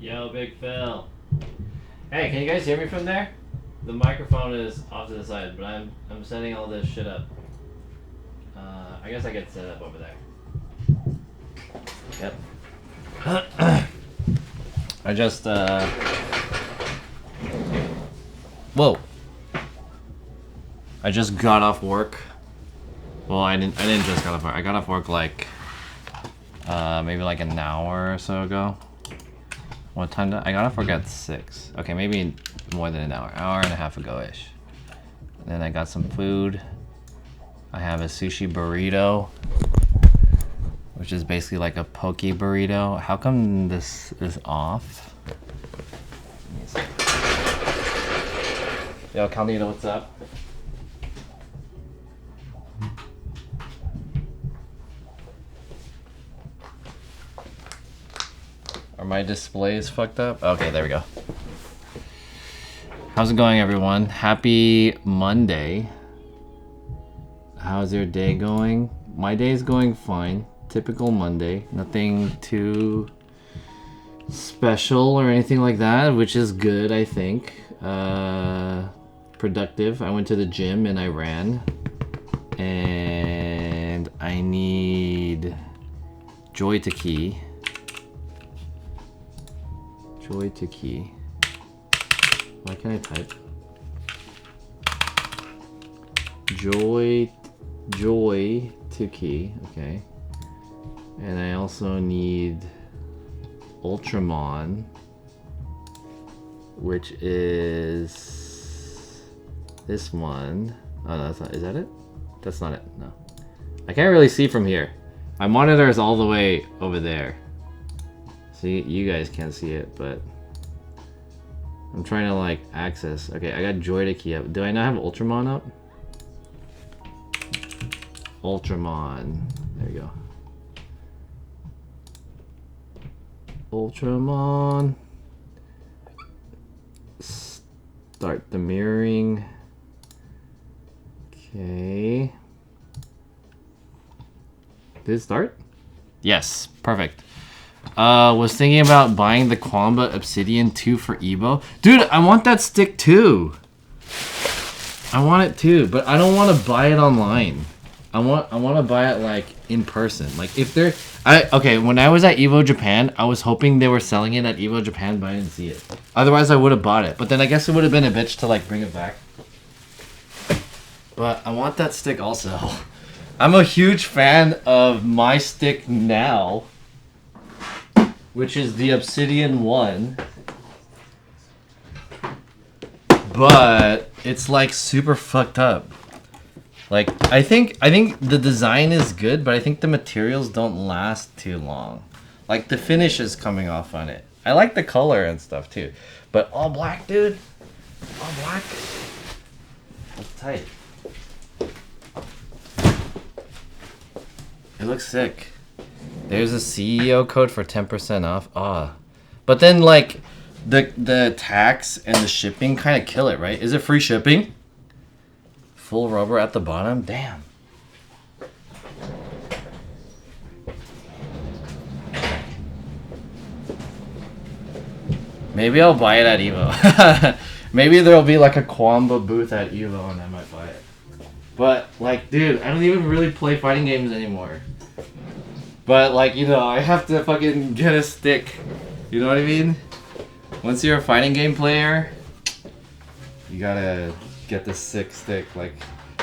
Yo, Big Phil. Hey, can you guys hear me from there? The microphone is off to the side, but I'm setting all this shit up. I guess I get set up over there. Yep. I just whoa. I just got off work. Well, I didn't just got off work. I got off work like maybe like an hour or so ago. What time did I got off work at 6? Okay, maybe more than an hour and a half ago-ish. And then I got some food. I have a sushi burrito, which is basically like a poke burrito. How come this is off? Yo, Calnito, what's up? Are my displays fucked up? Okay, there we go. How's it going, everyone? Happy Monday. How's your day going? My day's going fine. Typical Monday. Nothing too special or anything like that, which is good, I think. Productive. I went to the gym and I ran. And I need Joy to key. Joy to key. Why can't I type? Joy to key. Okay. And I also need Ultramon, which is this one. Oh no, that's not. Is that it? That's not it. No. I can't really see from here. My monitor is all the way over there. See, you guys can't see it, but I'm trying to like access. Okay, I got Joy to key up. Do I not have Ultramon up? Ultramon. There we go. Ultramon. Start the mirroring. Okay. Did it start? Yes, perfect. Was thinking about buying the Quamba Obsidian 2 for Evo. Dude, I want that stick too. I want it too, but I don't want to buy it online. I want to buy it like in person. Like if they're okay, when I was at Evo Japan, I was hoping they were selling it at Evo Japan, but I didn't see it. Otherwise I would have bought it. But then I guess it would have been a bitch to like bring it back. But I want that stick also. I'm a huge fan of my stick now, which is the Obsidian 1. But it's like super fucked up. Like I think the design is good, but I think the materials don't last too long. Like the finish is coming off on it. I like the color and stuff too. But all black, dude. All black. That's tight. It looks sick. There's a CEO code for 10% off. Ah. But then like the tax and the shipping kind of kill it, right? Is it free shipping? Full rubber at the bottom? Damn. Maybe I'll buy it at Evo. Maybe there'll be like a Quamba booth at Evo and I might buy it. But like, dude, I don't even really play fighting games anymore. But like, you know, I have to fucking get a stick. You know what I mean? Once you're a fighting game player, you gotta get the sick stick. Like,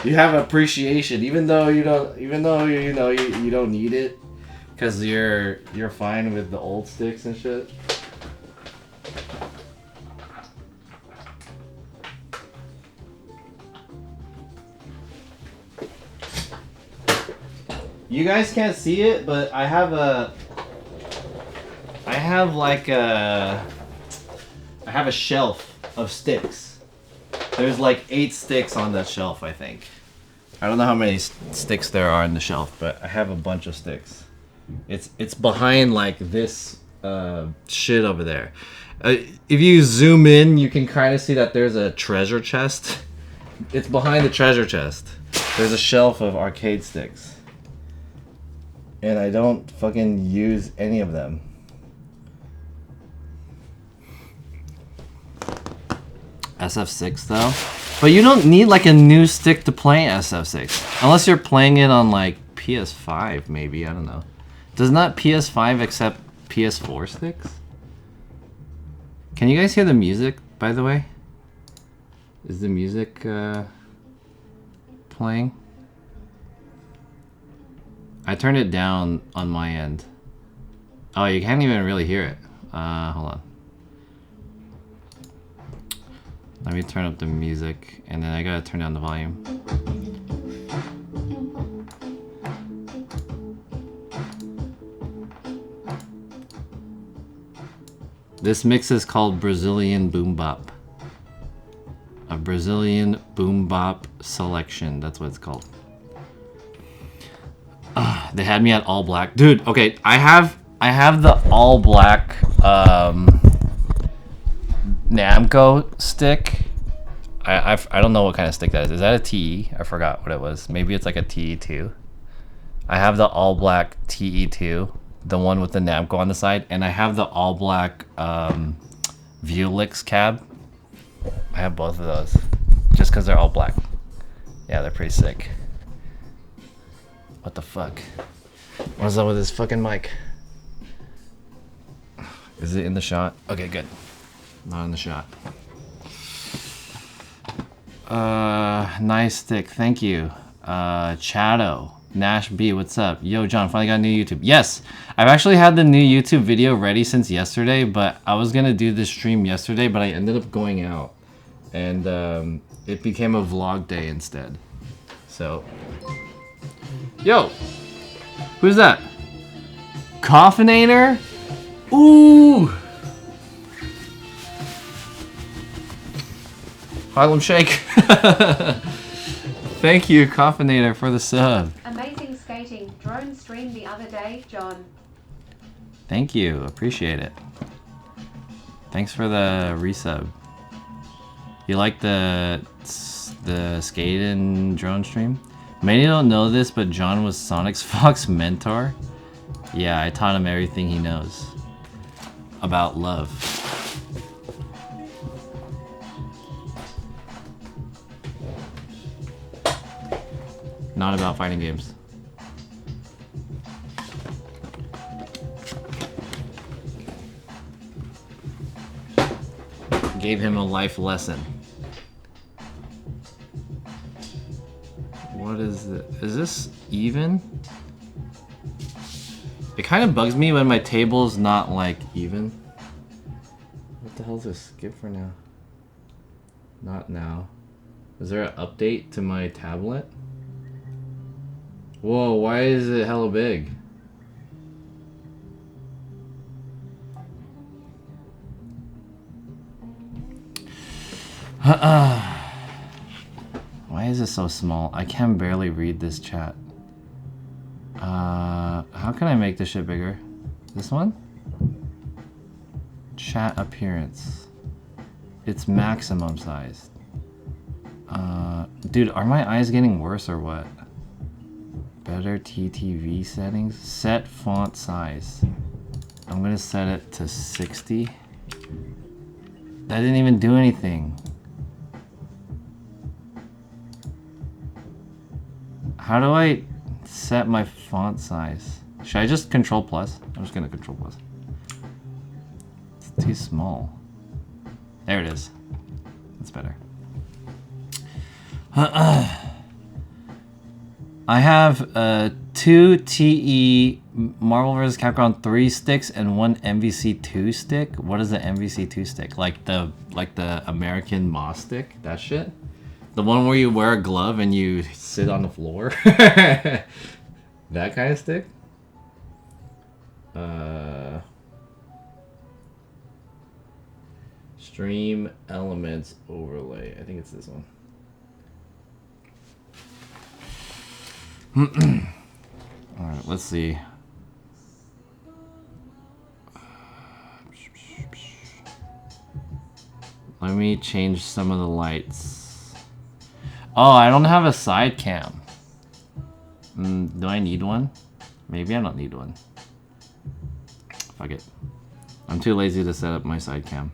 you have appreciation, even though you don't need it, cause you're fine with the old sticks and shit. You guys can't see it, but I have a shelf of sticks. There's like 8 sticks on that shelf, I think. I don't know how many sticks there are on the shelf, but I have a bunch of sticks. It's behind like this shit over there. If you zoom in, you can kind of see that there's a treasure chest. It's behind the treasure chest. There's a shelf of arcade sticks. And I don't fucking use any of them. SF6 though. But you don't need like a new stick to play SF6. Unless you're playing it on like PS5 maybe, I don't know. Does not PS5 accept PS4 sticks? Can you guys hear the music, by the way? Is the music playing? I turned it down on my end. Oh, you can't even really hear it. Hold on. Let me turn up the music, and then I gotta turn down the volume. This mix is called Brazilian Boom Bop. A Brazilian Boom Bop selection, that's what it's called. They had me at all black. Dude, okay, I have the all black Namco stick. I don't know what kind of stick that is. Is that a TE? I forgot what it was. Maybe it's like a TE2. I have the all black TE2, the one with the Namco on the side, and I have the all black Vuelix cab. I have both of those just because they're all black. Yeah, they're pretty sick. What the fuck? What's up with this fucking mic? Is it in the shot? Okay, good. Not in the shot. Nice stick. Thank you. Chato. Nash B, what's up? Yo, John, finally got a new YouTube. Yes, I've actually had the new YouTube video ready since yesterday, but I was gonna do this stream yesterday, but I ended up going out. And it became a vlog day instead. So, yo, who's that? Coffinator? Ooh! Harlem Shake. Thank you, Coffinator, for the sub. Amazing skating. Drone stream the other day, John. Thank you. Appreciate it. Thanks for the resub. You like the skate and drone stream? Many don't know this, but John was Sonic's Fox mentor. Yeah, I taught him everything he knows about love. Not about fighting games. Gave him a life lesson. What is it? Is this even? It kind of bugs me when my table's not like even. What the hell is this? Skip for now. Not now. Is there an update to my tablet? Whoa, why is it hella big? Why is it so small? I can barely read this chat. How can I make this shit bigger? This one? Chat appearance. It's maximum size. Dude, are my eyes getting worse or what? Better TTV settings. Set font size. I'm gonna set it to 60. That didn't even do anything. How do I set my font size? Should I just Control plus? I'm just gonna Control plus. It's too small. There it is. That's better. I have 2 TE Marvel vs. Capcom 3 sticks and 1 MVC2 stick. What is the MVC2 stick? Like the American Moss stick? That shit? The one where you wear a glove and you sit on the floor? That kind of stick? Stream Elements Overlay. I think it's this one. Alright, let's see. Let me change some of the lights. Oh, I don't have a side cam. Do I need one? Maybe I don't need one. Fuck it. I'm too lazy to set up my side cam.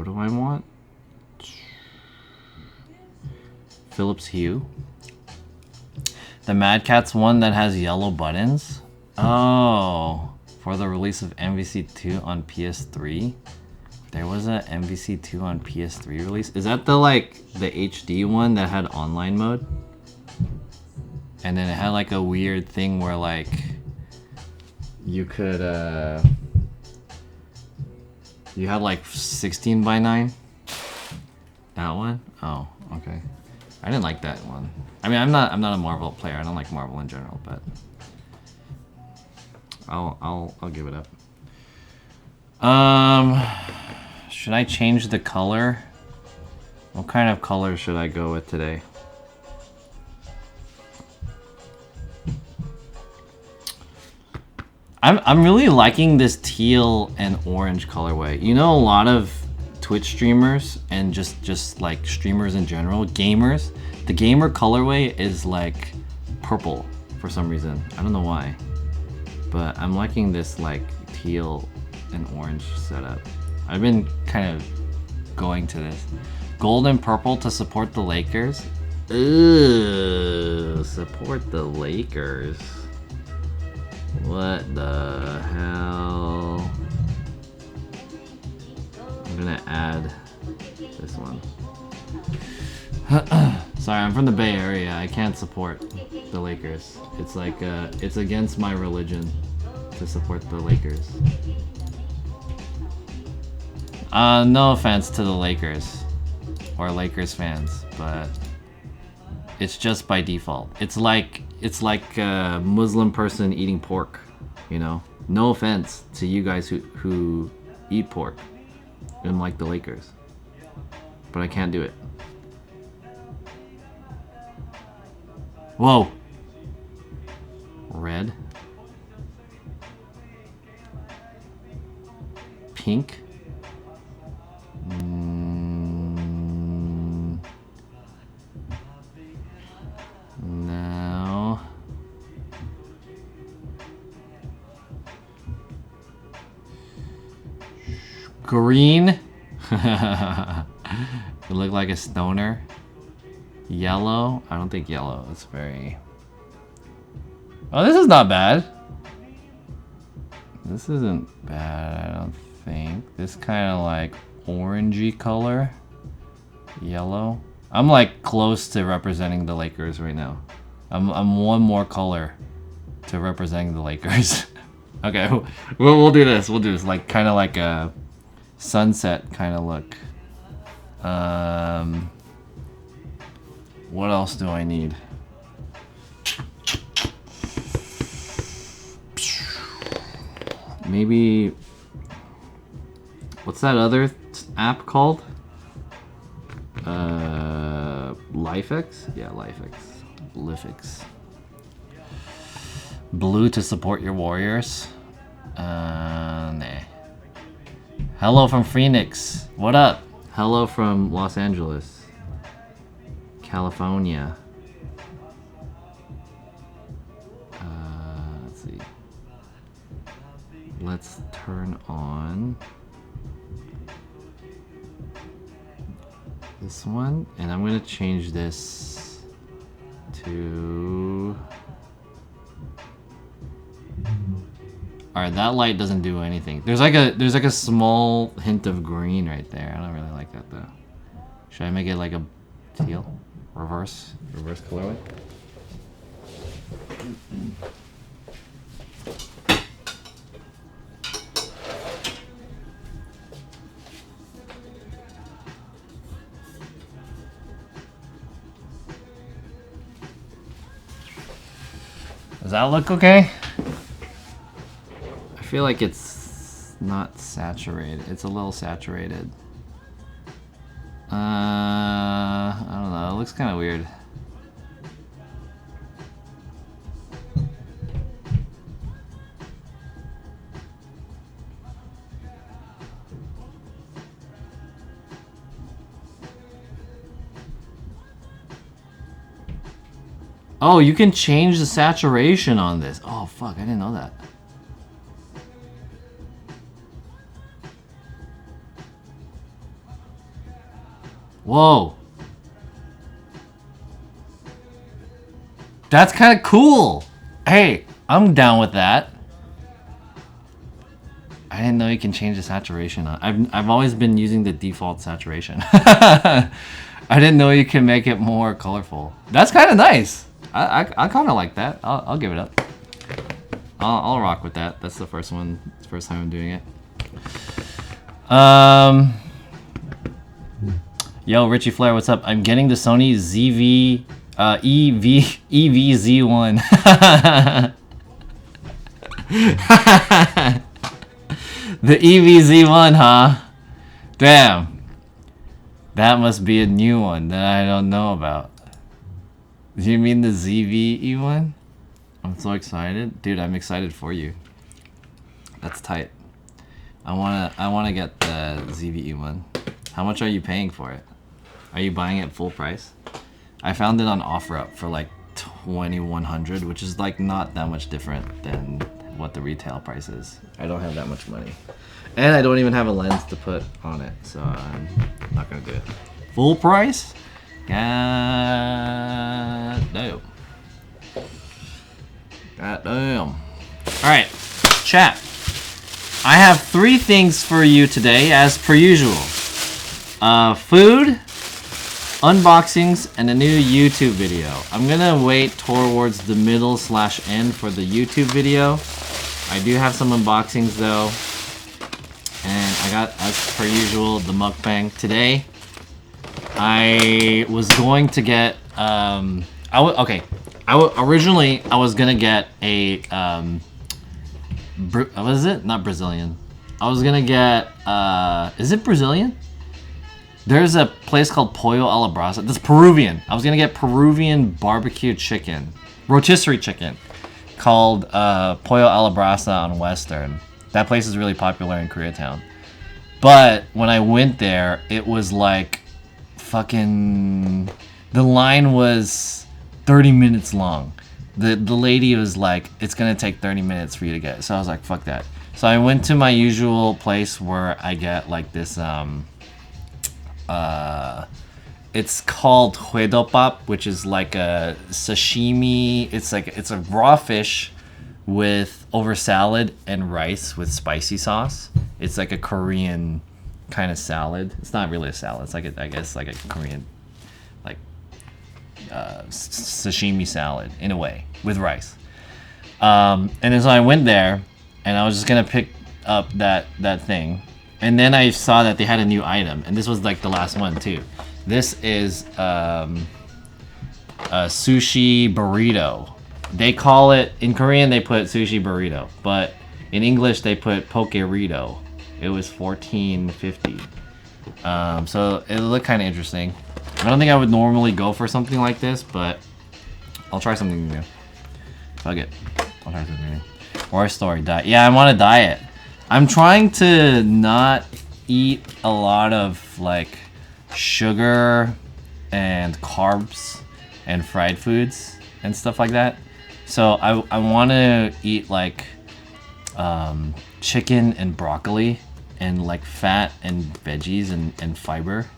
What do I want? Philips Hue. The Mad Catz one that has yellow buttons? Oh, for the release of MVC2 on PS3? There was a MVC2 on PS3 release? Is that the the HD one that had online mode? And then it had like a weird thing where like you could you had like 16:9. That one? Oh, okay. I didn't like that one. I mean, I'm not a Marvel player. I don't like Marvel in general, but I'll give it up. Should I change the color? What kind of color should I go with today? I'm really liking this teal and orange colorway. You know, a lot of Twitch streamers and just like streamers in general, gamers, the gamer colorway is like purple for some reason. I don't know why, but I'm liking this like teal and orange setup. I've been kind of going to this. Gold and purple to support the Lakers. Ooh, support the Lakers. What the hell? I'm gonna add this one. Sorry, I'm from the Bay Area. I can't support the Lakers. It's like it's against my religion to support the Lakers. No offense to the Lakers or Lakers fans, but it's just by default. It's like a Muslim person eating pork, you know? No offense to you guys who eat pork and like the Lakers, but I can't do it. Whoa. Red. Pink. Now. Green. You look like a stoner. Yellow. I don't think yellow is very... Oh, this is not bad. This isn't bad, I don't think. This kind of like orangey color. Yellow. I'm like close to representing the Lakers right now. I'm one more color to representing the Lakers. Okay, we'll do this. We'll do this like kind of like a sunset kind of look. What else do I need? Maybe, what's that other app called? Lifex? Yeah, Lifex. Lifex. Blue to support your warriors. Nah. Hello from Phoenix. What up? Hello from Los Angeles, California. Let's see. Let's turn on this one, and I'm gonna change this to... Alright, that light doesn't do anything. There's like a small hint of green right there. I don't really like that though. Should I make it like a teal? Reverse colorway? Does that look okay? I feel like it's not saturated. It's a little saturated. I don't know. It looks kind of weird. Oh, you can change the saturation on this. Oh, fuck. I didn't know that. Whoa. That's kind of cool. Hey, I'm down with that. I didn't know you can change the saturation. I've always been using the default saturation. I didn't know you can make it more colorful. That's kind of nice. I kind of like that. I'll give it up. I'll rock with that. That's the first one. It's the first time I'm doing it. Yo, Richie Flair, what's up? I'm getting the Sony EVZ1. The EVZ1, huh? Damn. That must be a new one that I don't know about. Do you mean the ZVE one? I'm so excited. Dude, I'm excited for you. That's tight. I wanna get the ZVE one. How much are you paying for it? Are you buying it full price? I found it on OfferUp for like $2,100, which is like not that much different than what the retail price is. I don't have that much money. And I don't even have a lens to put on it, so I'm not gonna do it. Full price? God damn. God damn. Alright, chat. I have 3 things for you today, as per usual. Food, unboxings, and a new YouTube video. I'm gonna wait towards the middle/end for the YouTube video. I do have some unboxings though. And I got, as per usual, the mukbang. Today, I was going to get, originally I was gonna get a, what is it? Not Brazilian. I was gonna get, is it Brazilian? There's a place called Pollo a la Brasa. That's Peruvian. I was gonna get Peruvian barbecue chicken, rotisserie chicken, called Pollo a la Brasa on Western. That place is really popular in Koreatown. But when I went there, it was like fucking... The line was 30 minutes long. The lady was like, it's gonna take 30 minutes for you to get it. So I was like, fuck that. So I went to my usual place where I get like this, it's called huedopap, which is like a sashimi. It's a raw fish with over salad and rice with spicy sauce. It's like a Korean kind of salad. It's not really a salad. It's like I guess like a Korean like sashimi salad in a way with rice. And then so I went there and I was just gonna pick up that thing. And then I saw that they had a new item, and this was like the last one too. This is a sushi burrito. They call it, in Korean they put sushi burrito, but in English they put pokerito. It was $14.50. So it looked kind of interesting. I don't think I would normally go for something like this, but I'll try something new. Fuck it. I'll try something new. Or a story diet. Yeah, I'm on a diet. I'm trying to not eat a lot of like sugar and carbs and fried foods and stuff like that. So I want to eat like chicken and broccoli and like fat and veggies and fiber.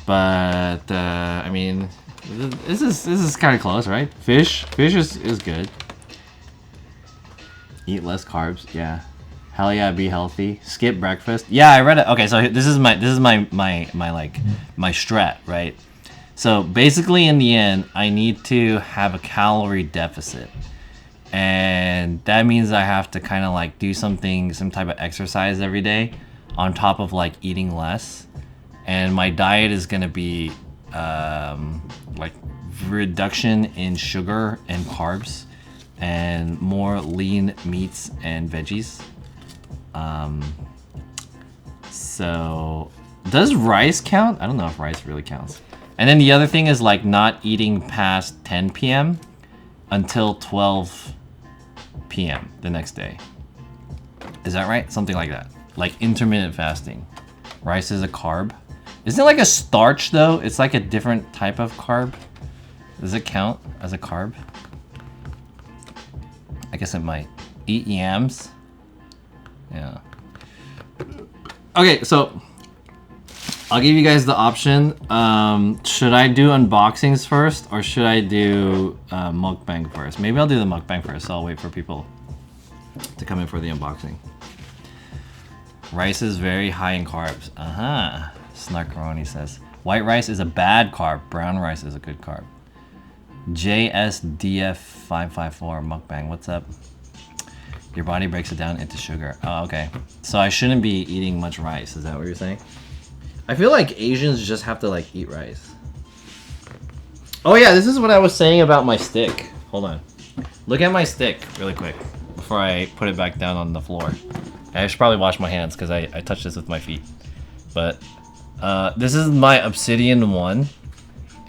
But I mean, this is kind of close, right? Fish is good. Eat less carbs, yeah. Hell yeah, be healthy. Skip breakfast. Yeah, I read it. Okay, so this is my like my strat, right? So basically, in the end, I need to have a calorie deficit, and that means I have to kind of like do some type of exercise every day, on top of like eating less. And my diet is gonna be like reduction in sugar and carbs, and more lean meats and veggies. So does rice count? I don't know if rice really counts. And then the other thing is like not eating past 10 p.m. until 12 p.m. the next day. Is that right? Something like that. Like intermittent fasting. Rice is a carb. Isn't it like a starch though? It's like a different type of carb. Does it count as a carb? I guess it might. Eat yams. Yeah. Okay, so I'll give you guys the option. Should I do unboxings first or should I do mukbang first? Maybe I'll do the mukbang first, so I'll wait for people to come in for the unboxing. Rice is very high in carbs. Snarkaroni says. White rice is a bad carb. Brown rice is a good carb. JSDF554 mukbang. What's up? Your body breaks it down into sugar. Oh, okay. So I shouldn't be eating much rice. Is that what you're saying? I feel like Asians just have to like eat rice. Oh yeah, this is what I was saying about my stick. Hold on. Look at my stick really quick before I put it back down on the floor. I should probably wash my hands because I touched this with my feet. But this is my Obsidian one.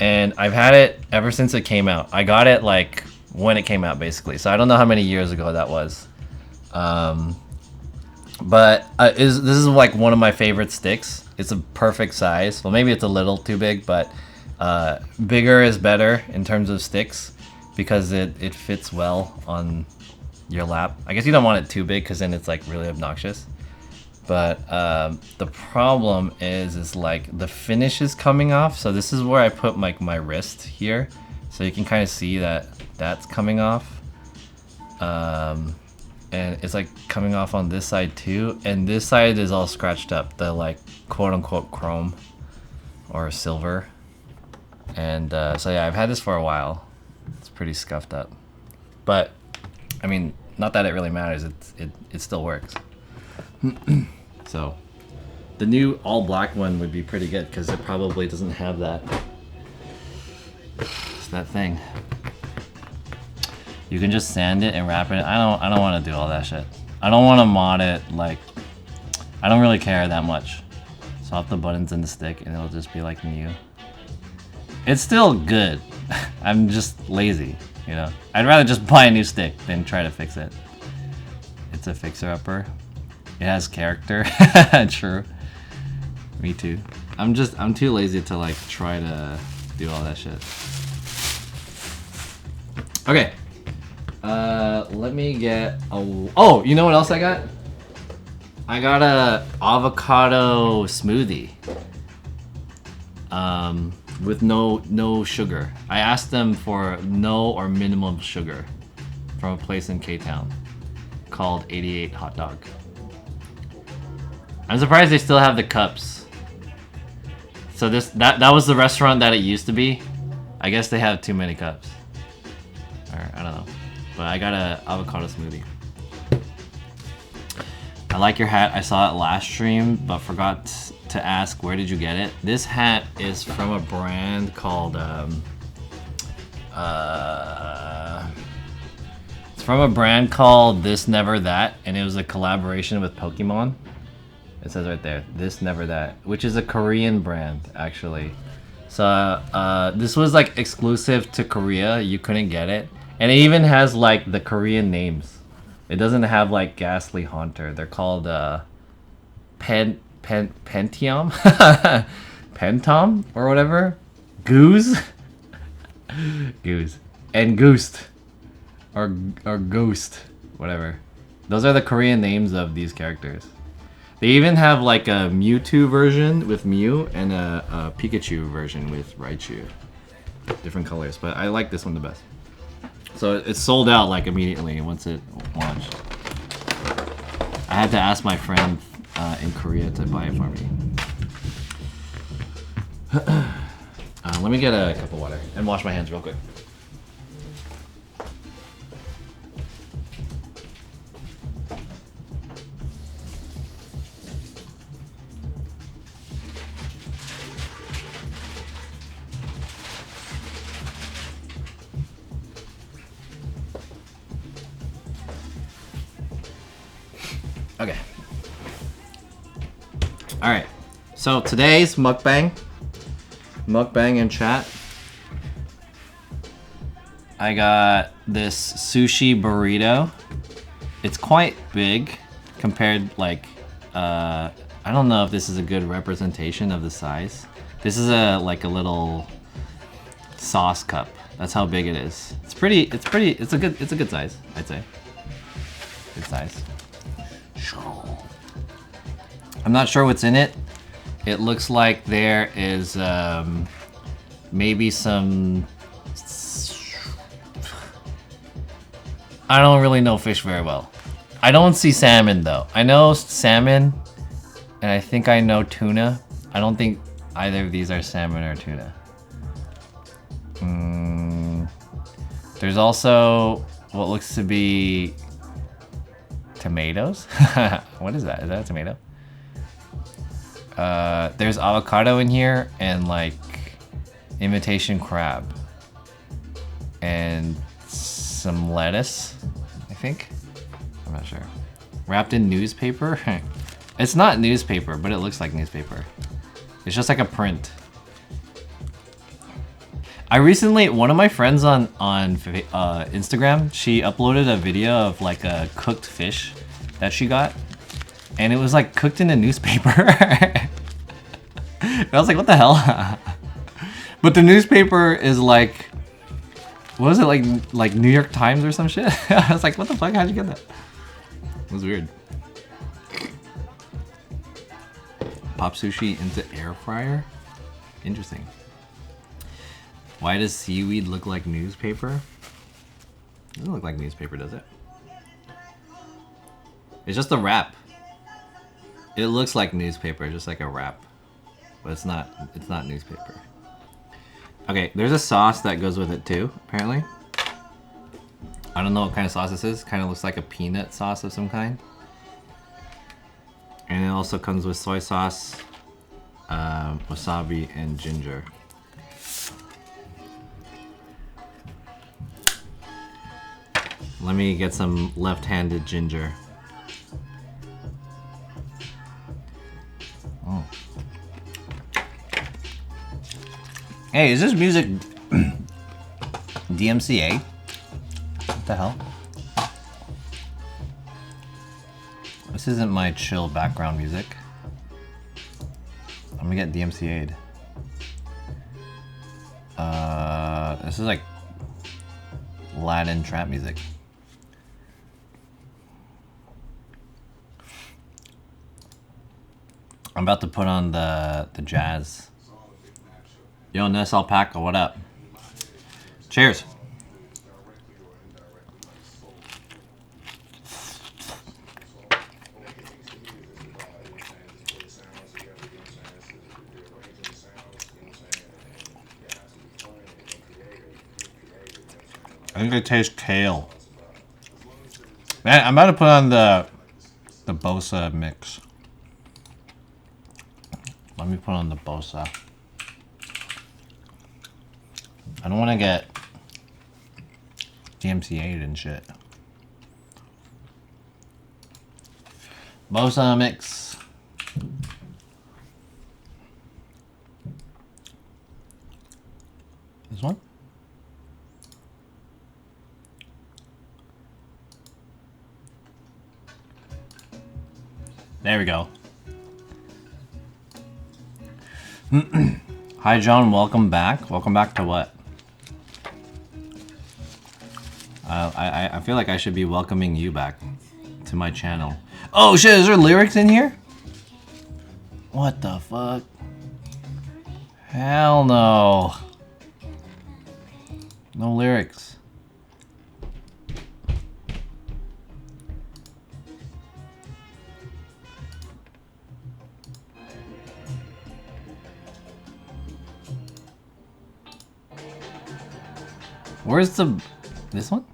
And I've had it ever since it came out. I got it like when it came out basically. So I don't know how many years ago that was. But this is like one of my favorite sticks. It's a perfect size. Well, maybe it's a little too big, but bigger is better in terms of sticks because it fits well on your lap. I guess you don't want it too big because then it's like really obnoxious. But the problem is like the finish is coming off. So this is where I put like my wrist here. So you can kind of see that that's coming off. And it's like coming off on this side too, and this side is all scratched up, the like quote-unquote chrome or silver. And so yeah, I've had this for a while. It's pretty scuffed up, but I mean, not that it really matters. It still works. So the new all black one would be pretty good because it probably doesn't have that thing. You can just sand it and wrap it. I don't want to do all that shit. I don't want to mod it. Like, I don't really care that much. Swap the buttons in the stick and it'll just be like new. It's still good. I'm just lazy, you know. I'd rather just buy a new stick than try to fix it. It's a fixer-upper. It has character. True. Me too. I'm too lazy to like try to do all that shit. Okay. Let me get a... Oh, you know what else I got? I got a avocado smoothie. With no sugar. I asked them for no or minimum sugar from a place in K-Town called 88 Hot Dog. I'm surprised they still have the cups. So that was the restaurant that it used to be. I guess they have too many cups. Or I don't know. But I got a avocado smoothie. I like your hat. I saw it last stream, but forgot to ask where did you get it. This hat is from a brand called it's from a brand called This Never That, and it was a collaboration with Pokemon. It says right there, This Never That, which is a Korean brand actually. So this was like exclusive to Korea. You couldn't get it. And it even has like the Korean names. It doesn't have like Ghastly Haunter. They're called Pentium? Pentom or whatever? Goose? Goose. And Goost. Or Ghost. Whatever. Those are the Korean names of these characters. They even have like a Mewtwo version with Mew and a Pikachu version with Raichu. Different colors, but I like this one the best. So it sold out like immediately once it launched. I had to ask my friend in Korea to buy it for me. Let me get a cup of water and wash my hands real quick. Okay. Alright. So today's mukbang in chat. I got this sushi burrito. It's quite big compared, like, I don't know if this is a good representation of the size. This is like a little sauce cup. That's how big it is. It's a good size, I'd say. Good size. I'm not sure what's in it. It looks like there is maybe some... I don't really know fish very well. I don't see salmon though. I know salmon, and I think I know tuna. I don't think either of these are salmon or tuna. There's also what looks to be tomatoes. What is that? Is that a tomato? There's avocado in here and like imitation crab and some lettuce, I think. I'm not sure. Wrapped in newspaper. It's not newspaper, but it looks like newspaper. It's just like a print. I recently, one of my friends on Instagram, she uploaded a video of like a cooked fish that she got, and it was like cooked in a newspaper. I was like, what the hell? But the newspaper is like, what was it, like New York Times or some shit? I was like, what the fuck? How'd you get that? It was weird. Pop sushi into air fryer? Interesting. Why does seaweed look like newspaper? It doesn't look like newspaper, does it? It's just a wrap. It looks like newspaper, just like a wrap. But it's not newspaper. Okay, there's a sauce that goes with it too, apparently. I don't know what kind of sauce this is. Kind of looks like a peanut sauce of some kind. And it also comes with soy sauce, wasabi, and ginger. Let me get some left-handed ginger. Oh. Hey, is this music DMCA? What the hell? This isn't my chill background music. I'm gonna get DMCA'd. This is like Latin trap music. I'm about to put on the jazz. Yo, Ness Alpaca, what up? Cheers. I think I taste kale. Man, I'm about to put on the Bosa mix. Let me put on the Bosa. I don't want to get DMCA'd and shit. Bosa mix. This one? There we go. Hi John, welcome back. Welcome back to what? I feel like I should be welcoming you back to my channel. Oh shit, is there lyrics in here? What the fuck? Hell no. No lyrics. Where's this one?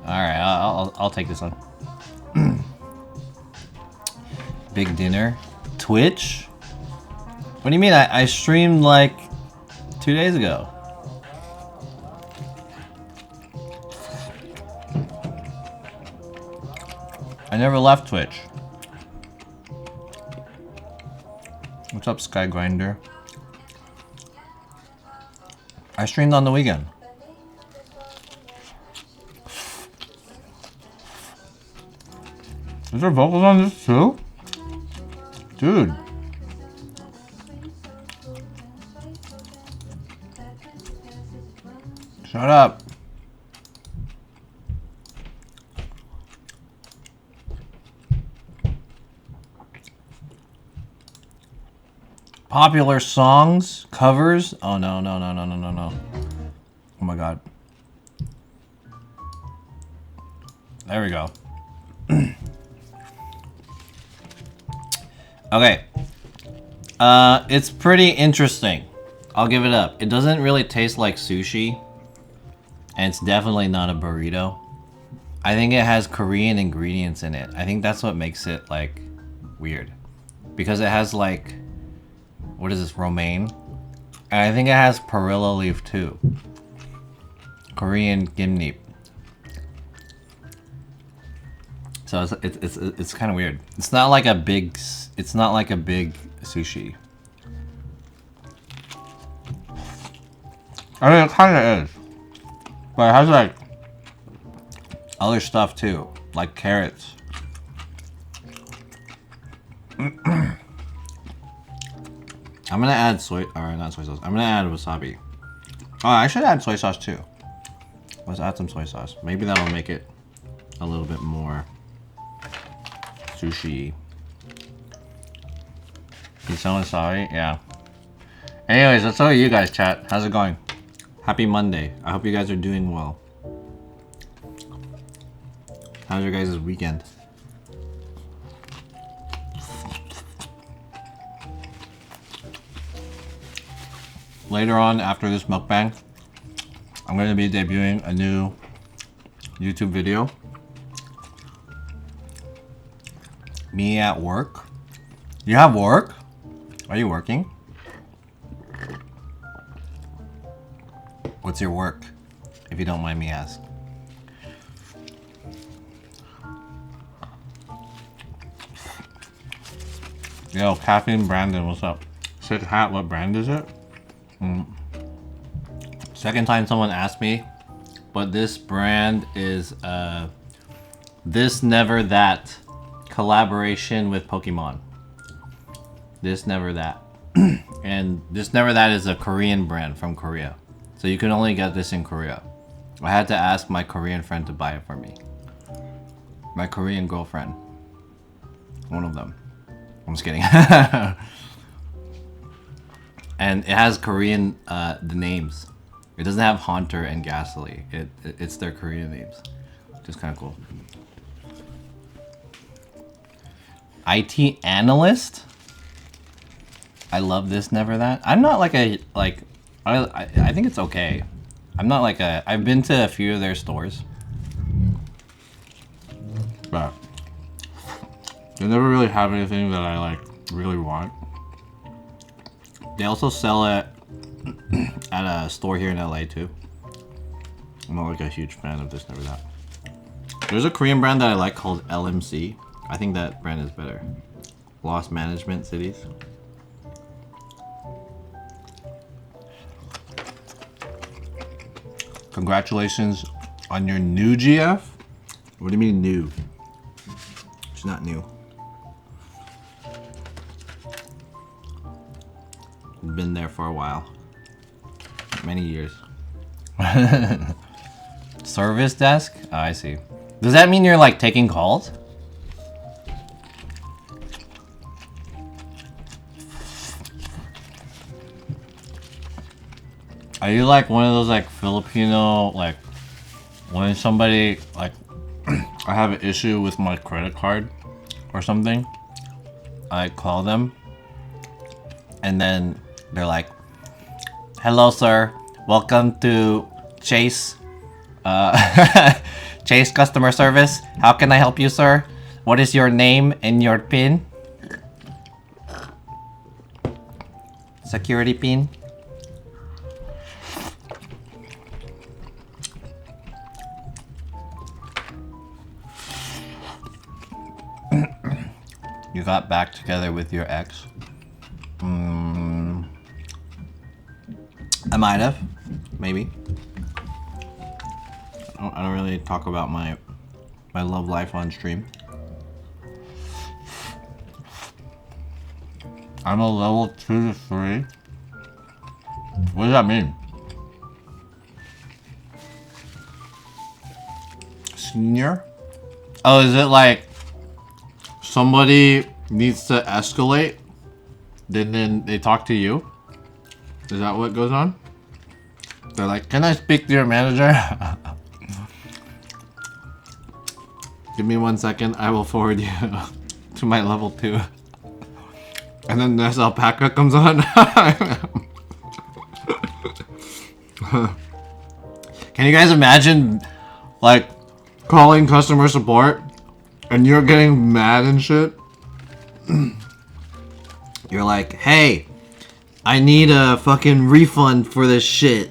Alright, I'll take this one. Big dinner. Twitch? What do you mean? I streamed like 2 days ago. I never left Twitch. What's up, Sky Grinder? I streamed on the weekend. Is there vocals on this too? Dude. Shut up. Popular songs, covers. Oh no, no, no, no, no, no, no. Oh my god. There we go. Okay. It's pretty interesting. I'll give it up. It doesn't really taste like sushi. And it's definitely not a burrito. I think it has Korean ingredients in it. I think that's what makes it, like, weird. Because it has, like, what is this, romaine? And I think it has perilla leaf, too. Korean gimnip. So it's kind of weird. It's not like a big sushi. I mean, it kind of is. But it has, like, other stuff too, like carrots. I'm gonna add not soy sauce. I'm gonna add wasabi. Oh, I should add soy sauce too. Let's add some soy sauce. Maybe that'll make it a little bit more sushi. You sound sorry? Yeah. Anyways, that's all you guys, chat. How's it going? Happy Monday. I hope you guys are doing well. How's your guys' weekend? Later on, after this mukbang, I'm going to be debuting a new YouTube video. Me at work. You have work? Are you working? What's your work, if you don't mind me asking? Yo, Caffeine Brandon, what's up? Sick hat, what brand is it? Second time someone asked me, but this brand is This Never That collaboration with Pokemon. This Never That. And This Never That is a Korean brand from Korea. So you can only get this in Korea. I had to ask my Korean friend to buy it for me. My Korean girlfriend. One of them. I'm just kidding. And it has Korean the names. It doesn't have Haunter and Ghastly. It's their Korean names. Just kind of cool. IT analyst? I love This Never That. I'm not like a I think it's okay. I'm not like a I've been to a few of their stores. But they never really have anything that I like really want. They also sell it at a store here in LA too. I'm not like a huge fan of This Never That. There's a Korean brand that I like called LMC. I think that brand is better. Lost Management Cities. Congratulations on your new GF. What do you mean new? It's not new. Been there for a while. Many years. Service desk? Oh, I see. Does that mean you're like taking calls? Are you like one of those like Filipino, like when somebody like I have an issue with my credit card or something, I call them and then they're like, hello sir, welcome to Chase Chase customer service. How can I help you, sir? What is your name and your PIN? Security PIN. You got back together with your ex? I might have, maybe. I don't really talk about my love life on stream. I'm a level 2 to 3. What does that mean? Senior? Oh, is it like somebody needs to escalate Then they talk to you? Is that what goes on? They're like, can I speak to your manager? Give me 1 second, I will forward you to my level 2. And then this alpaca comes on. Can you guys imagine, like, calling customer support and you're getting mad and shit? You're like, hey, I need a fucking refund for this shit.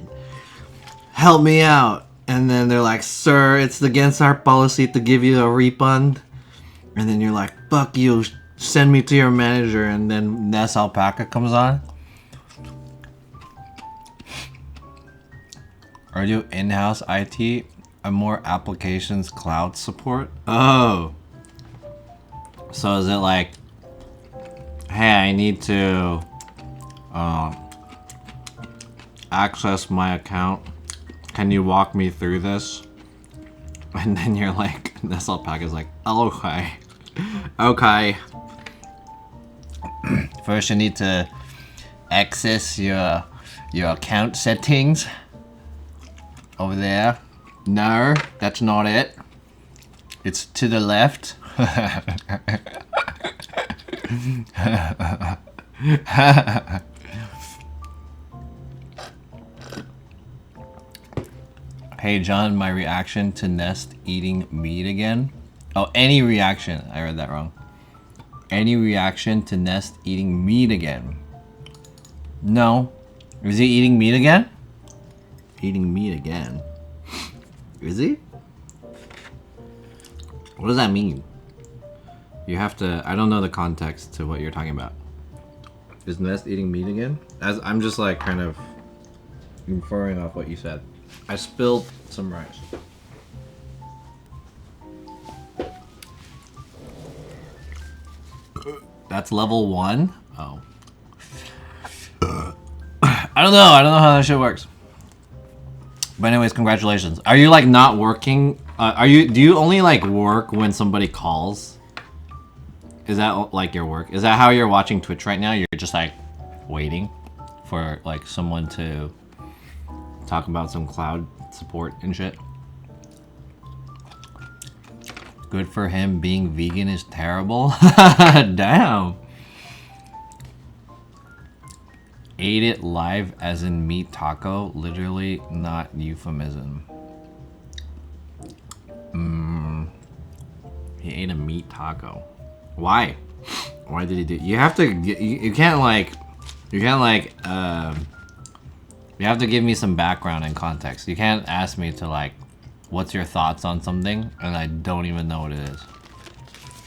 Help me out. And then they're like, sir, it's against our policy to give you a refund. And then you're like, fuck you, send me to your manager. And then Ness Alpaca comes on. Are you in-house IT or more applications cloud support? Oh. So is it like, hey, I need to access my account. Can you walk me through this? And then you're like, this alpaca's like, oh, okay. Okay. First you need to access your account settings. Over there. No, that's not it. It's to the left. Hey John, my reaction to Nest eating meat again. Oh, any reaction. I read that wrong. Any reaction to Nest eating meat again? No. Is he eating meat again? Eating meat again. Is he? What does that mean? You have to... I don't know the context to what you're talking about. Is Nest eating meat again? As I'm just like kind of inferring off what you said. I spilled some rice. That's level 1? Oh. I don't know how that shit works. But anyways, congratulations. Are you like not working? Do you only like work when somebody calls? Is that like your work? Is that how you're watching Twitch right now? You're just like waiting for like someone to talk about some cloud support and shit? Good for him. Being vegan is terrible. Damn. Ate it live as in meat taco. Literally not euphemism. He ate a meat taco. Why? Why did he do? You have to. You can't like. You can't like. You have to give me some background and context. You can't ask me to like, what's your thoughts on something, and I don't even know what it is.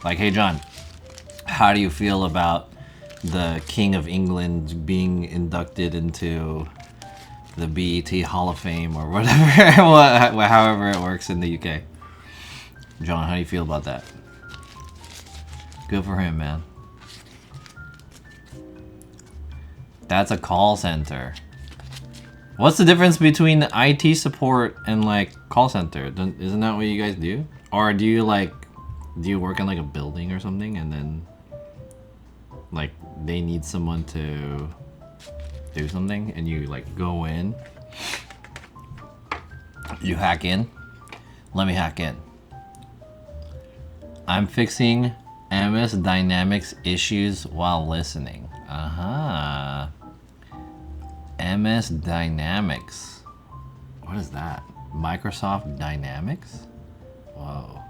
Like, hey John, how do you feel about the King of England being inducted into the BET Hall of Fame or whatever, however it works in the UK? John, how do you feel about that? Good for him, man. That's a call center. What's the difference between IT support and like call center? Isn't that what you guys do? Or do you work in like a building or something and then like they need someone to do something and you like go in, you hack in? Let me hack in. I'm fixing MS Dynamics issues while listening. MS Dynamics. What is that? Microsoft Dynamics? Whoa.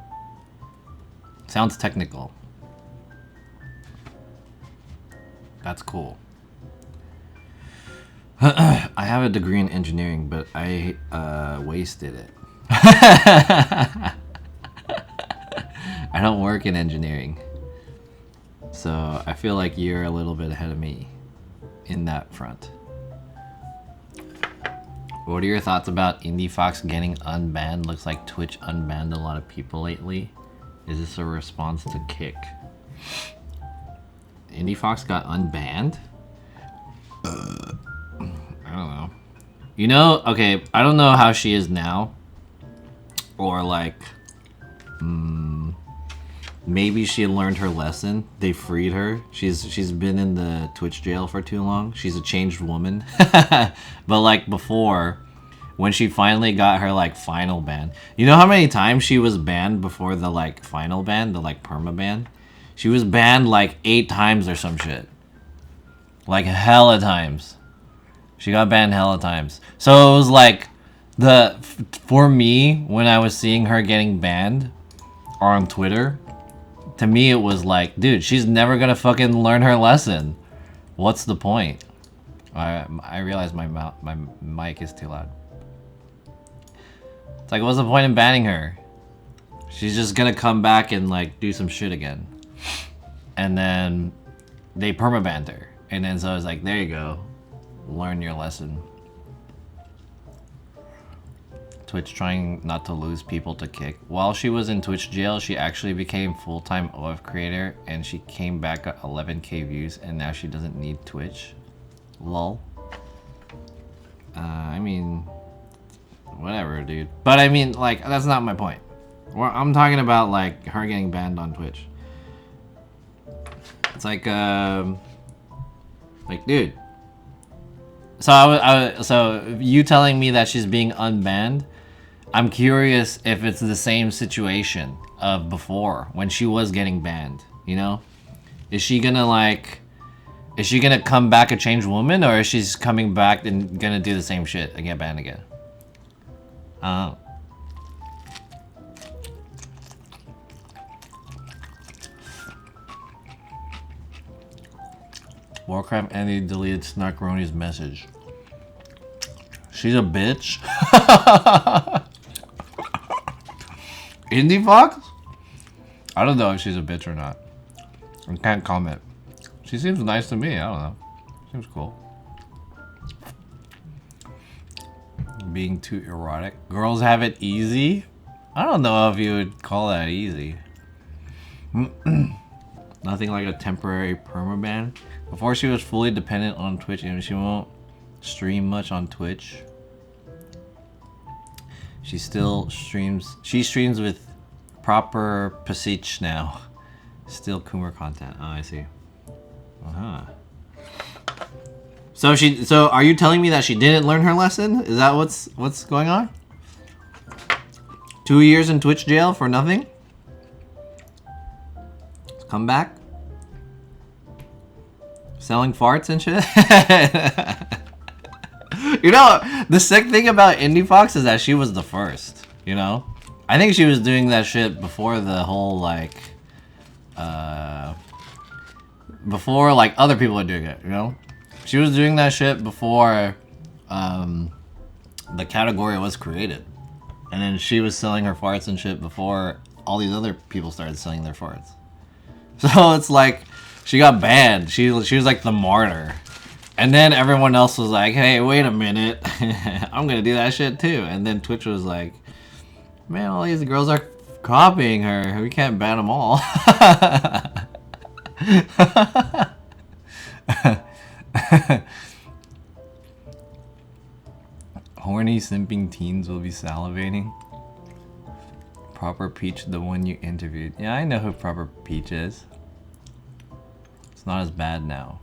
Sounds technical. That's cool. I have a degree in engineering, but I wasted it. I don't work in engineering. So I feel like you're a little bit ahead of me in that front. What are your thoughts about Indie Fox getting unbanned? Looks like Twitch unbanned a lot of people lately. Is this a response to Kick? Indie Fox got unbanned? I don't know. You know, okay, I don't know how she is now. Or like, maybe she learned her lesson. They freed her. She's been in the Twitch jail for too long. She's a changed woman. But like before, when she finally got her like final ban, you know how many times she was banned before the like final ban, the like perma ban? She was banned like 8 times or some shit. Like hella times. She got banned hella times. So it was like for me, when I was seeing her getting banned on Twitter, to me it was like, dude, she's never gonna fucking learn her lesson. What's the point? I realize my mic is too loud. It's like, what's the point in banning her? She's just gonna come back and like do some shit again. And then they permabanned her. And then so I was like, there you go. Learn your lesson. Twitch trying not to lose people to kick. While she was in Twitch jail, she actually became full-time OF creator and she came back at 11k views and now she doesn't need Twitch. Lol. I mean, whatever, dude. But I mean, like, that's not my point. I'm talking about like her getting banned on Twitch. It's like, dude. So so you telling me that she's being unbanned? I'm curious if it's the same situation of before when she was getting banned. You know, is she gonna come back a changed woman, or is she coming back and gonna do the same shit and get banned again? Warcraft Andy deleted Snarkroni's message. She's a bitch. Indie Fox? I don't know if she's a bitch or not. I can't comment. She seems nice to me. I don't know. Seems cool. Being too erotic. Girls have it easy? I don't know if you would call that easy. Nothing like a temporary permaban. Before she was fully dependent on Twitch and she won't stream much on Twitch. She still streams. She streams with proper Pasich now. Still Coomer content. Oh, I see. So are you telling me that she didn't learn her lesson? Is that what's going on? 2 years in Twitch jail for nothing? Come back? Selling farts and shit? You know, the sick thing about Indie Fox is that she was the first, you know? I think she was doing that shit before the whole, like, before, like, other people were doing it, you know? She was doing that shit before, the category was created. And then she was selling her farts and shit before all these other people started selling their farts. So it's like, she got banned. She was like the martyr. And then everyone else was like, hey, wait a minute. I'm gonna do that shit too. And then Twitch was like, man, all these girls are copying her. We can't ban them all. Horny simping teens will be salivating. Proper Peach, the one you interviewed. Yeah, I know who Proper Peach is. It's not as bad now.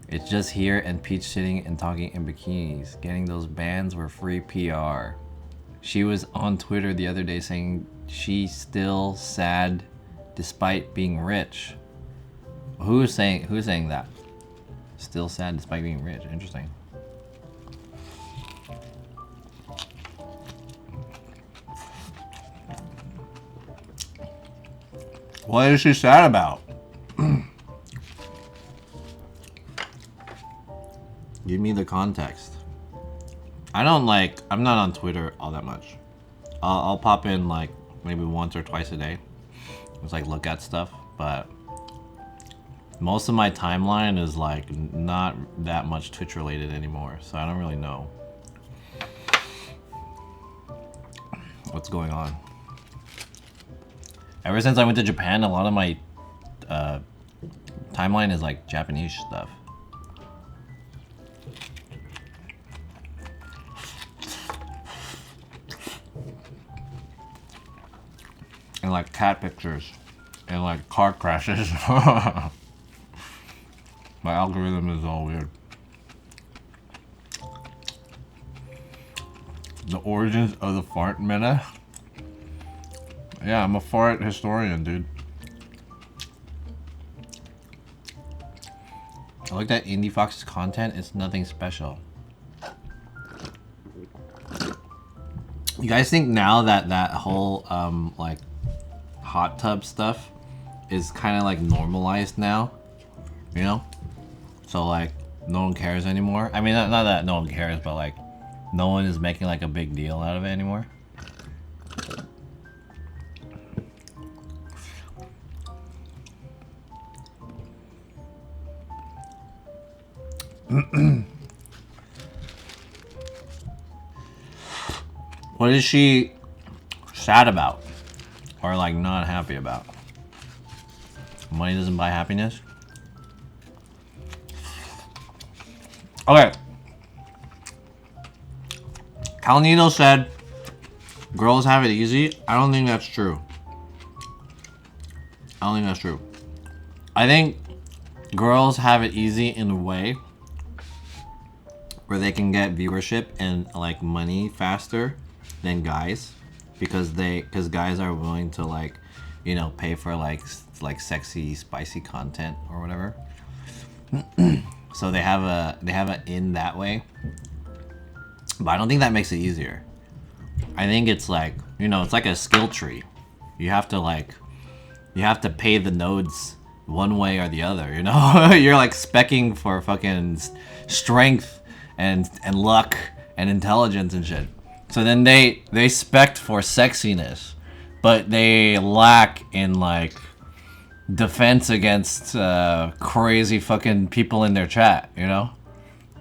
It's just here and Peach sitting and talking in bikinis. Getting those bans were free PR. She was on Twitter the other day saying she's still sad despite being rich. Who's saying that? Still sad despite being rich. Interesting. What is she sad about? Give me the context. I'm not on Twitter all that much. I'll pop in like maybe once or twice a day. Just like look at stuff, but most of my timeline is like not that much Twitch related anymore, so I don't really know what's going on. Ever since I went to Japan, a lot of my timeline is like Japanese stuff. And and like cat pictures and like car crashes. My algorithm is all weird. The origins of the fart meta. Yeah, I'm a fart historian, dude. I looked at Indie Fox's content. It's nothing special. You guys think now that that whole like hot tub stuff is kind of like normalized now, you know? So like no one cares anymore. I mean, not that no one cares, but like no one is making like a big deal out of it anymore. What is she sad about? Or like not happy about? Money doesn't buy happiness? Okay. Calnito said girls have it easy. I don't think that's true. I don't think that's true. I think girls have it easy in a way where they can get viewership and like money faster than guys, because guys are willing to like, you know, pay for like sexy spicy content or whatever. So they have a in that way, but I don't think that makes it easier. I think it's like, you know, it's like a skill tree. You have to pay the nodes one way or the other, you know. You're like specking for fucking strength and luck and intelligence and shit. So then they spec for sexiness, but they lack in like defense against crazy fucking people in their chat, you know?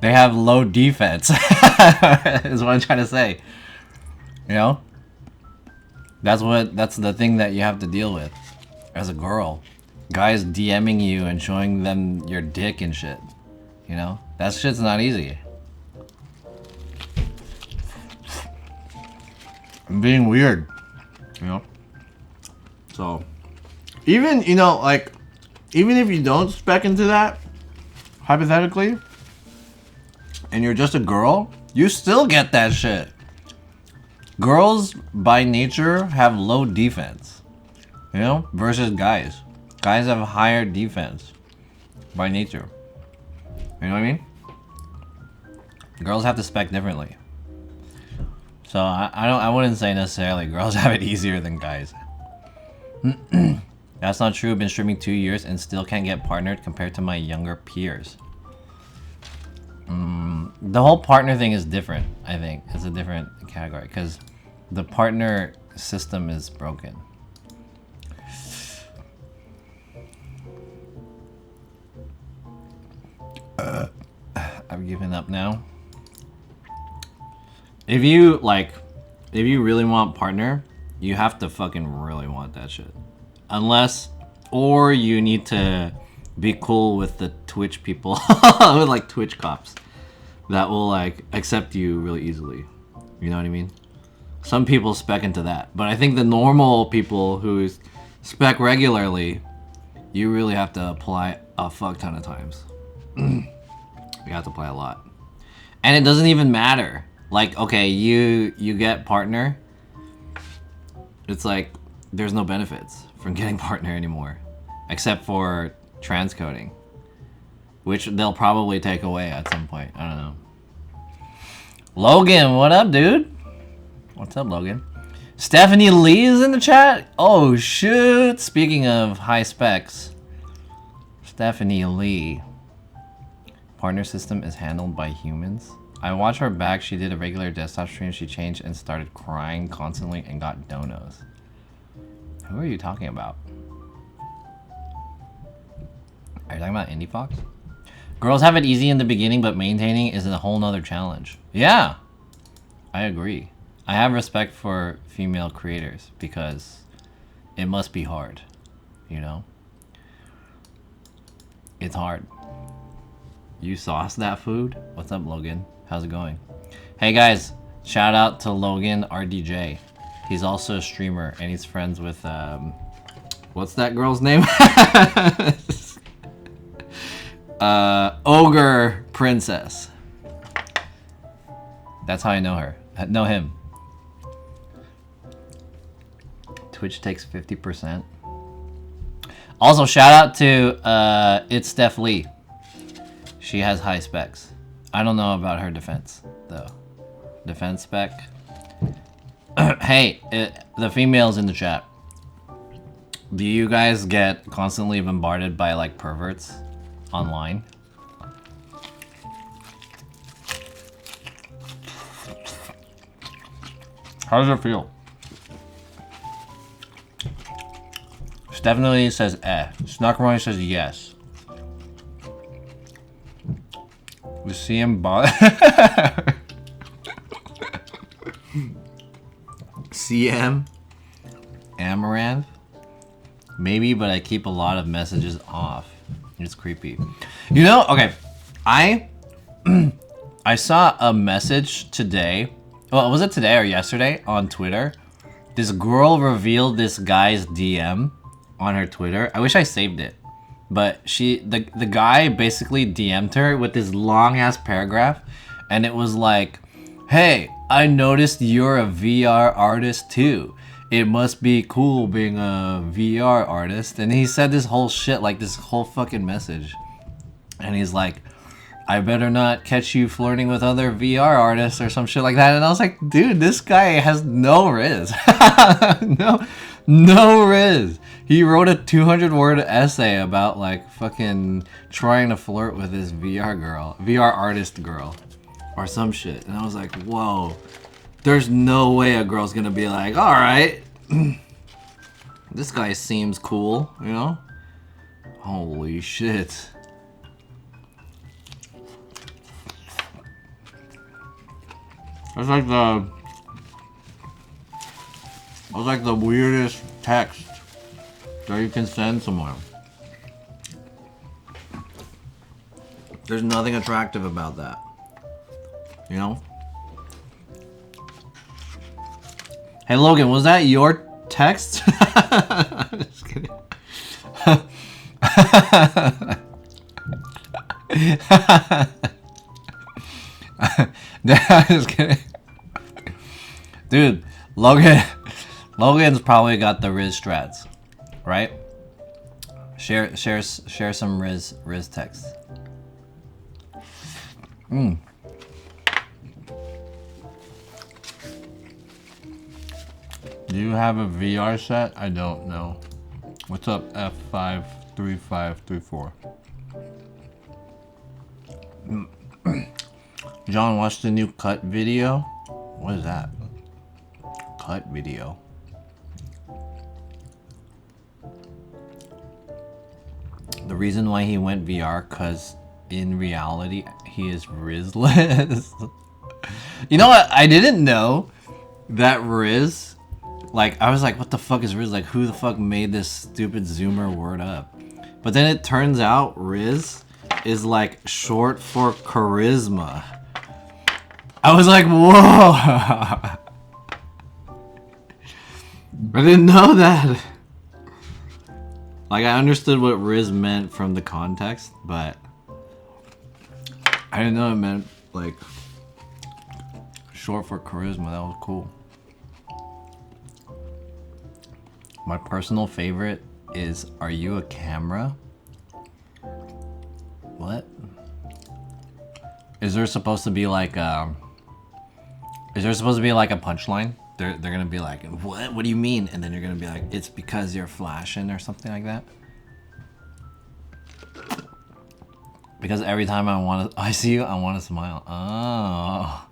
They have low defense, is what I'm trying to say. You know? That's the thing that you have to deal with as a girl. Guys DMing you and showing them your dick and shit. You know? That shit's not easy. I'm being weird, you know? So, even, you know, like, even if you don't spec into that, hypothetically, and you're just a girl, you still get that shit. Girls, by nature, have low defense, you know, versus guys. Guys have higher defense, by nature. You know what I mean? Girls have to spec differently. So I wouldn't say necessarily girls have it easier than guys. That's not true. I've been streaming 2 years and still can't get partnered compared to my younger peers. The whole partner thing is different, I think. It's a different category because the partner system is broken. I've given up now. If you really want partner, you have to fucking really want that shit. Or you need to be cool with the Twitch people, with like Twitch cops that will like accept you really easily. You know what I mean? Some people spec into that, but I think the normal people who spec regularly, you really have to apply a fuck ton of times. You have to play a lot, and it doesn't even matter. Like, okay, you get partner. It's like there's no benefits from getting partner anymore, except for transcoding, which they'll probably take away at some point. I don't know. Logan, what up, dude? What's up, Logan? Stephanie Lee is in the chat. Oh shoot! Speaking of high specs, Stephanie Lee. Partner system is handled by humans. I watched her back. She did a regular desktop stream. She changed and started crying constantly and got donos. Who are you talking about? Are you talking about Indie Fox? Girls have it easy in the beginning, but maintaining is a whole nother challenge. Yeah, I agree. I have respect for female creators because it must be hard, you know? It's hard. You sauce that food? What's up, Logan? How's it going? Hey guys, shout out to Logan RDJ. He's also a streamer, and he's friends with what's that girl's name? Ogre Princess. That's how I know her. I know him. Twitch takes 50%. Also, shout out to It's Steph Lee. She has high specs. I don't know about her defense, though. Defense spec. Hey, the females in the chat. Do you guys get constantly bombarded by, like, perverts online? How does it feel? Stephanie says eh. Snarkaroni says yes. We see him CM Amaranth? Maybe, but I keep a lot of messages off. It's creepy. You know, okay. I saw a message today. Well, was it today or yesterday on Twitter? This girl revealed this guy's DM on her Twitter. I wish I saved it. But the guy basically DM'd her with this long ass paragraph, and it was like, "Hey, I noticed you're a VR artist too. It must be cool being a VR artist." And he said this whole shit, like this whole fucking message. And he's like, "I better not catch you flirting with other VR artists," or some shit like that. And I was like, dude, this guy has no riz. No riz. He wrote a 200-word essay about, like, fucking trying to flirt with this VR artist girl, or some shit. And I was like, whoa, there's no way a girl's gonna be like, all right, this guy seems cool, you know? Holy shit. That's like the weirdest text that you can send someone. There's nothing attractive about that, you know? Hey Logan, was that your text? Just kidding. Just kidding. Dude, Logan's probably got the Riz strats, right? Share some Riz text. Do you have a VR set? I don't know. What's up, F53534? John, watch the new cut video. What is that? Cut video. The reason why he went VR, cause in reality he is Rizless. You know what? I didn't know that Riz. Like, I was like, what the fuck is Riz? Like, who the fuck made this stupid Zoomer word up? But then it turns out Riz is like short for charisma. I was like, whoa. I didn't know that. Like, I understood what Riz meant from the context, but I didn't know it meant, like, short for charisma. That was cool. My personal favorite is, are you a camera? What? Is there supposed to be like a punchline? They're gonna be like, what? What do you mean? And then you're gonna be like, it's because you're flashing or something like that. Because every time I see you, I want to smile. Oh.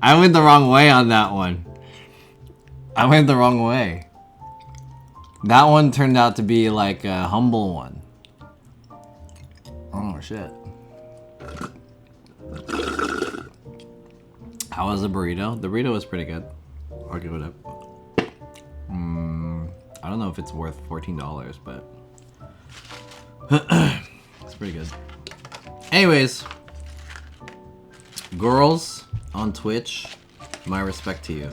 I went the wrong way on that one. I went the wrong way. That one turned out to be like a humble one. Oh shit. How was the burrito? The burrito was pretty good. I'll give it up. I don't know if it's worth $14, but it's pretty good. Anyways, girls on Twitch, my respect to you.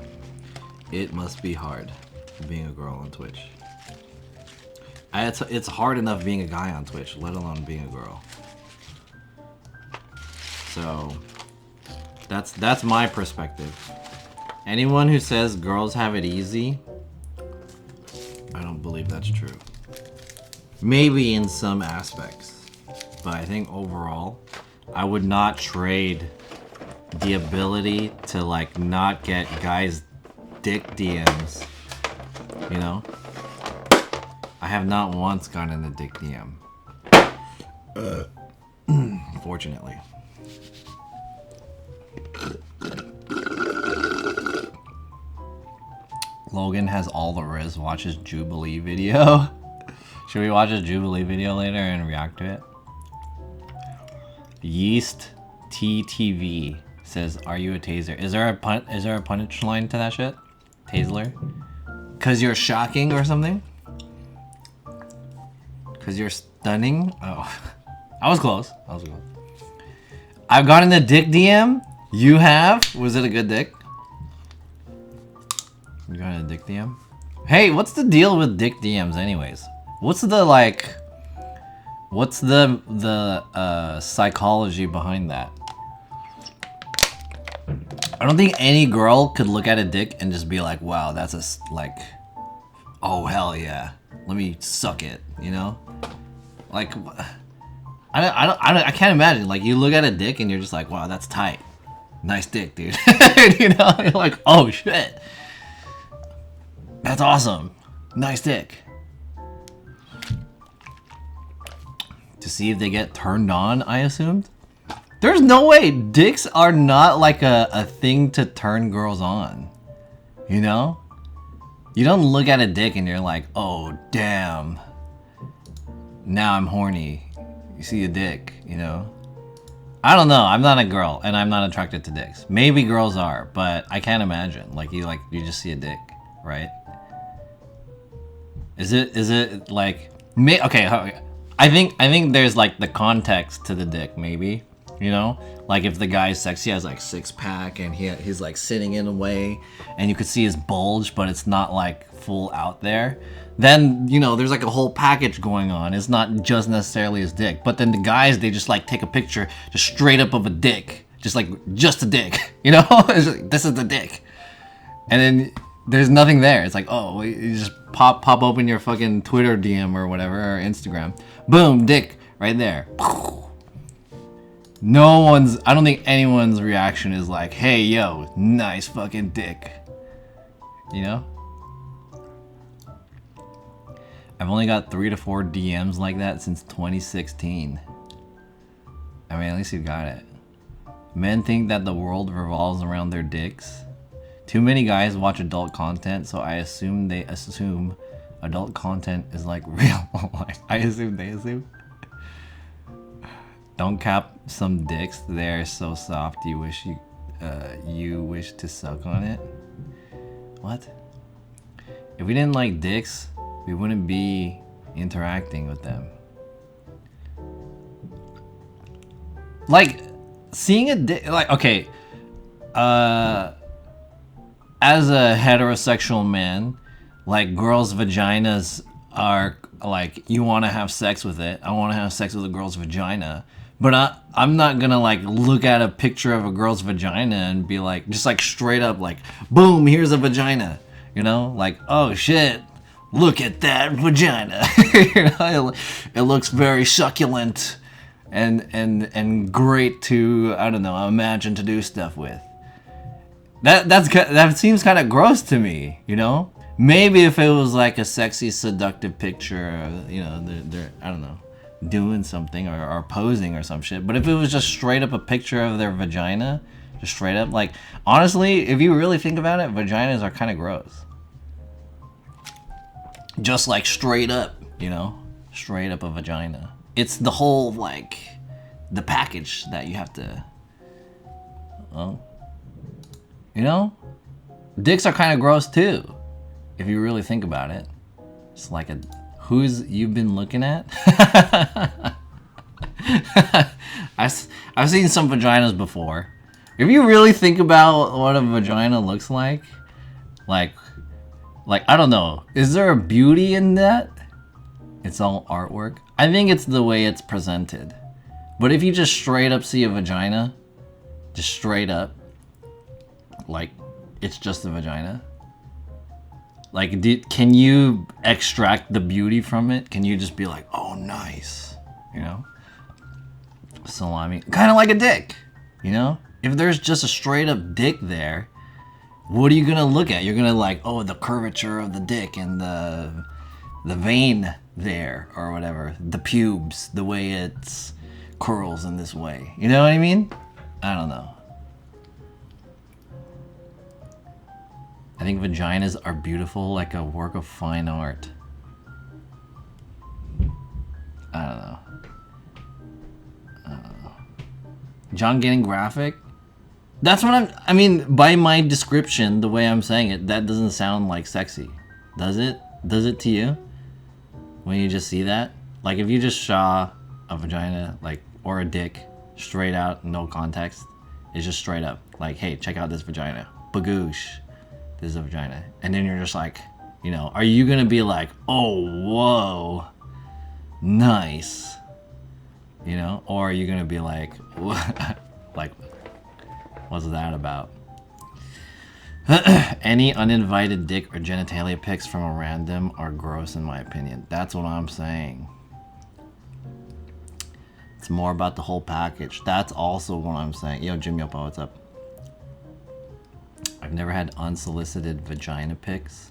It must be hard being a girl on Twitch. It's hard enough being a guy on Twitch, let alone being a girl. So that's my perspective. Anyone who says girls have it easy, I don't believe that's true. Maybe in some aspects, but I think overall, I would not trade the ability to like not get guys' dick DMs. You know? I have not once gotten a dick DM. Fortunately. Logan has all the Riz watches Jubilee video. Should we watch a Jubilee video later and react to it? Yeast TTV says, "Are you a taser?" Is there a punchline to that shit? Taser? Cause you're shocking or something? Cause you're stunning? Oh, I was close. I've gotten a dick DM. You have? Was it a good dick? You got a dick DM? Hey, what's the deal with dick DMs anyways? What's the psychology behind that? I don't think any girl could look at a dick and just be like, wow, that's oh hell yeah, let me suck it, you know? Like, I can't imagine. Like, you look at a dick and you're just like, wow, that's tight, nice dick, dude. You know, you're like, oh shit, that's awesome, nice dick. To see if they get turned on, I assumed. There's no way. Dicks are not like a thing to turn girls on. You know? You don't look at a dick and you're like, oh, damn. Now I'm horny. You see a dick, you know? I don't know. I'm not a girl and I'm not attracted to dicks. Maybe girls are, but I can't imagine. Like you just see a dick, right? Is it like... Okay, I think there's like the context to the dick, maybe. You know, like if the guy's sexy, has like 6-pack and he's like sitting in a way and you could see his bulge, but it's not like full out there, then, you know, there's like a whole package going on. It's not just necessarily his dick. But then the guys, they just like take a picture just straight up of a dick, just a dick, you know? It's like, this is the dick, and then there's nothing there. It's like, oh, you just pop open your fucking Twitter DM or whatever, or Instagram, boom, dick right there. I don't think anyone's reaction is like, hey, yo, nice fucking dick. You know? I've only got 3 to 4 DMs like that since 2016. I mean, at least you got it. Men think that the world revolves around their dicks. Too many guys watch adult content, so I assume they assume adult content is like real life. I assume they assume. Don't cap some dicks. They're so soft. You wish to suck on it. What? If we didn't like dicks, we wouldn't be interacting with them. Like seeing a dick. Like, okay. As a heterosexual man, like girls' vaginas are like, you want to have sex with it. I want to have sex with a girl's vagina. But I'm not gonna like look at a picture of a girl's vagina and be like, just like straight up like, boom, here's a vagina, you know, like, oh shit, look at that vagina. You know, it looks very succulent and great to, I don't know, imagine to do stuff with. That seems kind of gross to me, you know. Maybe if it was like a sexy, seductive picture, you know, they're I don't know, doing something or posing or some shit. But if it was just straight up a picture of their vagina, just straight up, like, honestly, if you really think about it, vaginas are kind of gross. Just like straight up, you know, straight up a vagina. It's the whole, like, the package that you have to, well, you know, dicks are kind of gross too, if you really think about it. It's like who's you've been looking at? I've seen some vaginas before. If you really think about what a vagina looks like I don't know, is there a beauty in that? It's all artwork. I think it's the way it's presented. But if you just straight up see a vagina, just straight up, like it's just a vagina. Like, can you extract the beauty from it? Can you just be like, oh, nice, you know? Salami, kind of like a dick, you know? If there's just a straight up dick there, what are you gonna look at? You're gonna like, oh, the curvature of the dick and the vein there or whatever, the pubes, the way it's curls in this way. You know what I mean? I don't know. I think vaginas are beautiful, like a work of fine art. I don't know. John getting graphic? That's what I mean, by my description, the way I'm saying it, that doesn't sound like sexy. Does it? Does it to you? When you just see that? Like if you just saw a vagina, like, or a dick, straight out, no context, it's just straight up. Like, hey, check out this vagina. Bagoosh. This is a vagina. And then you're just like, you know, are you gonna be like, oh, whoa, nice, you know? Or are you gonna be like, like, what's that about? Any uninvited dick or genitalia pics from a random are gross in my opinion. That's what I'm saying. It's more about the whole package. That's also what I'm saying. Yo, Jim Yopa, what's up? I've never had unsolicited vagina pics.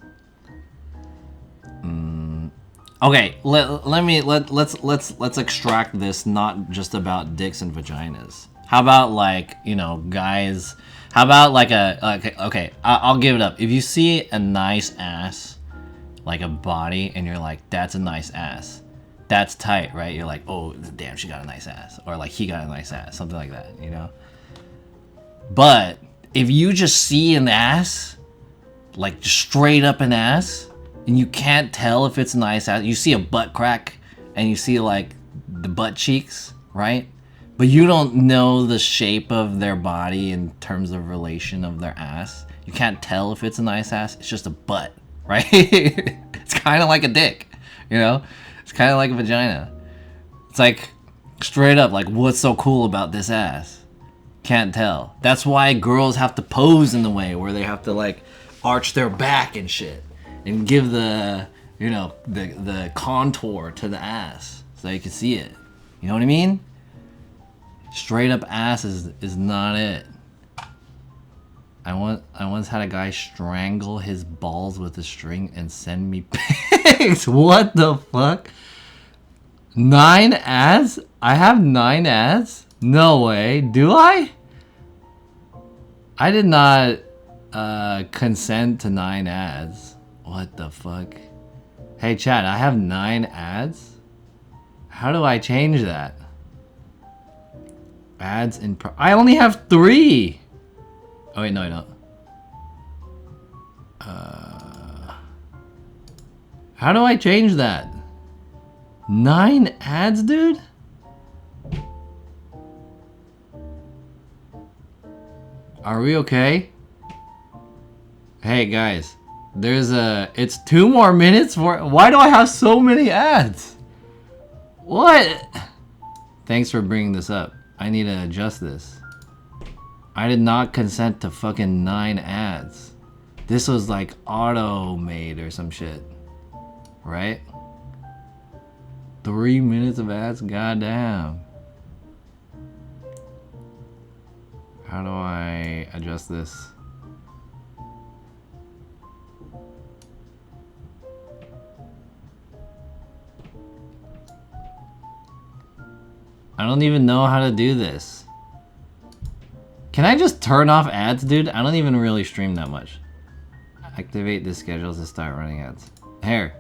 Okay, let's extract this not just about dicks and vaginas. How about like, you know, guys? How about like okay, I'll give it up. If you see a nice ass, like a body, and you're like, that's a nice ass, that's tight, right? You're like, oh damn, she got a nice ass, or like he got a nice ass, something like that, you know. But if you just see an ass, like just straight up an ass, and you can't tell if it's a nice ass, you see a butt crack, and you see like the butt cheeks, right? But you don't know the shape of their body in terms of relation of their ass. You can't tell if it's a nice ass. It's just a butt, right? It's kind of like a dick, you know? It's kind of like a vagina. It's like straight up, like, what's so cool about this ass? Can't tell. That's why girls have to pose in the way where they have to like arch their back and shit and give the, you know, the contour to the ass so you can see it. You know what I mean? Straight up ass is not it. I once had a guy strangle his balls with a string and send me pics. What the fuck? 9 ads? I have 9 ads? No way. Do I? I did not consent to 9 ads. What the fuck? Hey chat, I have 9 ads? How do I change that? Ads in I only have 3. Oh wait, no I don't. How do I change that? 9 ads, dude? Are we okay? Hey guys, it's 2 more minutes for, why do I have so many ads? What? Thanks for bringing this up. I need to adjust this. I did not consent to fucking 9 ads. This was like auto-made or some shit. Right? 3 minutes of ads? Goddamn. How do I adjust this? I don't even know how to do this. Can I just turn off ads, dude? I don't even really stream that much. Activate the schedules to start running ads. Here.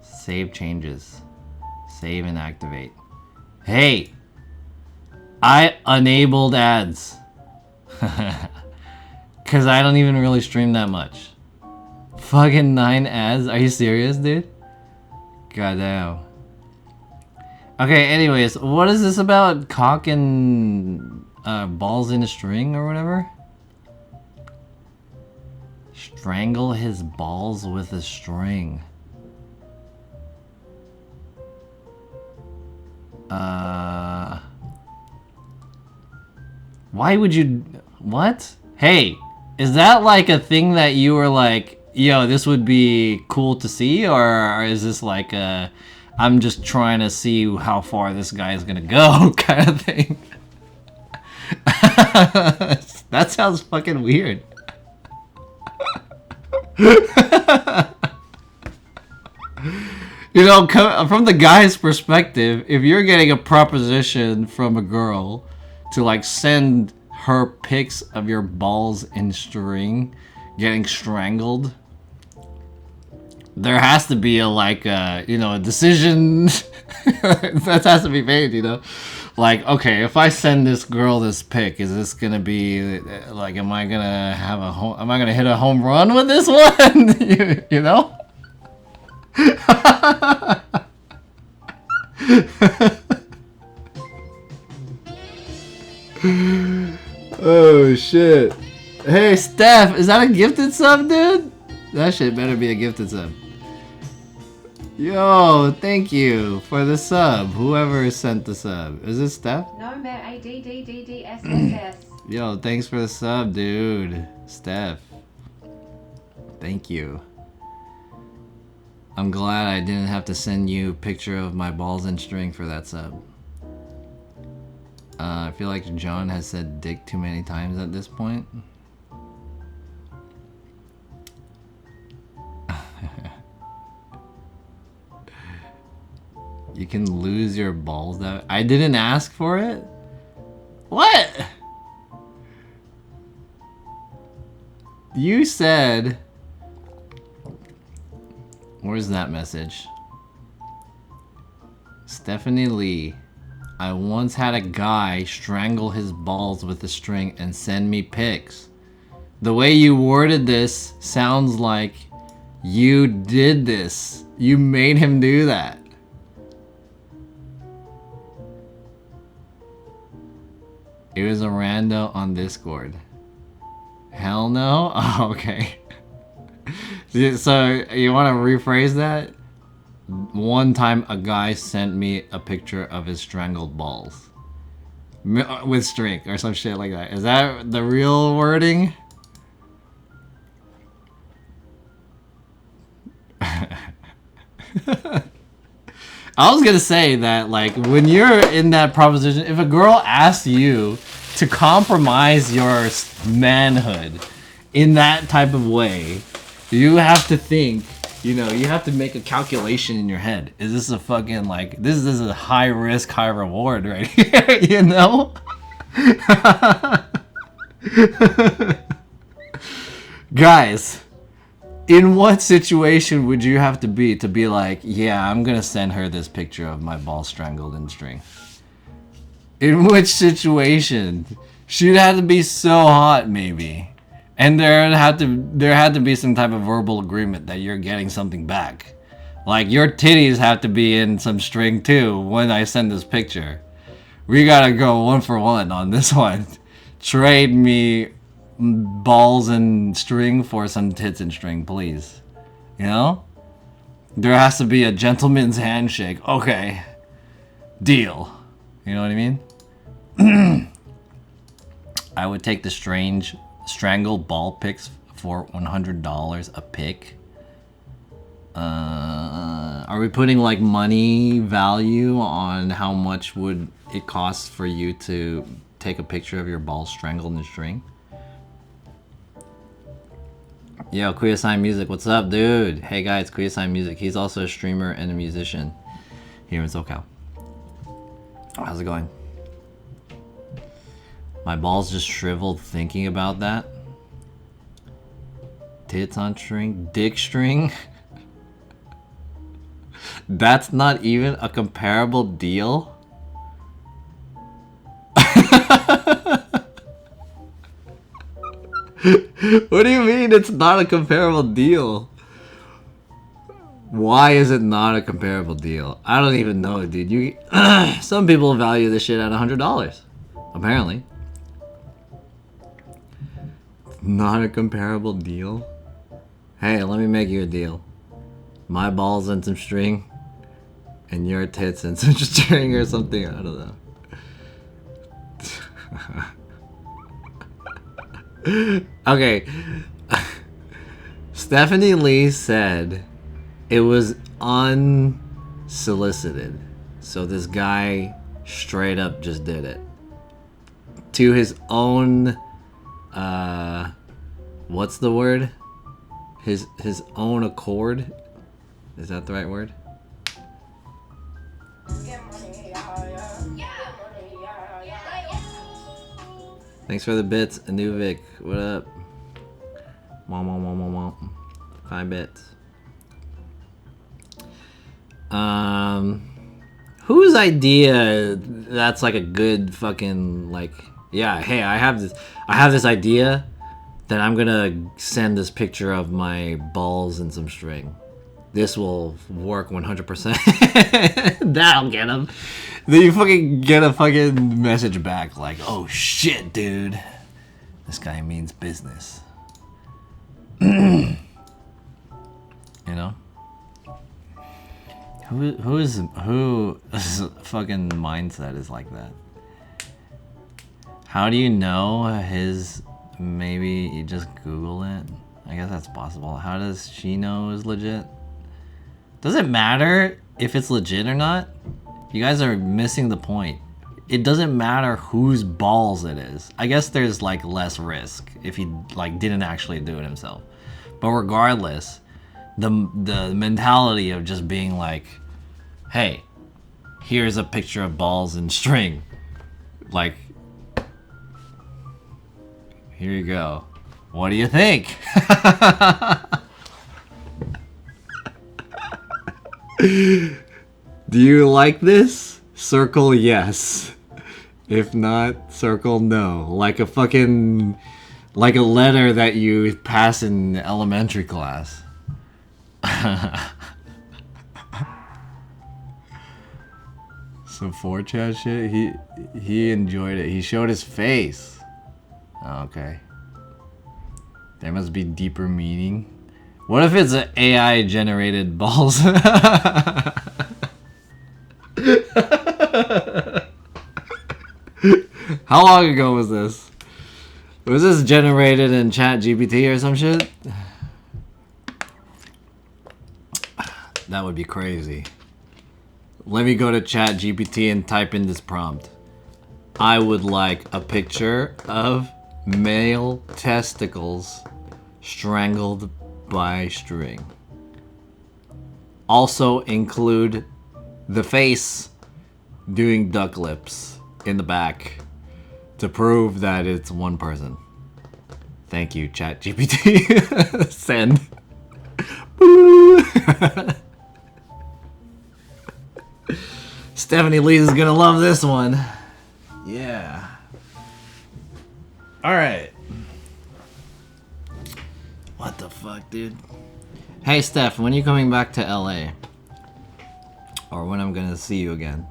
Save changes. Save and activate. Hey! I enabled ads. Cause I don't even really stream that much. Fucking 9 ads? Are you serious, dude? Goddamn. Okay, anyways, what is this about cock and balls in a string or whatever? Strangle his balls with a string. Why would you... What? Hey, is that like a thing that you were like, yo, this would be cool to see? Or is this like a, I'm just trying to see how far this guy is gonna go kind of thing? That sounds fucking weird. You know, from the guy's perspective, if you're getting a proposition from a girl to like send her pics of your balls in string getting strangled, there has to be a like you know, a decision that has to be made, you know, like, okay, if I send this girl this pic, is this gonna be like, am I gonna hit a home run with this one? You know. Oh shit. Hey Steph, is that a gifted sub, dude? That shit better be a gifted sub. Yo, thank you for the sub. Whoever sent the sub. Is it Steph? No, Matt, ADDDDSSS. Yo, thanks for the sub, dude. Steph. Thank you. I'm glad I didn't have to send you a picture of my balls and string for that sub. I feel like John has said dick too many times at this point. You can lose your balls that... I didn't ask for it? What? You said... Where's that message? Stephanie Lee. I once had a guy strangle his balls with a string and send me pics. The way you worded this sounds like you did this. You made him do that. It was a rando on Discord. Hell no? Oh, okay. So, you want to rephrase that? One time a guy sent me a picture of his strangled balls. With string or some shit like that. Is that the real wording? I was gonna say that, like, when you're in that proposition, if a girl asks you to compromise your manhood in that type of way, you have to think, you know, you have to make a calculation in your head. Is this a fucking, like, this is a high risk, high reward right here, you know? Guys, in what situation would you have to be like, yeah, I'm gonna send her this picture of my ball strangled in string? In which situation? She'd have to be so hot, maybe. And there had to be some type of verbal agreement that you're getting something back. Like, your titties have to be in some string too when I send this picture. We gotta go 1 for 1 on this one. Trade me balls and string for some tits and string, please. You know? There has to be a gentleman's handshake. Okay. Deal. You know what I mean? I would take the strangled ball pics for $100 a pic. Are we putting like money value on how much would it cost for you to take a picture of your balls strangled in a string? Yo, Kuyasai Music, what's up, dude? Hey guys, Kuyasai Music. He's also a streamer and a musician here in SoCal. How's it going? My balls just shriveled thinking about that. Tits on string, dick string. That's not even a comparable deal. What do you mean it's not a comparable deal? Why is it not a comparable deal? I don't even know, dude. You, some people value this shit at $100. Apparently. Not a comparable deal? Hey, let me make you a deal. My balls and some string, and your tits and some string or something. I don't know. Okay. Stephanie Lee said it was unsolicited. So this guy straight up just did it. To his own, what's the word? His own accord? Is that the right word? Thanks for the bits, Anuvik. What up? 5 bits. Whose idea that's like a good fucking like, yeah, hey, I have this idea that I'm gonna send this picture of my balls and some string. This will work 100%. That'll get him. Then you fucking get a fucking message back like, oh shit, dude. This guy means business. You know? Whose fucking mindset is like that? How do you know his? Maybe you just Google it. I guess that's possible. How does she know is legit? Does it matter if it's legit or not? You guys are missing the point. It doesn't matter whose balls it is. I guess there's like less risk if he like didn't actually do it himself. But regardless, the mentality of just being like, hey, here's a picture of balls and string. Like, here you go. What do you think? Do you like this? Circle yes. If not, circle no. Like a fucking, like a letter that you pass in elementary class. Some 4chan shit. He enjoyed it. He showed his face. Oh, okay. There must be deeper meaning. What if it's an AI generated balls? How long ago was this? Was this generated in ChatGPT or some shit? That would be crazy. Let me go to ChatGPT and type in this prompt. I would like a picture of male testicles strangled by string. Also include the face doing duck lips in the back to prove that it's one person. Thank you, ChatGPT. Send. Stephanie Lee is gonna love this one. Yeah. Alright. What the fuck, dude? Hey, Steph, when are you coming back to LA? Or when I'm gonna see you again?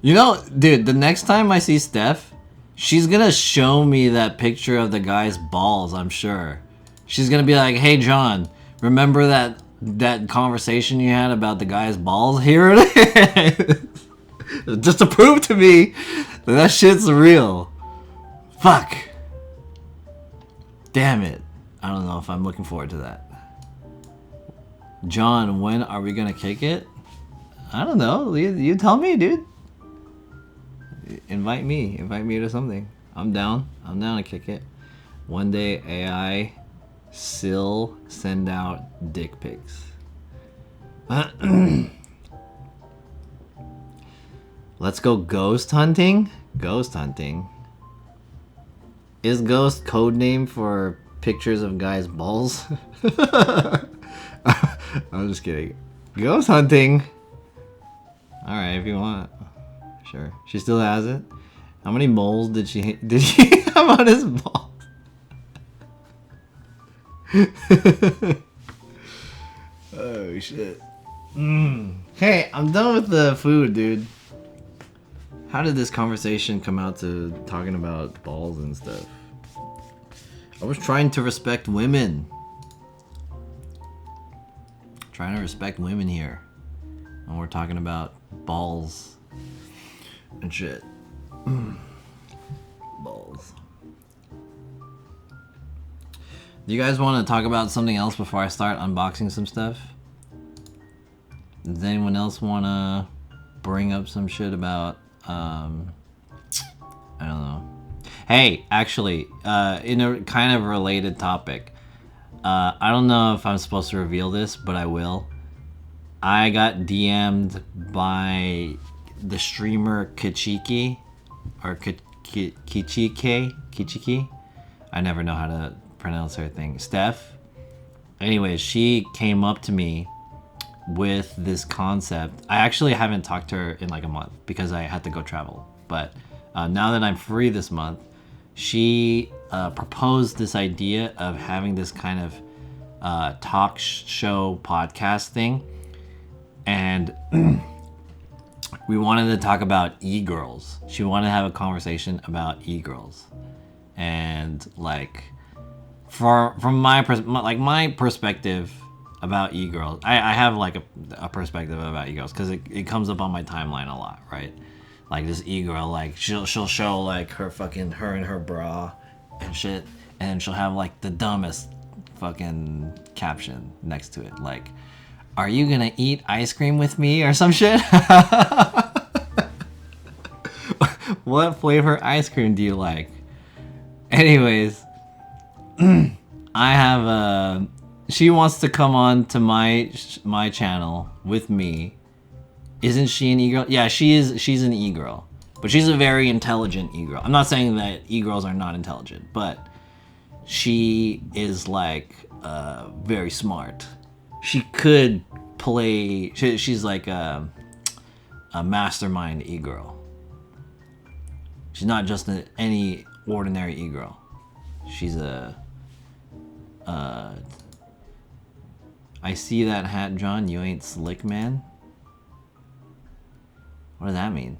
You know, dude, the next time I see Steph, she's gonna show me that picture of the guy's balls, I'm sure. She's gonna be like, hey, John, remember that conversation you had about the guy's balls? Here it is. Just to prove to me that shit's real. Fuck. Damn it. I don't know if I'm looking forward to that. John, when are we gonna kick it? I don't know. You tell me, dude. Invite me to something. I'm down to kick it. One day AI still send out dick pics. Let's go ghost hunting. Ghost hunting. Is ghost code name for pictures of guys' balls? I'm just kidding. Ghost hunting. Alright, if you want. Sure. She still has it? How many moles did he have on his balls? Oh shit. Hey, I'm done with the food, dude. How did this conversation come out to talking about balls and stuff? I was trying to respect women. Trying to respect women here. And we're talking about balls and shit. Balls. Do you guys want to talk about something else before I start unboxing some stuff? Does anyone else want to bring up some shit about, I don't know. Hey, actually, in a kind of related topic, I don't know if I'm supposed to reveal this, but I will. I got DM'd by the streamer Kichiki, or Kichiki. I never know how to pronounce her thing. Steph. Anyways, she came up to me with this concept. I actually haven't talked to her in like a month because I had to go travel. But now that I'm free this month, she proposed this idea of having this kind of talk show podcast thing. And we wanted to talk about e-girls. She wanted to have a conversation about e-girls. And like, from my perspective about e-girls, I have like a perspective about e-girls because it comes up on my timeline a lot, right? Like this e-girl, like she'll show like her in her bra and shit, and she'll have like the dumbest fucking caption next to it, like, "Are you gonna eat ice cream with me?" or some shit. What flavor ice cream do you like? Anyways, I have she wants to come on to my channel with me. Isn't she an e-girl? Yeah, she is. She's an e-girl, but she's a very intelligent e-girl. I'm not saying that e-girls are not intelligent, but she is like very smart. She could play. She's like a mastermind e-girl. She's not just any ordinary e-girl. She's a. I see that hat, John. You ain't slick, man. What does that mean?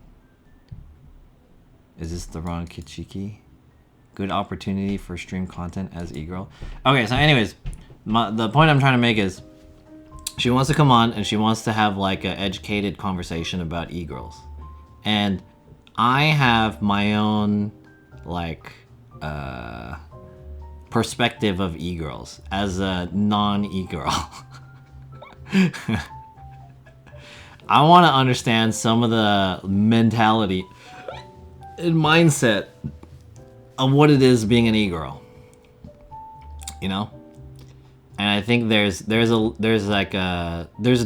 Is this the wrong Kichiki? Good opportunity for stream content as e-girl. Okay, so anyways, the point I'm trying to make is she wants to come on and she wants to have like an educated conversation about e-girls. And I have my own like perspective of e-girls as a non-e-girl. I want to understand some of the mentality and mindset of what it is being an e-girl, you know. And I think there's a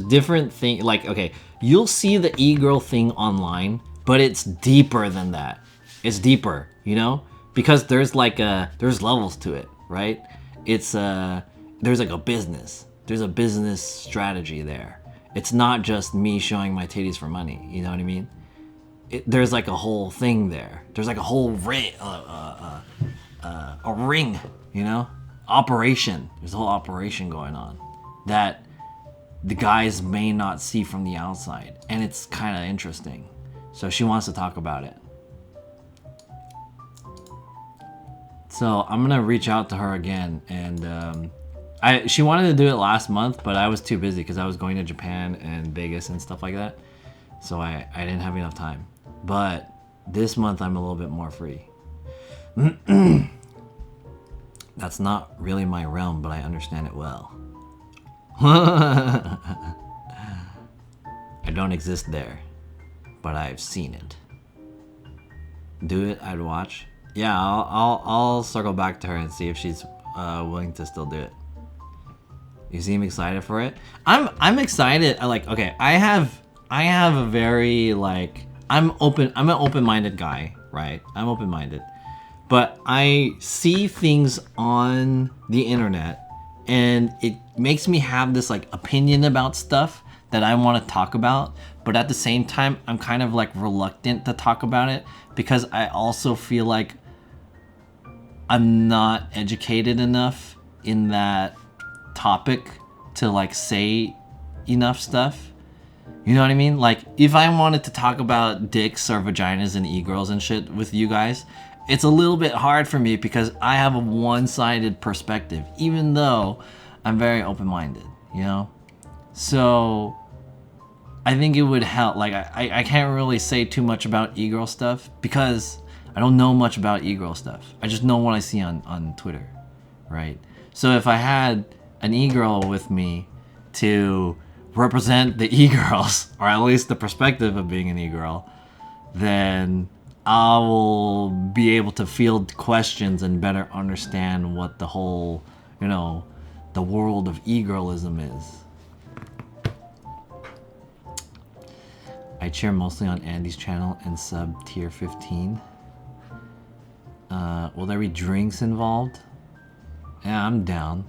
different thing. Like, okay, you'll see the e-girl thing online, but it's deeper than that. It's deeper, you know, because there's levels to it, right? It's there's like a business. There's a business strategy there. It's not just me showing my titties for money. You know what I mean? There's like a whole thing there. There's like a whole ring, a ring, you know? Operation. There's a whole operation going on that the guys may not see from the outside. And it's kind of interesting. So she wants to talk about it. So I'm going to reach out to her again. And she wanted to do it last month, but I was too busy because I was going to Japan and Vegas and stuff like that. So I didn't have enough time. But this month I'm a little bit more free. That's not really my realm, but I understand it well. I don't exist there, but I've seen it. Do it, I'd watch. Yeah, I'll circle back to her and see if she's willing to still do it. You seem excited for it. I'm excited. Okay, I have a very like I'm an open-minded guy, right? I'm open-minded. But I see things on the internet and it makes me have this like opinion about stuff that I want to talk about, but at the same time I'm kind of like reluctant to talk about it because I also feel like I'm not educated enough in that topic to like say enough stuff. You know what I mean? Like, if I wanted to talk about dicks or vaginas and e-girls and shit with you guys, it's a little bit hard for me because I have a one-sided perspective, even though I'm very open-minded, you know? So, I think it would help. Like, I can't really say too much about e-girl stuff because I don't know much about e-girl stuff. I just know what I see on Twitter, right? So if I had an e-girl with me to represent the e-girls, or at least the perspective of being an e-girl, then I will be able to field questions and better understand what the whole, you know, the world of e-girlism is. I cheer mostly on Andy's channel and sub tier 15. Will there be drinks involved? Yeah, I'm down.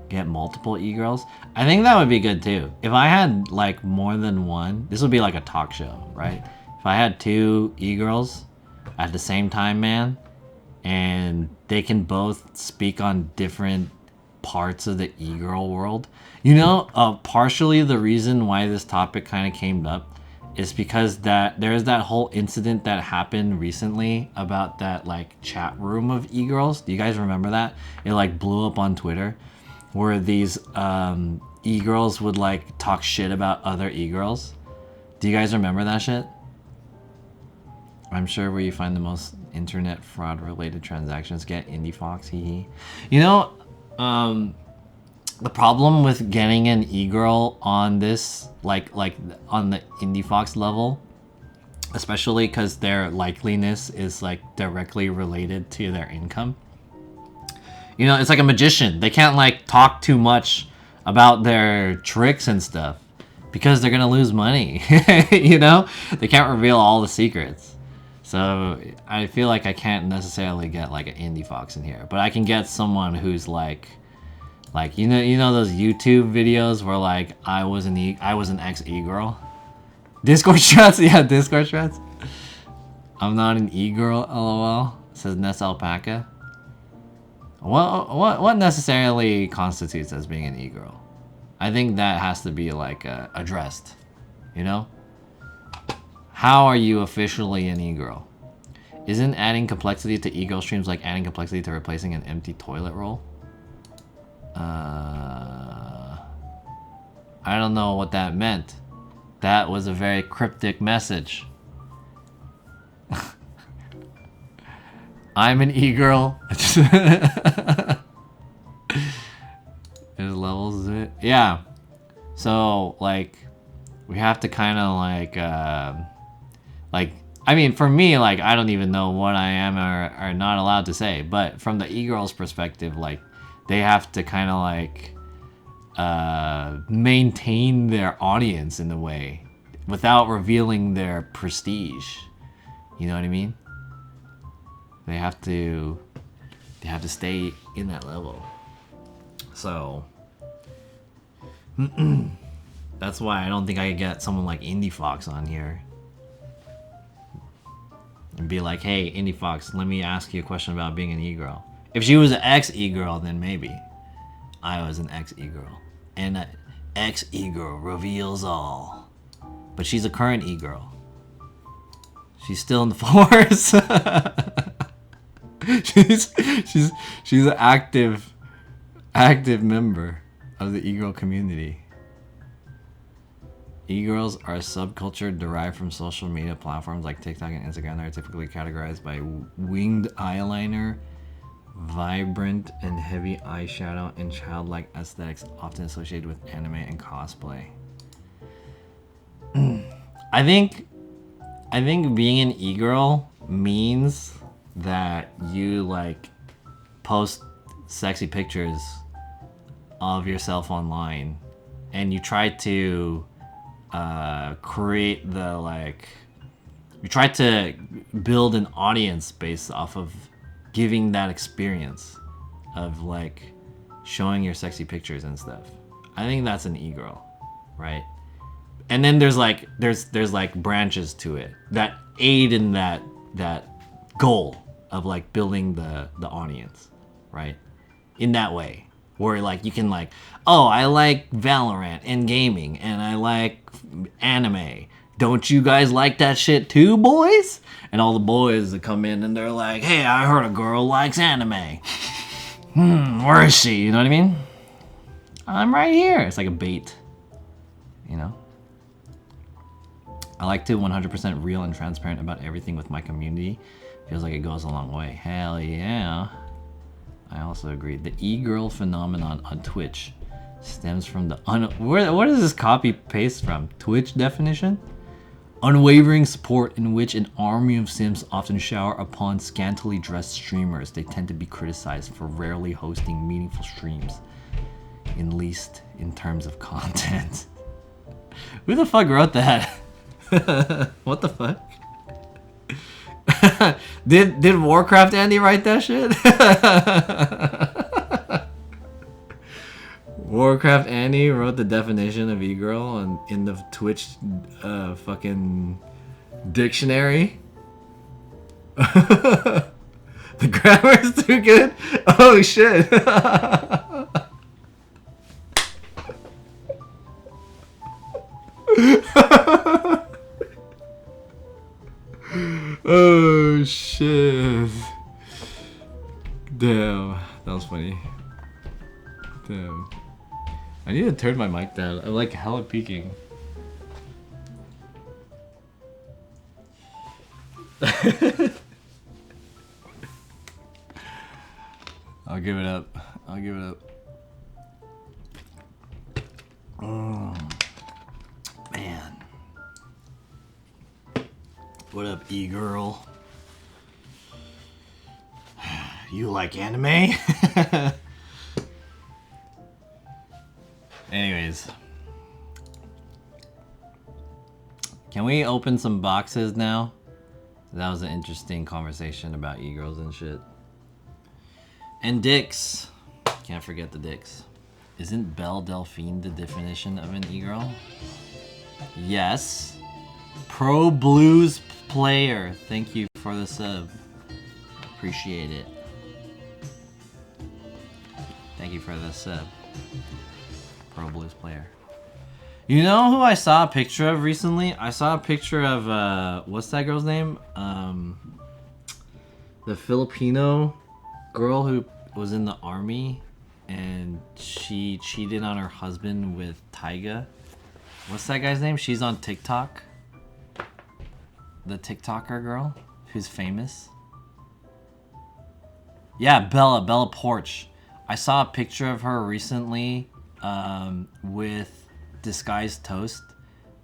Get multiple e-girls? I think that would be good too. If I had like more than one, this would be like a talk show, right? If I had 2 e-girls at the same time, man, and they can both speak on different parts of the e-girl world. You know, partially the reason why this topic kind of came up is because that there's that whole incident that happened recently about that like chat room of e-girls. Do you guys remember that? It like blew up on Twitter, where these e-girls would like talk shit about other e-girls. Do you guys remember that shit? I'm sure where you find the most internet fraud related transactions get Indie Fox, hee. You know, the problem with getting an e-girl on this, like on the Indie Fox level, especially because their likeliness is like directly related to their income. You know, it's like a magician. They can't like talk too much about their tricks and stuff because they're gonna lose money. You know, they can't reveal all the secrets. So I feel like I can't necessarily get like an Indie Fox in here, but I can get someone who's like you know those YouTube videos where like I was an ex e-girl. Discord strats, yeah, Discord strats. I'm not an e-girl, lol. Says Ness Alpaca. What necessarily constitutes as being an e-girl? I think that has to be like addressed, you know? How are you officially an e-girl? Isn't adding complexity to e-girl streams like adding complexity to replacing an empty toilet roll? I don't know what that meant. That was a very cryptic message. I'm an e-girl. There's levels of it. Yeah. So, like, we have to kind of, I mean, for me, like, I don't even know what I am or are not allowed to say. But from the e-girl's perspective, like, they have to kind of, like, maintain their audience in a way without revealing their prestige. You know what I mean? They have to stay in that level. So that's why I don't think I could get someone like Indie Fox on here and be like, hey, Indie Fox, let me ask you a question about being an e-girl. If she was an ex e-girl, then maybe. I was an ex e-girl. And an ex e-girl reveals all. But she's a current e-girl. She's still in the force. she's an active member of the e-girl community. E-girls are a subculture derived from social media platforms like TikTok and Instagram that are typically categorized by winged eyeliner, vibrant and heavy eyeshadow, and childlike aesthetics often associated with anime and cosplay. I think being an e-girl means that you like post sexy pictures of yourself online and you try to create the like, you try to build an audience based off of giving that experience of like showing your sexy pictures and stuff. I think that's an e-girl, right? And then there's like branches to it that aid in that goal, of like building the audience, right? In that way, where like you can like, oh, I like Valorant and gaming, and I like anime. Don't you guys like that shit too, boys? And all the boys that come in and they're like, hey, I heard a girl likes anime. Where is she? You know what I mean? I'm right here. It's like a bait, you know? I like to 100% real and transparent about everything with my community. Feels like it goes a long way. Hell yeah. I also agree. The e-girl phenomenon on Twitch stems from the what is this copy paste from? Twitch definition? Unwavering support in which an army of Sims often shower upon scantily dressed streamers. They tend to be criticized for rarely hosting meaningful streams, at least in terms of content. Who the fuck wrote that? What the fuck? Did Warcraft Andy write that shit? Warcraft Annie wrote the definition of e-girl in the Twitch fucking dictionary. The grammar is too good? Oh shit. Oh shit. Damn, that was funny. Damn. I need to turn my mic down. I'm like hella peeking. I'll give it up. I'll give it up. Oh, man. What up, e-girl? You like anime? Anyways. Can we open some boxes now? That was an interesting conversation about e-girls and shit. And dicks. Can't forget the dicks. Isn't Belle Delphine the definition of an e-girl? Yes. Pro Blues player. Thank you for the sub. Appreciate it. Thank you for the sub. Pro Blues player. You know who I saw a picture of recently? I saw a picture of what's that girl's name? The Filipino girl who was in the army and she cheated on her husband with Tyga. What's that guy's name? She's on TikTok. The TikToker girl who's famous. Yeah, Bella Porch. I saw a picture of her recently with Disguised Toast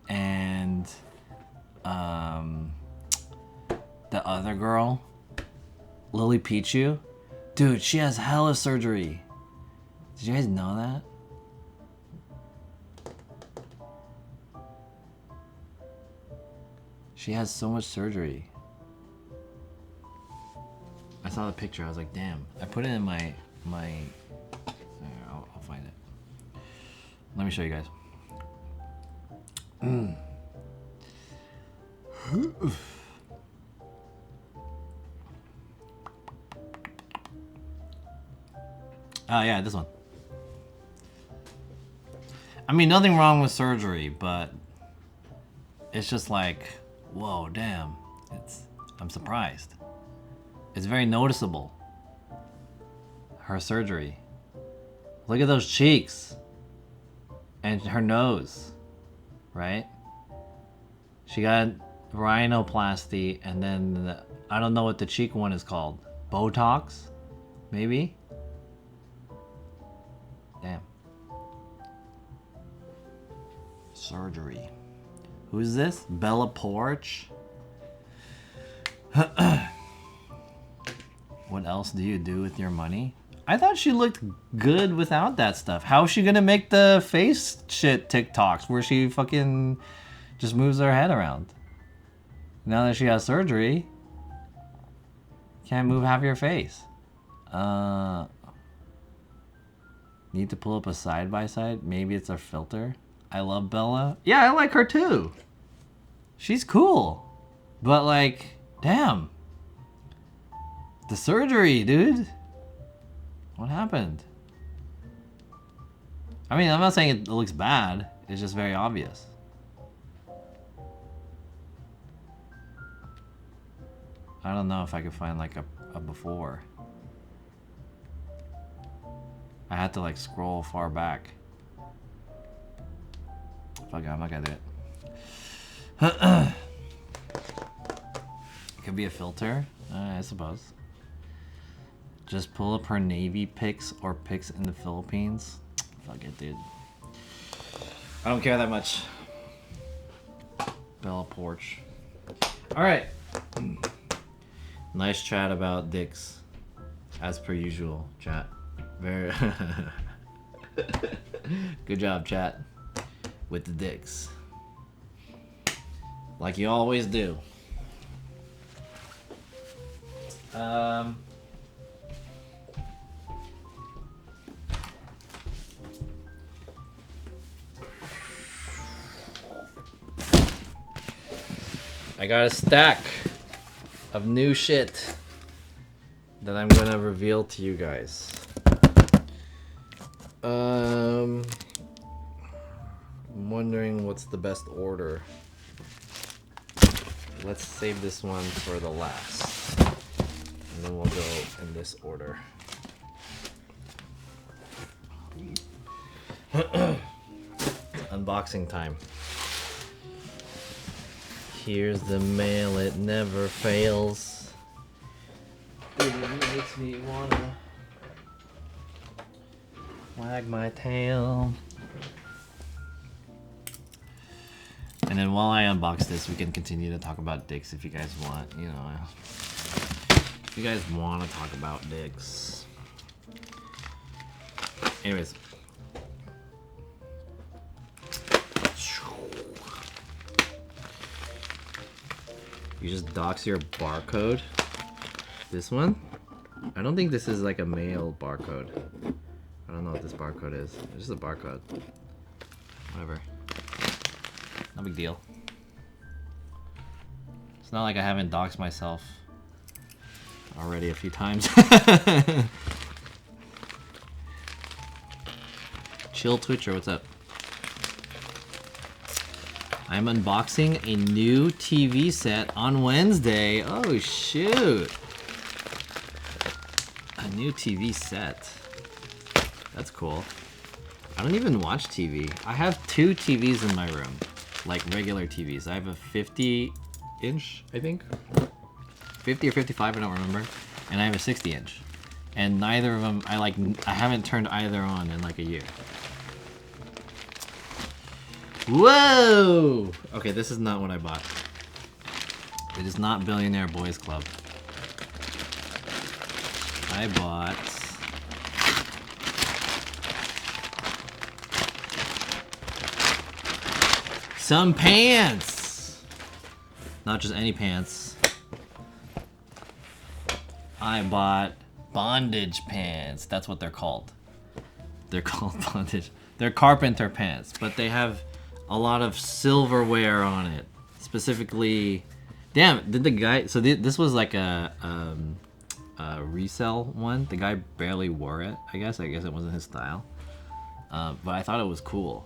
and the other girl, Lily Pichu. Dude, she has hella surgery. Did you guys know that? She has so much surgery. I saw the picture. I was like, damn. I put it in my. I'll find it. Let me show you guys. Oh yeah, this one. I mean, nothing wrong with surgery, but it's just like, whoa, damn. I'm surprised. It's very noticeable. Her surgery. Look at those cheeks. And her nose. Right? She got rhinoplasty and then I don't know what the cheek one is called. Botox? Maybe? Damn. Surgery. Who's this? Bella Porch? What else do you do with your money? I thought she looked good without that stuff. How is she gonna make the face shit TikToks where she fucking just moves her head around? Now that she has surgery, can't move half your face. Need to pull up a side by side. Maybe it's a filter. I love Bella. Yeah, I like her too. She's cool. But like, damn. The surgery, dude. What happened? I mean, I'm not saying it looks bad. It's just very obvious. I don't know if I could find like a before. I had to like scroll far back. Fuck it, I'm not gonna do it. It could be a filter, I suppose. Just pull up her Navy pics or pics in the Philippines. Fuck it, dude. I don't care that much. Bella Porch. Alright. Nice chat about dicks. As per usual, chat. Very good job, chat. With the dicks. Like you always do. I got a stack of new shit that I'm gonna reveal to you guys. I'm wondering what's the best order. Let's save this one for the last. And then we'll go in this order. Unboxing time. Here's the mail, it never fails. It makes me wanna wag my tail. And then while I unbox this, we can continue to talk about dicks if you guys want, you know. If you guys want to talk about dicks. Anyways. You just dox your barcode. This one? I don't think this is like a mail barcode. I don't know what this barcode is. It's just a barcode. Whatever. No big deal. It's not like I haven't doxed myself already a few times. Chill Twitcher, what's up? I'm unboxing a new TV set on Wednesday. Oh shoot. A new TV set. That's cool. I don't even watch TV. I have 2 TVs in my room. Like regular TVs. I have a 50-inch, I think. 50 or 55, I don't remember. And I have a 60-inch. And neither of them, I haven't turned either on in like a year. Whoa! Okay, this is not what I bought. It is not Billionaire Boys Club. I bought some pants! Not just any pants. I bought bondage pants. That's what they're called. They're called bondage. They're carpenter pants, but they have a lot of silverware on it. Specifically, damn, did the guy, so this was like a resale one. The guy barely wore it, I guess it wasn't his style. But I thought it was cool.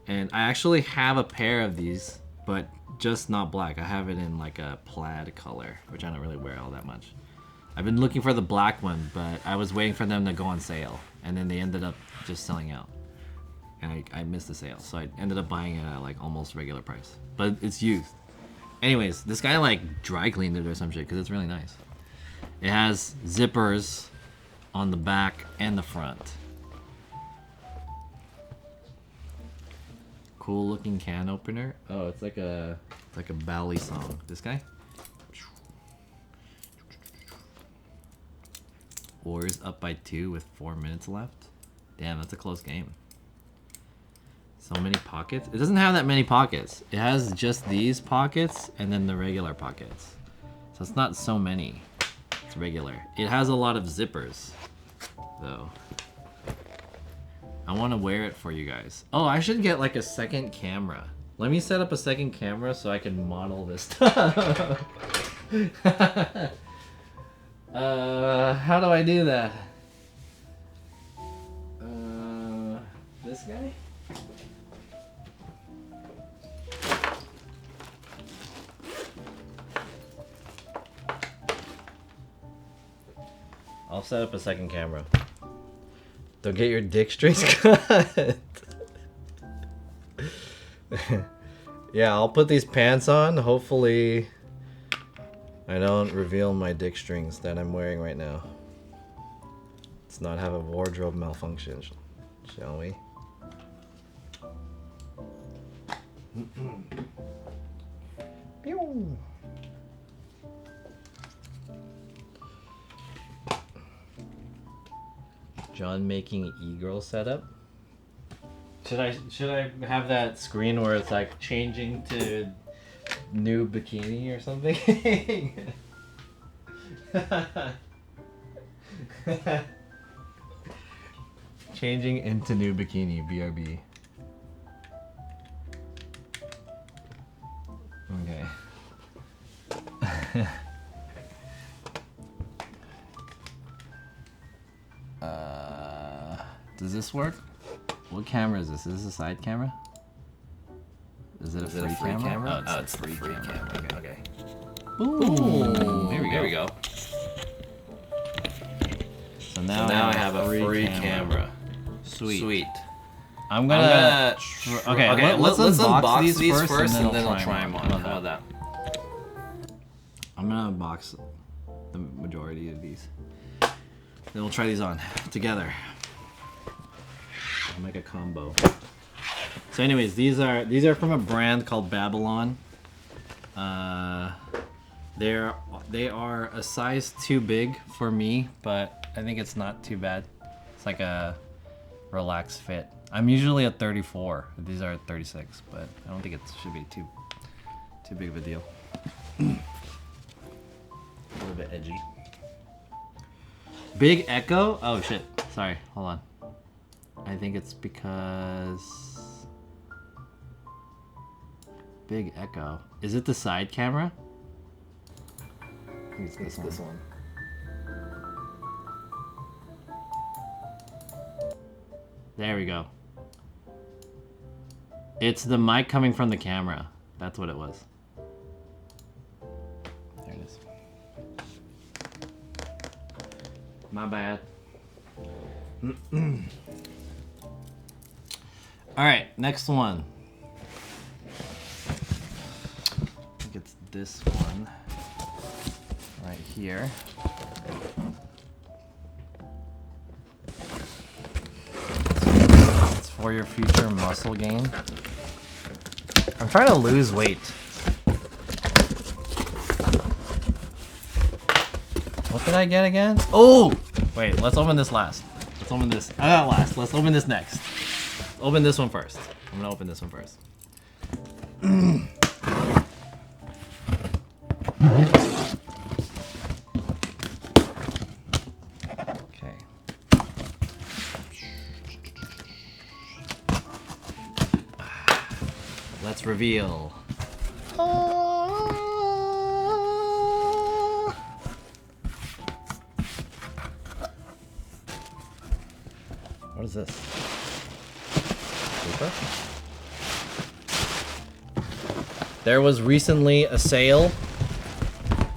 And I actually have a pair of these, but just not black. I have it in like a plaid color, which I don't really wear all that much. I've been looking for the black one, but I was waiting for them to go on sale, and then they ended up just selling out. And I missed the sale, so I ended up buying it at like almost regular price. But it's used. Anyways, this guy like dry cleaned it or some shit, because it's really nice. It has zippers on the back and the front. Cool looking can opener. Oh, it's like a Bally song. This guy. Warriors up by 2 with 4 minutes left. Damn, that's a close game. So many pockets. It doesn't have that many pockets. It has just these pockets and then the regular pockets. So it's not so many. It's regular. It has a lot of zippers, though. I want to wear it for you guys. Oh, I should get like a second camera. Let me set up a second camera so I can model this stuff. How do I do that? This guy? I'll set up a second camera. Don't get your dick straight cut. Yeah, I'll put these pants on. Hopefully I don't reveal my dick strings that I'm wearing right now. Let's not have a wardrobe malfunction, shall we? Pew. John making e-girl setup. Should I have that screen where it's like changing to new bikini or something? Changing into new bikini, BRB. Okay. Does this work? What camera is this? Is this a side camera? Is it a free camera? Oh, it's free camera. Okay. Ooh, There we go. So now I have a free camera. Sweet. I'm gonna okay, let's unbox these first and then I'll try them on. How about that? I'm gonna unbox the majority of these. Then we'll try these on together. I'll make a combo. So anyways, these are from a brand called Babylon. They are a size too big for me, but I think it's not too bad. It's like a relaxed fit. I'm usually at 34. These are at 36, but I don't think it should be too big of a deal. A little bit edgy. Big echo? Oh shit. Sorry, hold on. I think it's because big echo. Is it the side camera? I think it's this one. There we go. It's the mic coming from the camera. That's what it was. There it is. My bad. Alright, next one. I think it's this one. Right here. It's for your future muscle gain. I'm trying to lose weight. What did I get again? Oh! Wait, let's open this last. Let's open this. Not last. Let's open this next. Open this one first. I'm gonna open this one first. Okay. Let's reveal. What is this? Paper? There was recently a sale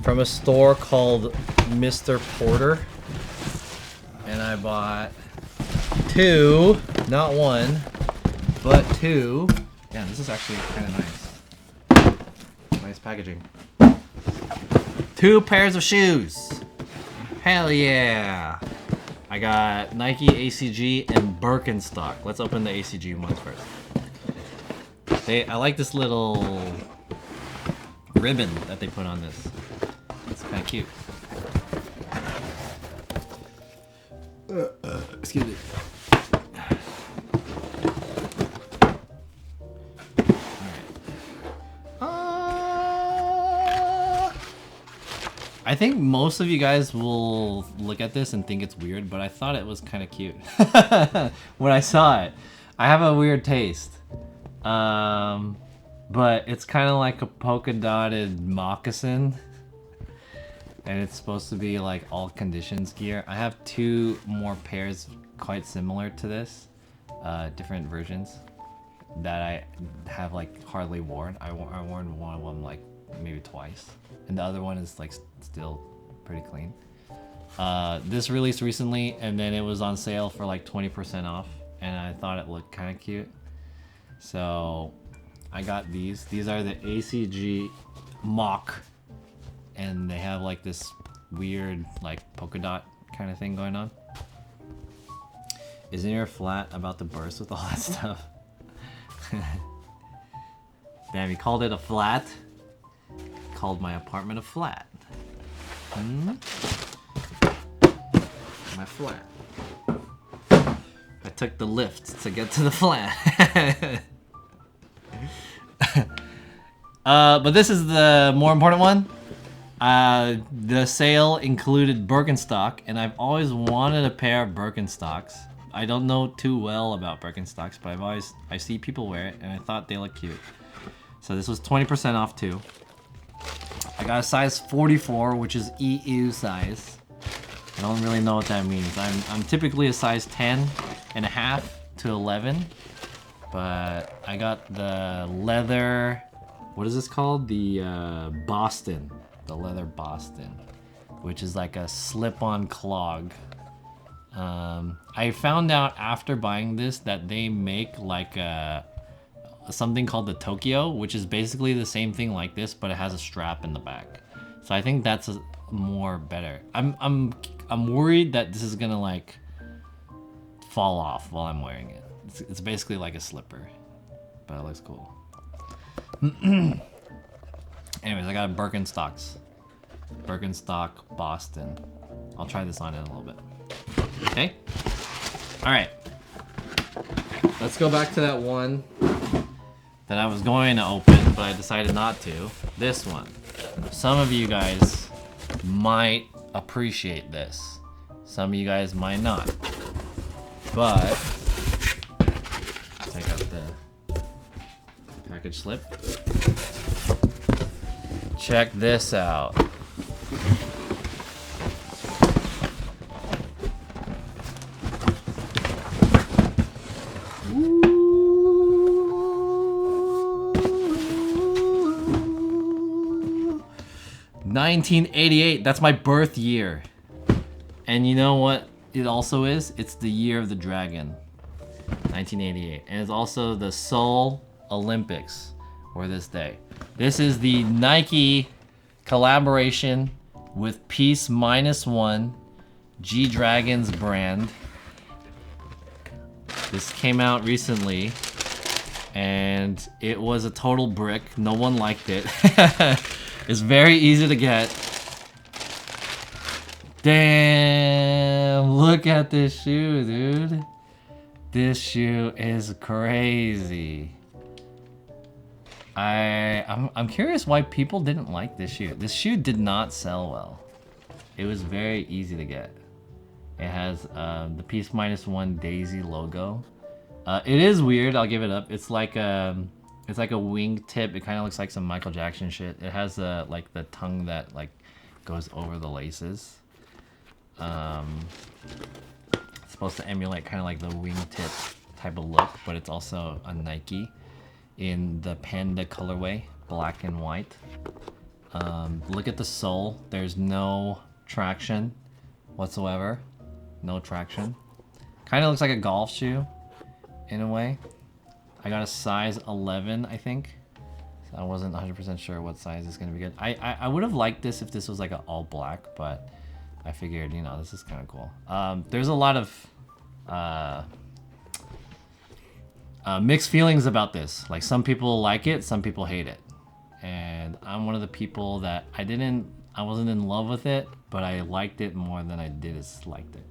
from a store called Mr. Porter, and I bought 2, not 1, but 2. Yeah, this is actually kind of nice. Nice packaging. 2 pairs of shoes. Hell yeah. I got Nike, ACG, and Birkenstock. Let's open the ACG ones first. I like this little ribbon that they put on this. It's kind of cute. Excuse me. I think most of you guys will look at this and think it's weird, but I thought it was kind of cute when I saw it. I have a weird taste, but it's kind of like a polka dotted moccasin, And it's supposed to be like all conditions gear. I have 2 more pairs quite similar to this, different versions that I have like hardly worn. I worn one of them like maybe twice, and the other one is like still pretty clean. This released recently, and then it was on sale for like 20% off, and I thought it looked kind of cute, so I got these. These are the ACG Mock, and they have like this weird like polka dot kind of thing going on. Isn't your flat about to burst with all that stuff? Damn, you called it a flat? Called my apartment a flat. My flat. I took the lift to get to the flat. But this is the more important one. The sale included Birkenstock, and I've always wanted a pair of Birkenstocks. I don't know too well about Birkenstocks, but I see people wear it, and I thought they look cute. So this was 20% off too. I got a size 44, which is EU size. I don't really know what that means. I'm typically a size 10 and a half to 11, but I got the leather. What is this called? The Boston. The leather Boston, which is like a slip-on clog. I found out after buying this that they make like something called the Tokyo, which is basically the same thing like this, but it has a strap in the back. So I think that's more better. I'm worried that this is gonna like fall off while I'm wearing it. It's basically like a slipper, but it looks cool. Anyways, I got a Birkenstock Boston. I'll try this on in a little bit. Okay. All right. Let's go back to that one that I was going to open, but I decided not to. This one. Some of you guys might appreciate this. Some of you guys might not. But take out the package slip. Check this out. Ooh. 1988, that's my birth year. And you know what it also is? It's the year of the dragon. 1988. And it's also the Seoul Olympics or this day. This is the Nike collaboration with Peace -1 G-Dragons brand. This came out recently and it was a total brick. No one liked it. It's very easy to get. Damn, look at this shoe, dude. This shoe is crazy. I'm curious why people didn't like this shoe. This shoe did not sell well. It was very easy to get. It has the Peace -1 Daisy logo. It is weird, I'll give it up. It's like a wingtip. It kind of looks like some Michael Jackson shit. It has like the tongue that like goes over the laces. It's supposed to emulate kind of like the wingtip type of look, but it's also a Nike in the panda colorway, black and white. Look at the sole. There's no traction whatsoever. No traction. Kind of looks like a golf shoe in a way. I got a size 11, I think. So I wasn't 100% sure what size is gonna be good. I would have liked this if this was like an all black, but I figured, you know, this is kind of cool. There's a lot of mixed feelings about this. Like some people like it, some people hate it. And I'm one of the people that I wasn't in love with it, but I liked it more than I disliked it.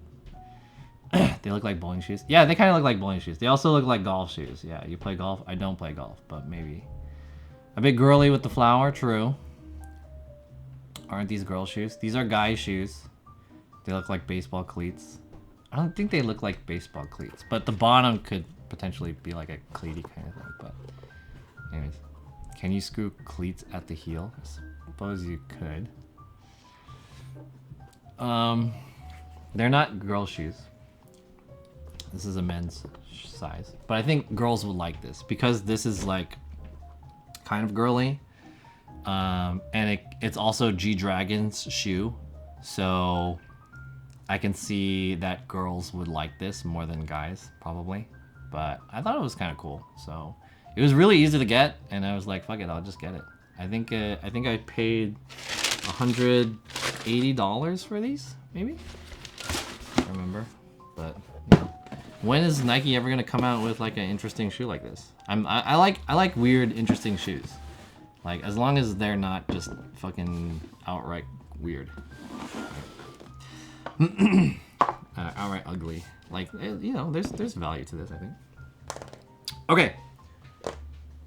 They look like bowling shoes. Yeah, they kind of look like bowling shoes. They also look like golf shoes. Yeah, you play golf? I don't play golf, but maybe. A bit girly with the flower, true. Aren't these girl shoes? These are guy shoes. They look like baseball cleats. I don't think they look like baseball cleats, but the bottom could potentially be like a cleaty kind of thing. But anyways, can you screw cleats at the heel? I suppose you could. They're not girl shoes. This is a men's size, but I think girls would like this because this is like kind of girly, and it's also G-Dragon's shoe, so I can see that girls would like this more than guys probably. But I thought it was kind of cool, so it was really easy to get, and I was like, fuck it, I'll just get it. I think I paid $180 for these, maybe. I don't remember, but you know. When is Nike ever gonna come out with like an interesting shoe like this? I like weird, interesting shoes. Like as long as they're not just fucking outright weird, outright ugly. Like you know, there's value to this, I think. Okay,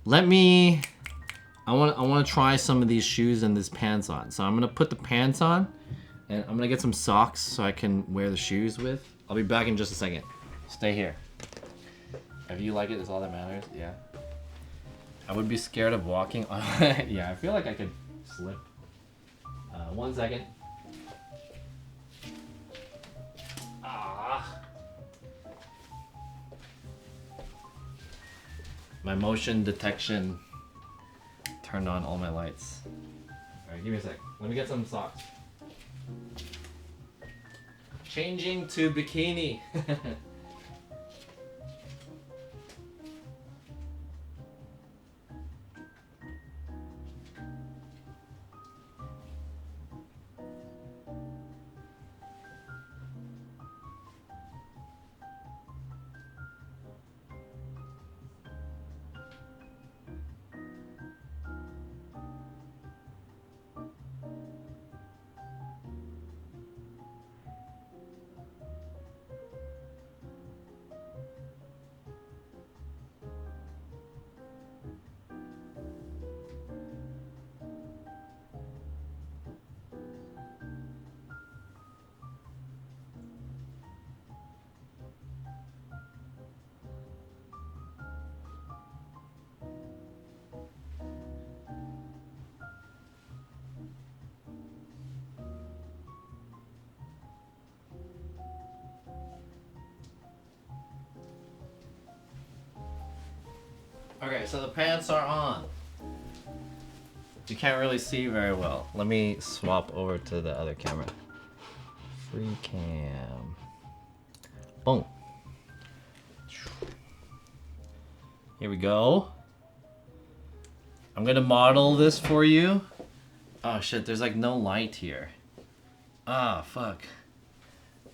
I want to try some of these shoes and these pants on. So I'm gonna put the pants on, and I'm gonna get some socks so I can wear the shoes with. I'll be back in just a second. Stay here. If you like it, it's all that matters. Yeah. I would be scared of walking. Yeah, I feel like I could slip. 1 second. Ah. My motion detection turned on all my lights. Alright, give me a sec. Let me get some socks. Changing to bikini. Okay, so the pants are on. You can't really see very well. Let me swap over to the other camera. Free cam. Boom. Here we go. I'm gonna model this for you. Oh shit, there's like no light here. Ah, fuck.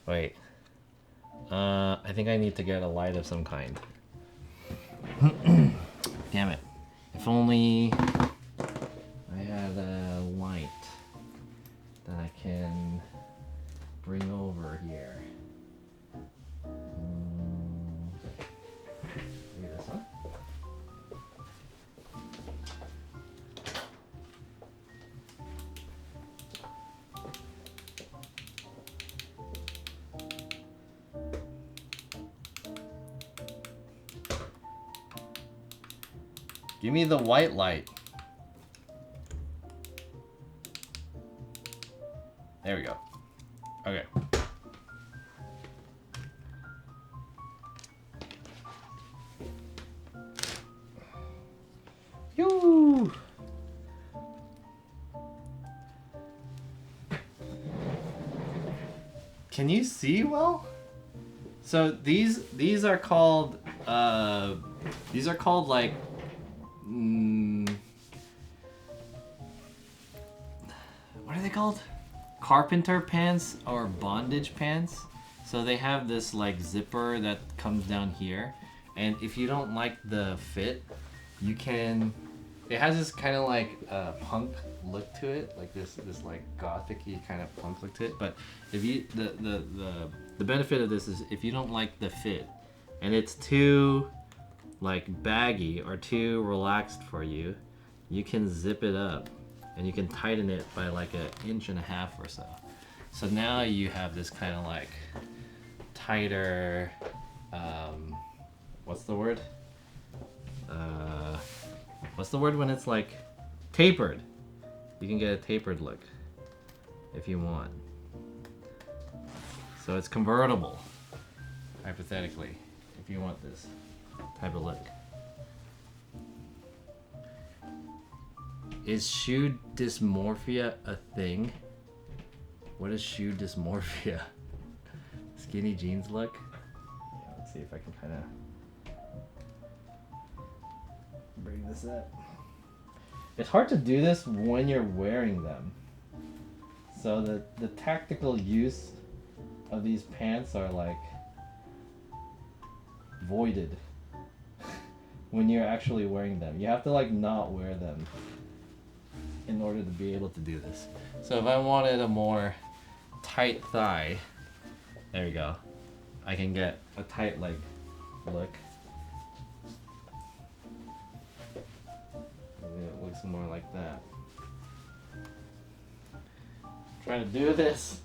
Wait. I think I need to get a light of some kind. Damn it. If only I had a light that I can bring over here. Maybe this one? Give me the white light. There we go. Okay. Yoo! Can you see well? So these are called like what are they called? Carpenter pants or bondage pants. So they have this like zipper that comes down here, and if you don't like the fit, you can. It has this kind of like punk look to it, like this like gothic-y kind of punk look to it. But if you the benefit of this is if you don't like the fit, and it's too like baggy or too relaxed for you, you can zip it up and you can tighten it by like 1.5 inches or so. So now you have this kind of like tighter, what's the word? What's the word when it's like tapered? You can get a tapered look if you want. So it's convertible, hypothetically, if you want this type of look. Is shoe dysmorphia a thing? What is shoe dysmorphia? Skinny jeans look? Yeah, let's see if I can kind of bring this up. It's hard to do this when you're wearing them. So the tactical use of these pants are like voided when you're actually wearing them. You have to like not wear them in order to be able to do this. So if I wanted a more tight thigh, there we go. I can get a tight leg look. And it looks more like that. Trying to do this.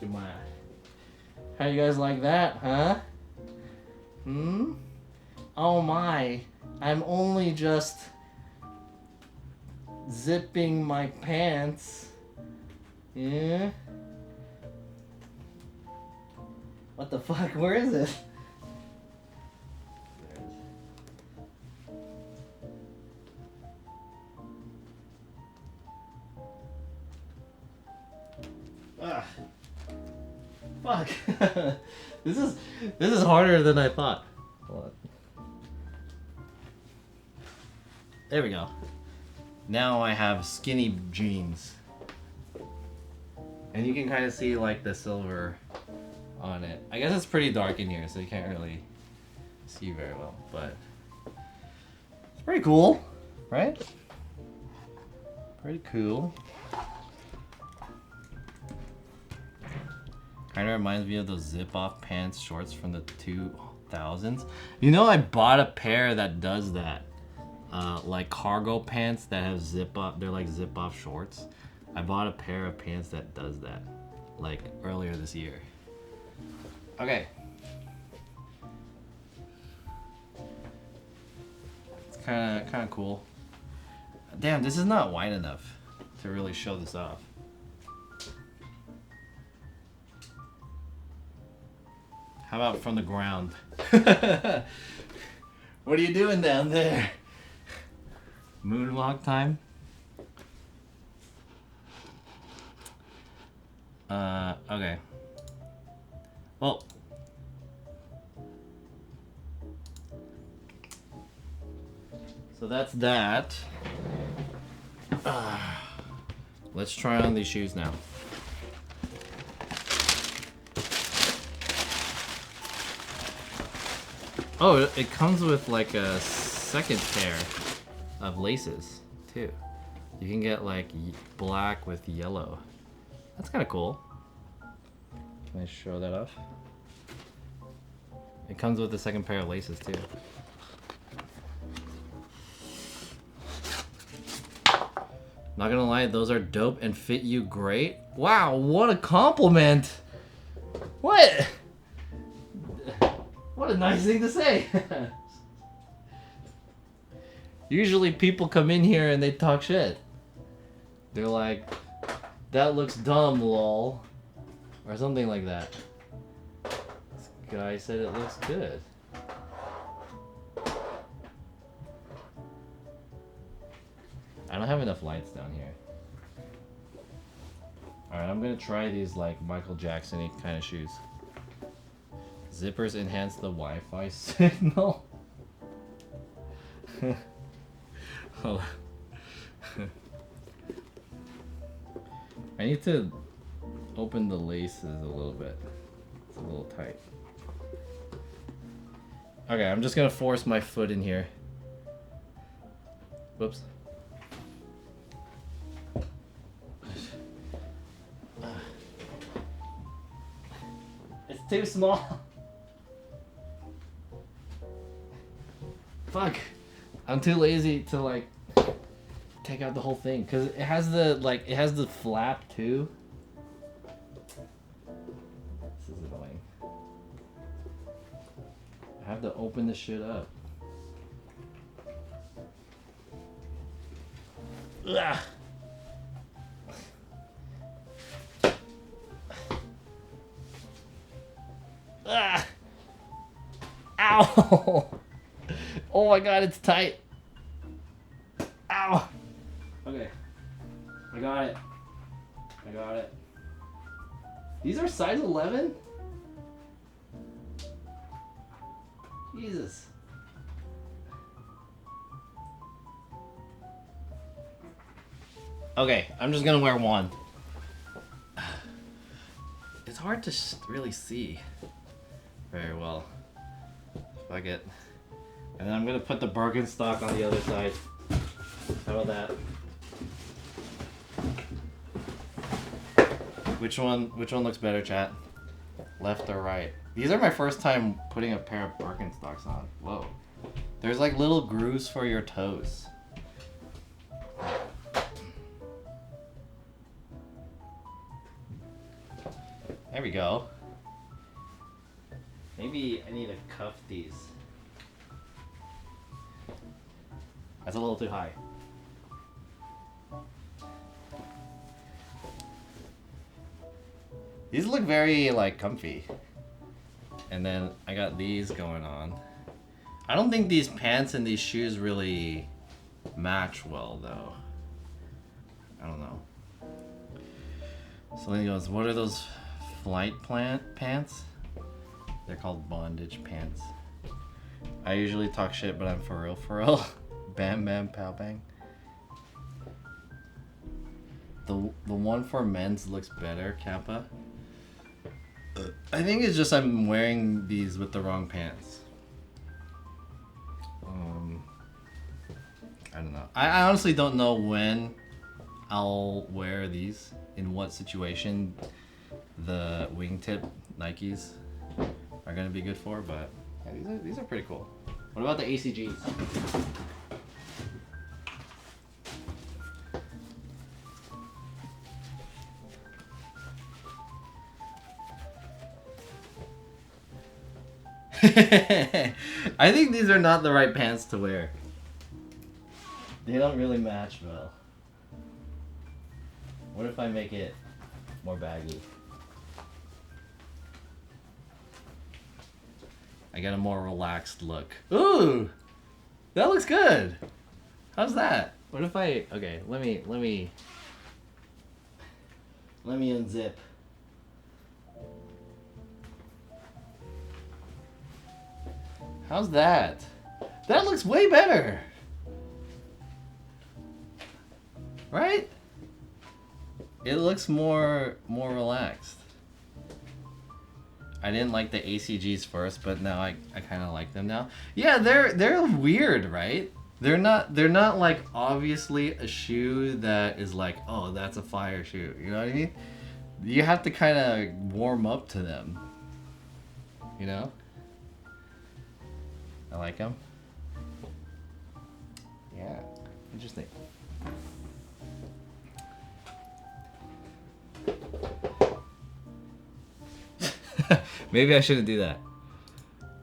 Do my. How you guys like that, huh? Hmm? Oh my, I'm only just zipping my pants. Yeah? What the fuck? Where is it? Ah. Fuck. This is harder than I thought. Hold on. There we go. Now I have skinny jeans. And you can kind of see like the silver on it. I guess it's pretty dark in here, so you can't really see very well, but it's pretty cool, right? Pretty cool. Kind of reminds me of those zip-off pants shorts from the 2000s. You know, I bought a pair that does that. Like cargo pants that have zip-up. They're like zip-off shorts. I bought a pair of pants that does that, like earlier this year. Okay. It's kind of cool. Damn, this is not wide enough to really show this off. How about from the ground? What are you doing down there? Moonwalk time? Okay. Well. So that's that. Let's try on these shoes now. Oh, it comes with like a second pair of laces too. You can get like black with yellow. That's kind of cool. Can I show that off? It comes with the second pair of laces too. Not gonna lie, those are dope and fit you great. Wow, what a compliment! What? What a nice thing to say. Usually people come in here and they talk shit. They're like, that looks dumb, lol. Or something like that. This guy said it looks good. I don't have enough lights down here. Alright, I'm gonna try these like Michael Jackson-y kind of shoes. Zippers enhance the Wi-Fi signal. Oh. I need to open the laces a little bit. It's a little tight. Okay, I'm just gonna force my foot in here. Whoops. It's too small. Fuck. I'm too lazy to like take out the whole thing because it has the flap too. This is annoying. I have to open this shit up. Ugh. Ah! Ow! Oh my god, it's tight. Ow! Okay. I got it. I got it. These are size 11? Jesus. Okay, I'm just gonna wear one. It's hard to really see very well. Fuck it. And then I'm gonna put the Birkenstock on the other side. How about that? Which one looks better, chat? Left or right? These are my first time putting a pair of Birkenstocks on. Whoa. There's like little grooves for your toes. There we go. Maybe I need to cuff these. That's a little too high. These look very like comfy. And then I got these going on. I don't think these pants and these shoes really match well though. I don't know. So then he goes, what are those flight pants? They're called bondage pants. I usually talk shit, but I'm for real, for real. Bam bam pow bang. The one for men's looks better, Kappa. I think it's just I'm wearing these with the wrong pants. I don't know. I honestly don't know when I'll wear these, in what situation the wingtip Nikes are gonna be good for, but yeah, these are pretty cool. What about the ACGs? I think these are not the right pants to wear. They don't really match well. What if I make it more baggy? I get a more relaxed look. Ooh! That looks good! How's that? What if I... Okay, let me unzip. How's that? That looks way better! Right? It looks more relaxed. I didn't like the ACGs first, but now I kind of like them now. Yeah, they're weird, right? They're not like obviously a shoe that is like, oh, that's a fire shoe. You know what I mean? You have to kind of warm up to them. You know? I like them. Yeah, interesting. Maybe I shouldn't do that.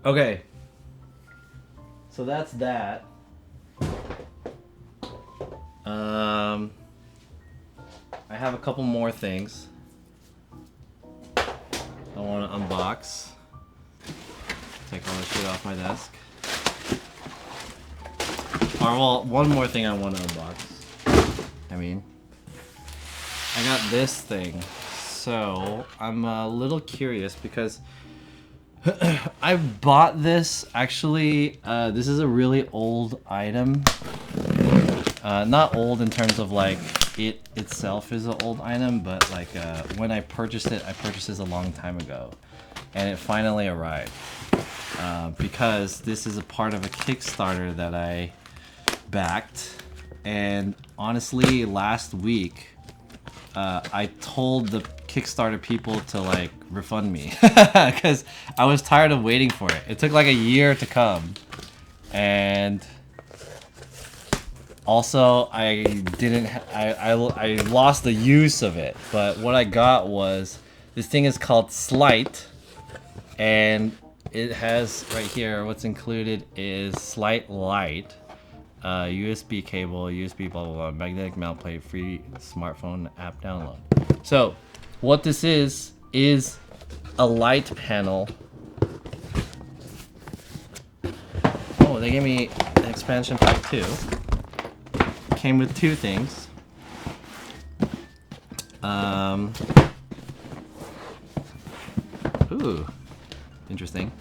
Okay. So that's that. I have a couple more things I want to unbox. Take all the shit off my desk. Or well, one more thing I want to unbox. I got this thing. So I'm a little curious because I bought this. Actually, this is a really old item. Not old in terms of like it itself is an old item, but like when I purchased it a long time ago, and it finally arrived. Because this is a part of a Kickstarter that I backed, and honestly, last week I told the Kickstarter people to like refund me because I was tired of waiting for it. It took like a year to come, and also I lost the use of it. But what I got was this thing is called Slight, and it has right here what's included is Slight Lite, USB cable, USB blah blah blah, magnetic mount plate, free smartphone app download. So what this is a light panel they gave me an expansion pack 2. Came with 2 things. Ooh, interesting.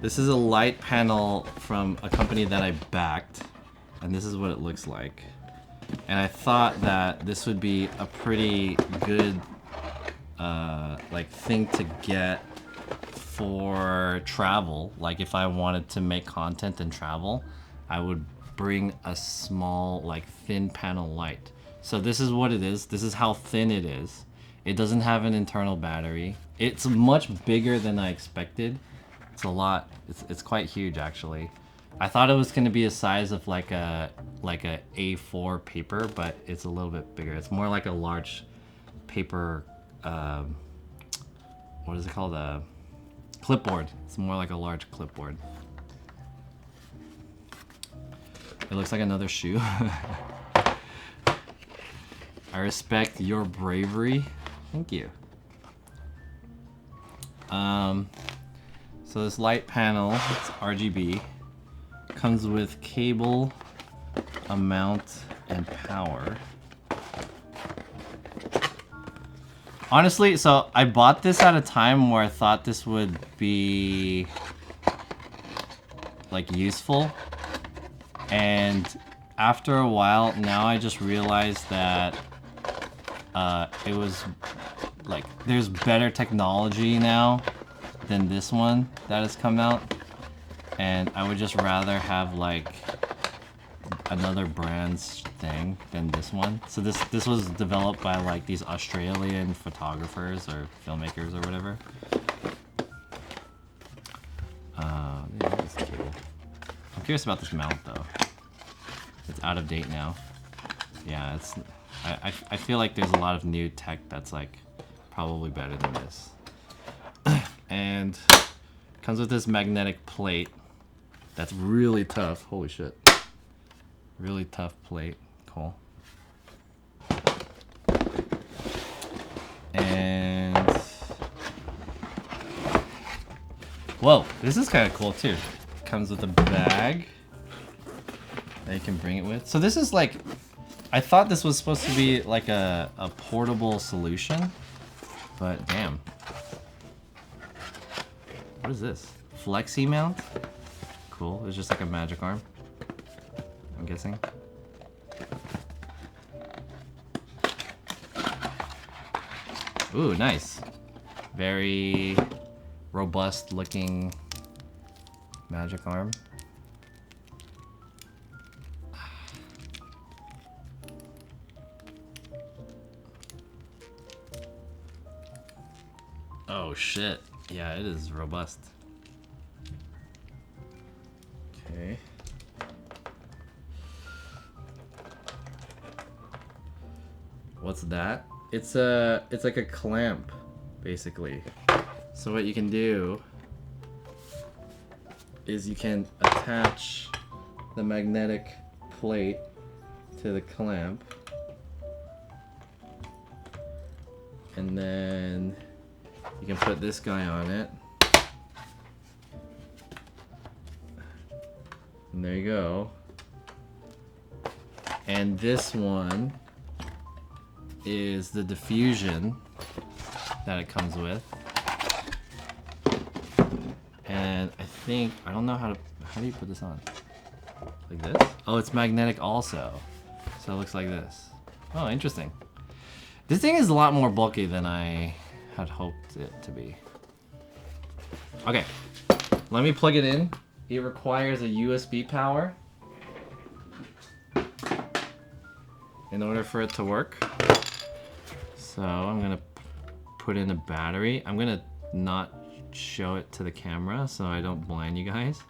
This is a light panel from a company that I backed, and this is what it looks like. And I thought that this would be a pretty good like thing to get for travel. Like if I wanted to make content and travel, I would bring a small like thin panel light. So this is what it is. This is how thin it is. It doesn't have an internal battery. It's much bigger than I expected. It's a lot. It's quite huge actually. I thought it was going to be a size of like a A4 paper, but it's a little bit bigger. It's more like a large paper. What is it called? A clipboard. It's more like a large clipboard. It looks like another shoe. I respect your bravery. Thank you. So this light panel, it's RGB, comes with cable, a mount, and power. Honestly, so I bought this at a time where I thought this would be like useful, and after a while, now I just realized that it was like there's better technology now than this one that has come out, and I would just rather have like another brand's thing than this one. So this was developed by like these Australian photographers or filmmakers or whatever. This cable. I'm curious about this mount though. It's out of date now. Yeah, it's. I feel like there's a lot of new tech that's like probably better than this. And comes with this magnetic plate that's really tough. Holy shit. Really tough plate. Cool. And whoa, this is kind of cool too. Comes with a bag that you can bring it with. So this is like, I thought this was supposed to be like a portable solution, but damn. What is this? Flexi mount? Cool. It's just like a magic arm, I'm guessing. Ooh, nice. Very robust looking magic arm. Oh shit. Yeah, it is robust. Okay. What's that? It's like a clamp, basically. So what you can do is you can attach the magnetic plate to the clamp, and then you can put this guy on it, and there you go. And this one is the diffusion that it comes with. And I think, I don't know how do you put this on? Like this? Oh, it's magnetic also. So it looks like this. Oh, interesting. This thing is a lot more bulky than I had hoped it to be. Okay, let me plug it in. It requires a USB power in order for it to work. So I'm gonna put in a battery. I'm gonna not show it to the camera so I don't blind you guys.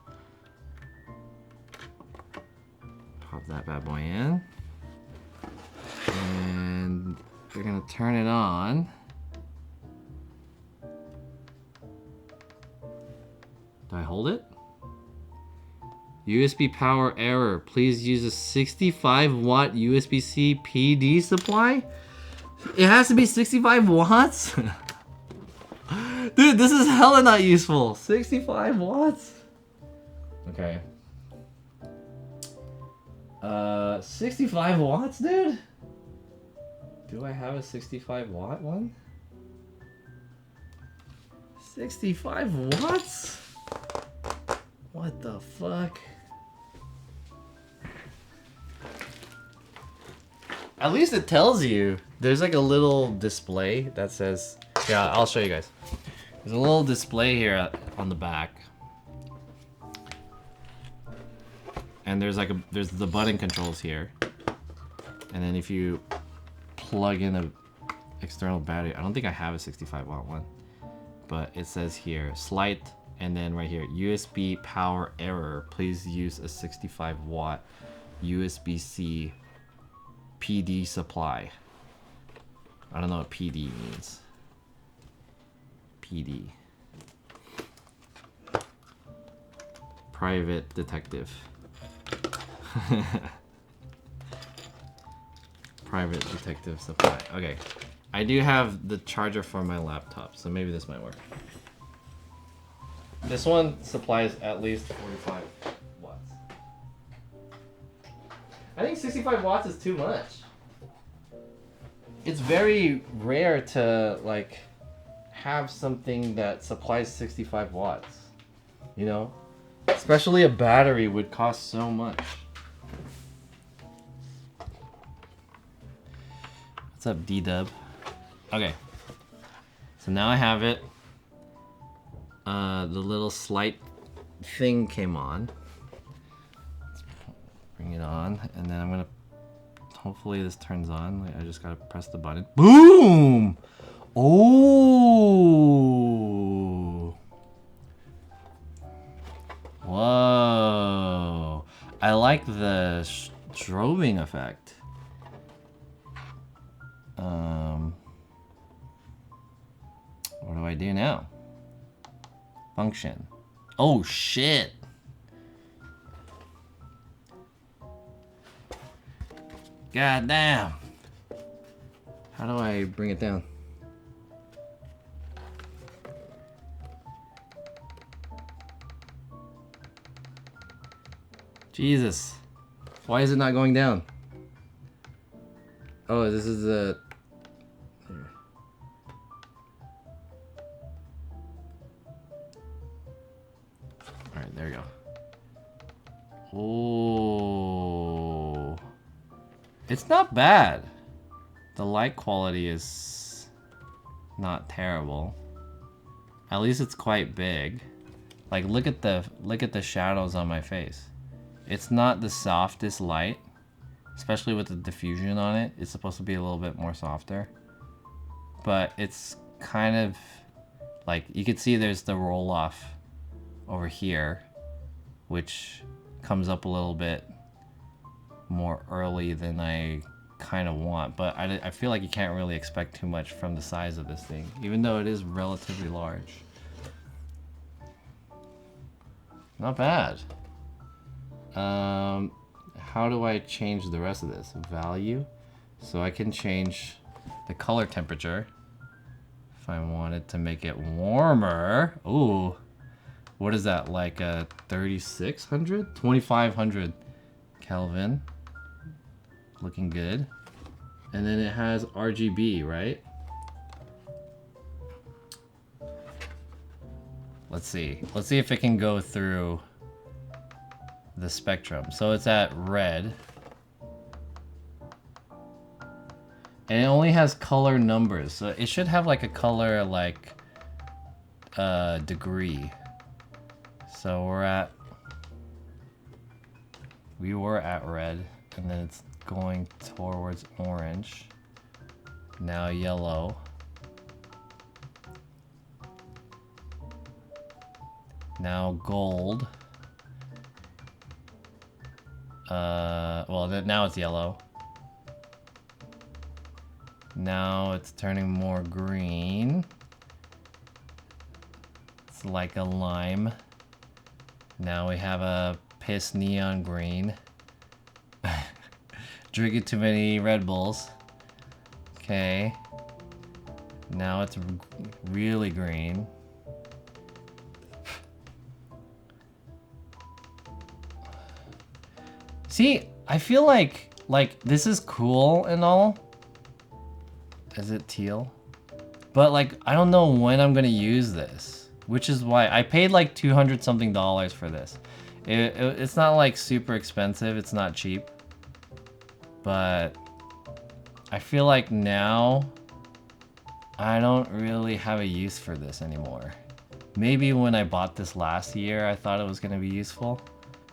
Pop that bad boy in. And we're gonna turn it on. Do I hold it? USB power error. Please use a 65 watt USB-C PD supply. It has to be 65 watts? Dude, this is hella not useful. 65 watts? Okay. 65 watts, dude? Do I have a 65 watt one? 65 watts? What the fuck? At least it tells you. There's like a little display that says... Yeah, I'll show you guys. There's a little display here on the back. And there's the button controls here. And then if you plug in a external battery, I don't think I have a 65 watt one, but it says here, slight, and then right here, USB power error. Please use a 65 watt USB-C PD supply. I don't know what PD means. PD. Private detective. Private detective supply. Okay. I do have the charger for my laptop, so maybe this might work. This one supplies at least 45 watts. I think 65 watts is too much. It's very rare to like have something that supplies 65 watts. You know? Especially a battery would cost so much. What's up, D-Dub? Okay. So now I have it. The little slight thing came on. Let's bring it on, and then I'm gonna... Hopefully this turns on. I just gotta press the button. Boom! Oh! Whoa! I like the strobing effect. What do I do now? Function. Oh shit! God damn! How do I bring it down? Jesus. Why is it not going down? Oh, this is the... There. Alright, there we go. Oh. It's not bad. The light quality is not terrible. At least it's quite big. Like look at the shadows on my face. It's not the softest light, especially with the diffusion on it. It's supposed to be a little bit more softer, but it's kind of like, you can see there's the roll off over here, which comes up a little bit more early than I kind of want, but I feel like you can't really expect too much from the size of this thing, even though it is relatively large. Not bad. How do I change the rest of this? Value. So I can change the color temperature if I wanted to make it warmer. Ooh, what is that, like a 3600? 2500 Kelvin. Looking good. And then it has RGB, right? Let's see. Let's see if it can go through the spectrum. So it's at red. And it only has color numbers. So it should have like a color like degree. So we were at red, and then it's going towards orange. Now yellow. Now gold. Well, now it's yellow. Now it's turning more green. It's like a lime. Now we have a piss neon green. Drinking too many Red Bulls. Okay. Now it's really green. See, I feel like this is cool and all. Is it teal? But like, I don't know when I'm gonna use this, which is why I paid like $200 something for this. It's not like super expensive. It's not cheap, but I feel like now I don't really have a use for this anymore. Maybe when I bought this last year, I thought it was gonna be useful.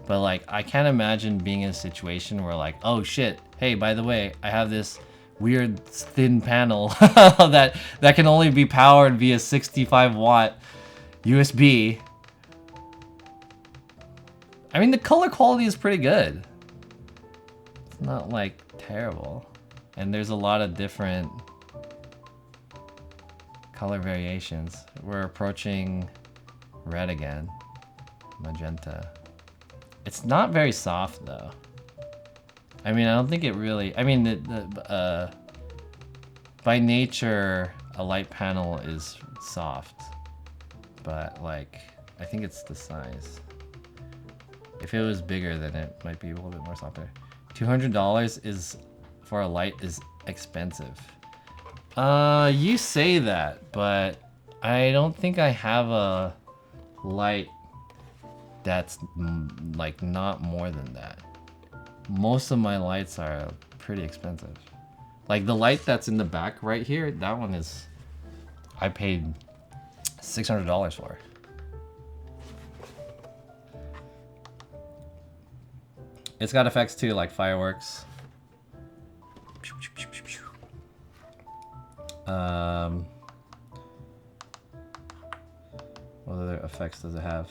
But like, I can't imagine being in a situation where like, oh shit, hey, by the way, I have this weird thin panel that can only be powered via 65-watt USB. I mean, the color quality is pretty good. It's not like terrible. And there's a lot of different color variations. We're approaching red again. Magenta. It's not very soft though. I mean, I don't think it really, I mean, by nature, a light panel is soft, but like, I think it's the size. If it was bigger, then it might be a little bit more softer. $200 is, for a light, is expensive. You say that, but I don't think I have a light that's like not more than that. Most of my lights are pretty expensive. Like the light that's in the back right here, that one is, I paid $600 for. It's got effects too, like fireworks. What other effects does it have?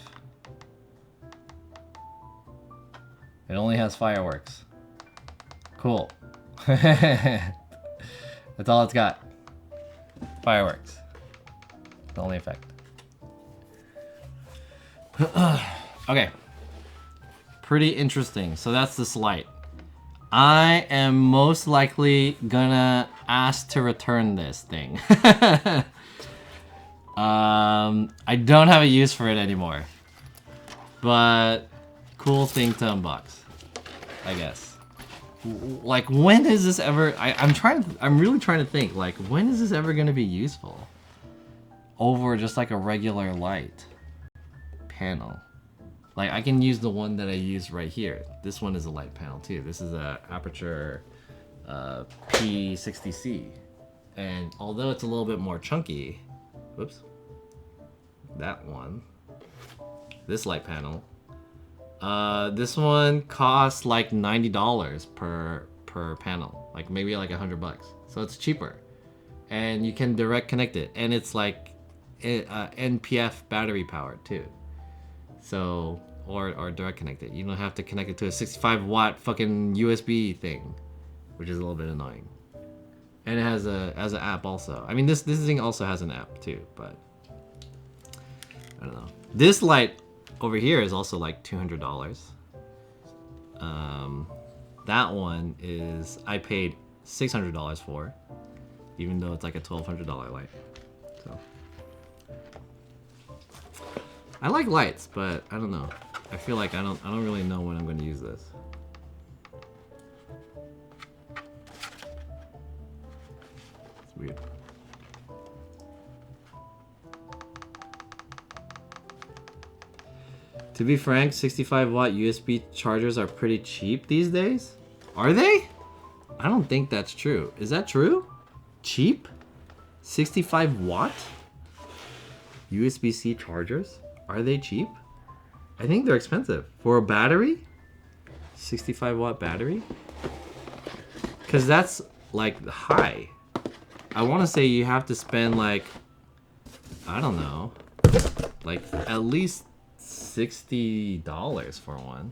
It only has fireworks. Cool. That's all it's got. Fireworks. The only effect. Okay. Pretty interesting. So that's this light. I am most likely gonna ask to return this thing. I don't have a use for it anymore. But cool thing to unbox, I guess. Like, when is this ever? I'm really trying to think. Like, when is this ever gonna be useful? Over just like a regular light panel. Like, I can use the one that I use right here. This one is a light panel too. This is a Aperture P60C, and although it's a little bit more chunky, whoops, that one, this light panel. This one costs like $90 per panel, like maybe like $100. So it's cheaper, and you can direct connect it, and it's like NPF battery powered too. So or direct connect it. You don't have to connect it to a 65-watt fucking USB thing, which is a little bit annoying. And it has an app also. I mean, this thing also has an app too, but I don't know. This light over here is also like $200. That one is, I paid $600 for, even though it's like a $1,200 light. So I like lights, but I don't know. I feel like I don't really know when I'm going to use this. It's weird. To be frank, 65-watt USB chargers are pretty cheap these days. Are they? I don't think that's true. Is that true? Cheap? 65-watt USB-C chargers? Are they cheap? I think they're expensive. For a battery? 65-watt battery? Because that's like high. I want to say you have to spend like, I don't know, like at least $60 for one.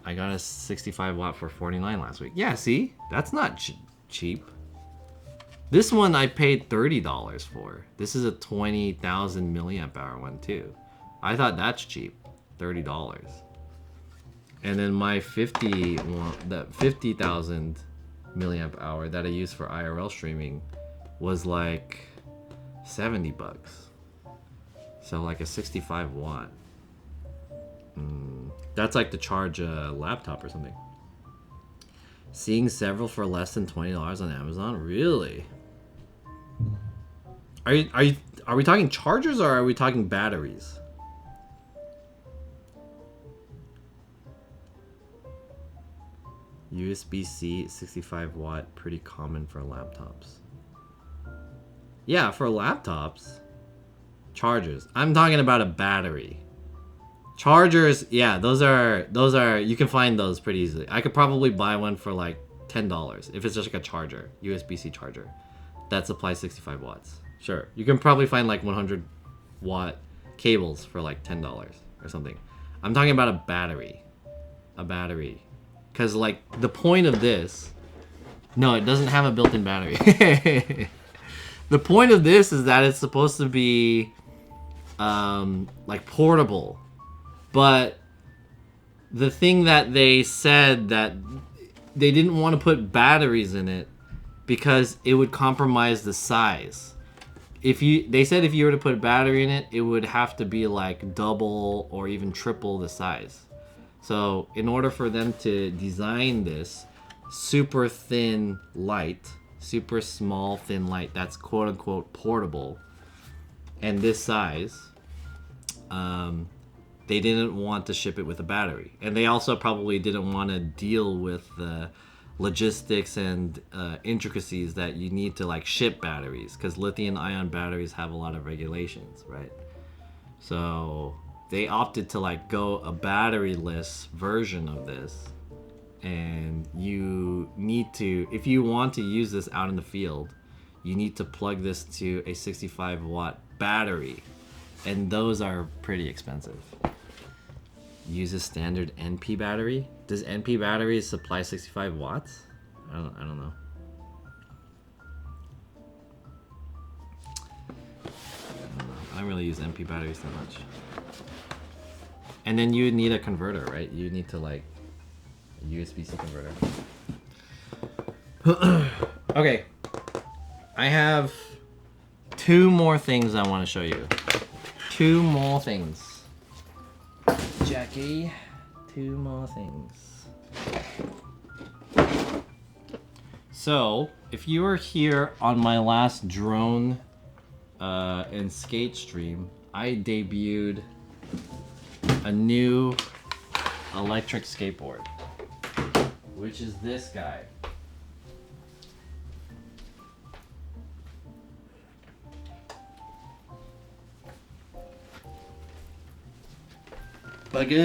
I got a 65-watt for $49 last week. Yeah, see? That's not cheap. This one I paid $30 for. This is a 20,000 milliamp hour one too. I thought that's cheap, $30. And then my 50,000 milliamp hour that I use for IRL streaming was like $70. So like a 65 watt. That's like to charge a laptop or something. Seeing several for less than $20 on Amazon? Really? Are we talking chargers or are we talking batteries? USB-C 65 watt, pretty common for laptops. Yeah, for laptops. Chargers. I'm talking about a battery. Chargers, yeah, those are you can find those pretty easily. I could probably buy one for like $10 if it's just like a charger, USB-C charger that supplies 65 watts. Sure, you can probably find like 100 watt cables for like $10 or something. I'm talking about a battery. Because like the point of this, no, it doesn't have a built-in battery. The point of this is that it's supposed to be like portable. But the thing that they said that they didn't want to put batteries in it because it would compromise the size. They said if you were to put a battery in it, it would have to be like double or even triple the size. So in order for them to design this super thin light, super small thin light that's quote unquote portable and this size, they didn't want to ship it with a battery. And they also probably didn't want to deal with the logistics and intricacies that you need to like ship batteries, because lithium ion batteries have a lot of regulations, right? So they opted to like go a batteryless version of this. And you need to, if you want to use this out in the field, you need to plug this to a 65 watt battery. And those are pretty expensive. Use a standard NP battery. Does NP batteries supply 65 watts? I don't know. I don't really use NP batteries that much. And then you would need a converter, right? You need to like a USB-C converter. Okay. I have 2 more things I want to show you. 2 more things. Jackie, 2 more things. So, if you were here on my last drone and skate stream, I debuted a new electric skateboard, which is this guy. Bagoosh.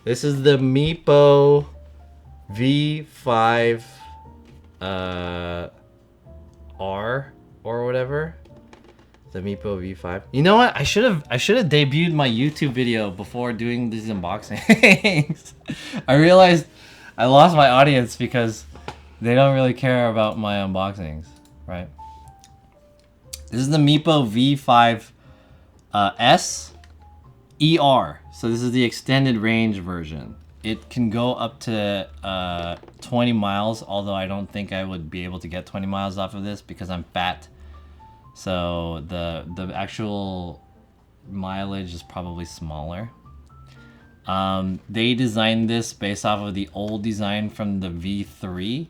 This is the Meepo V5 R or whatever. The Meepo V5. You know what? I should have debuted my YouTube video before doing these unboxings. I realized I lost my audience because they don't really care about my unboxings, right? This is the Meepo V5 S ER. So this is the extended range version. It can go up to 20 miles, although I don't think I would be able to get 20 miles off of this because I'm fat. So the actual mileage is probably smaller. They designed this based off of the old design from the V3.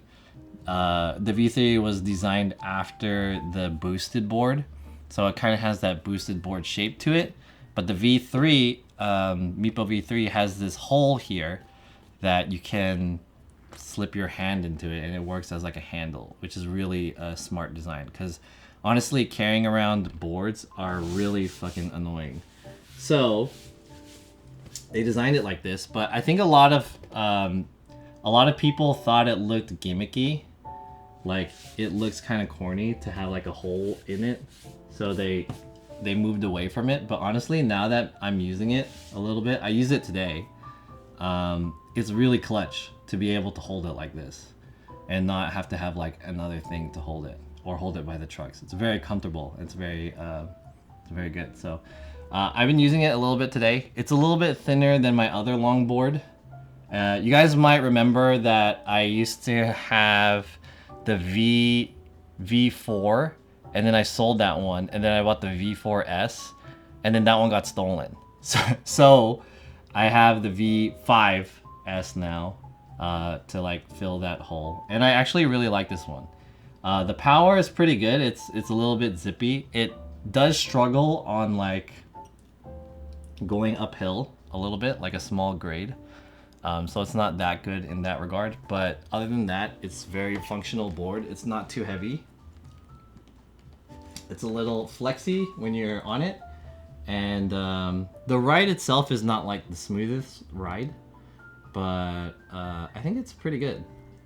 The V3 was designed after the boosted board. So it kind of has that boosted board shape to it. But the V3, Meepo V3 has this hole here that you can slip your hand into it and it works as like a handle, which is really a smart design because honestly, carrying around boards are really fucking annoying. So they designed it like this, but I think a lot of people thought it looked gimmicky. Like it looks kind of corny to have like a hole in it. So they moved away from it. But honestly, now that I'm using it a little bit, I use it today. It's really clutch to be able to hold it like this and not have to have like another thing to hold it or hold it by the trucks. It's very comfortable. It's very good. So I've been using it a little bit today. It's a little bit thinner than my other longboard. You guys might remember that I used to have the V4 and then I sold that one and then I bought the V4S and then that one got stolen. So I have the V5S now to like fill that hole, and I actually really like this one. The power is pretty good. It's a little bit zippy. It does struggle on like going uphill a little bit, like a small grade. So it's not that good in that regard. But other than that, it's very functional board. It's not too heavy. It's a little flexy when you're on it. And the ride itself is not like the smoothest ride, but I think it's pretty good.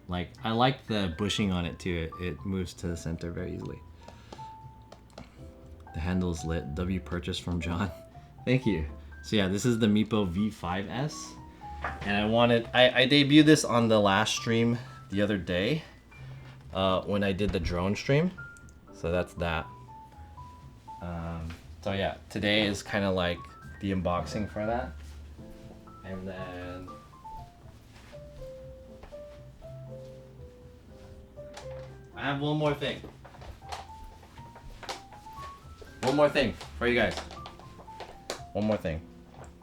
Like, I like the bushing on it too. It moves to the center very easily. The handle's lit. W purchase from John. Thank you. So yeah, this is the Meepo V5S. And I debuted this on the last stream the other day when I did the drone stream. So that's that. So yeah, today is kind of like the unboxing for that. And then I have one more thing. One more thing for you guys. One more thing.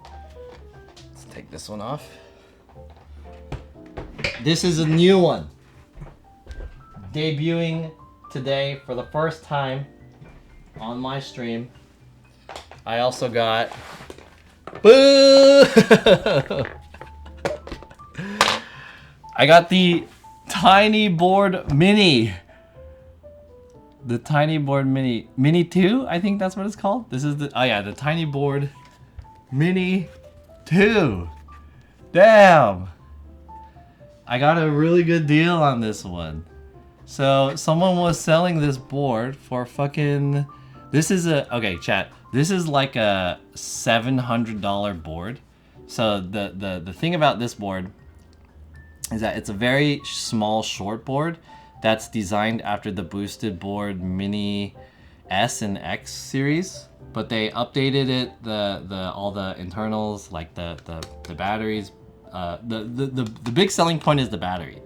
Let's take this one off. This is a new one. Debuting today for the first time on my stream. I also got... Boo! I got the Tiny Board Mini. The Tiny Board Mini. Mini 2? I think that's what it's called. This is the... Oh yeah, the Tiny Board Mini 2. Damn! I got a really good deal on this one. So, someone was selling this board for fucking... This is a... Okay, chat. This is like a $700 board. So, the thing about this board is that it's a very small short board that's designed after the boosted board Mini S and X series. But they updated it, all the internals, like the batteries. The big selling point is the battery.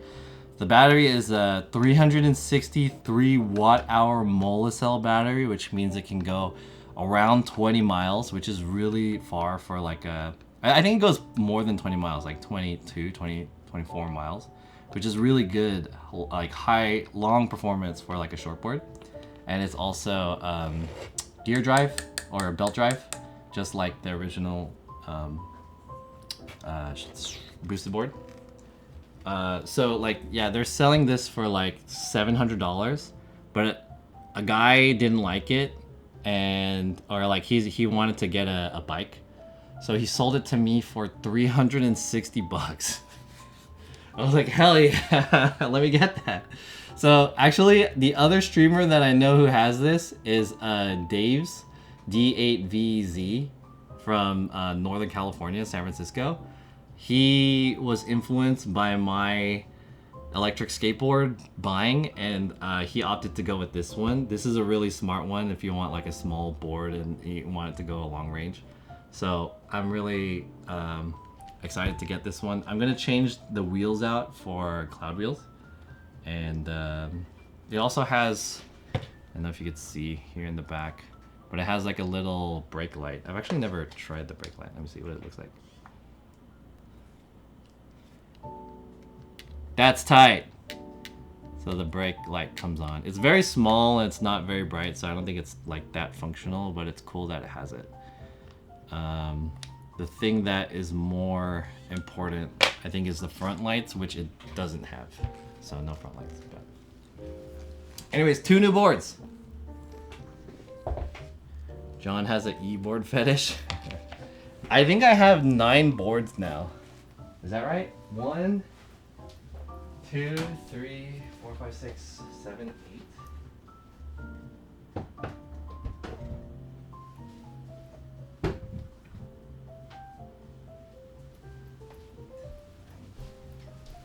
The battery is a 363 watt-hour Molicel battery, which means it can go around 20 miles, which is really far for like a... I think it goes more than 20 miles, like 22, 20, 24 miles, which is really good, like high, long performance for like a shortboard. And it's also gear drive or belt drive, just like the original boosted board. So like, yeah, they're selling this for like $700, but a guy didn't like it, or like he wanted to get a bike, so he sold it to me for 360 bucks. I was like, hell yeah, let me get that. So actually, the other streamer that I know who has this is Dave's D8VZ from Northern California, San Francisco. He was influenced by my electric skateboard buying, and he opted to go with this one. This is a really smart one if you want like a small board and you want it to go a long range. So I'm really excited to get this one. I'm gonna change the wheels out for cloud wheels, and it also has, I don't know if you could see here in the back, but it has like a little brake light. I've actually never tried the brake light. Let me see what it looks like. That's tight. So the brake light comes on. It's very small and it's not very bright, so I don't think it's like that functional, but it's cool that it has it. The thing that is more important, I think, is the front lights, which it doesn't have. So no front lights. But anyways, 2 new boards. John has an e-board fetish. I think I have 9 boards now. Is that right? 1, 2, 3, 4, 5, 6, 7, 8.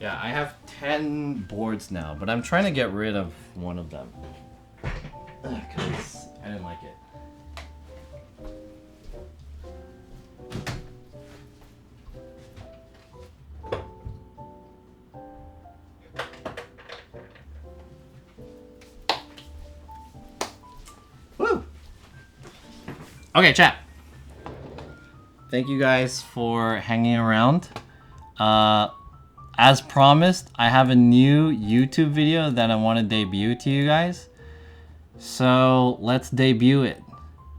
Yeah, I have 10 boards now, but I'm trying to get rid of one of them because I didn't like it. Woo! Okay, chat. thank you guys for hanging around. As promised, I have a new YouTube video that I want to debut to you guys. So let's debut it.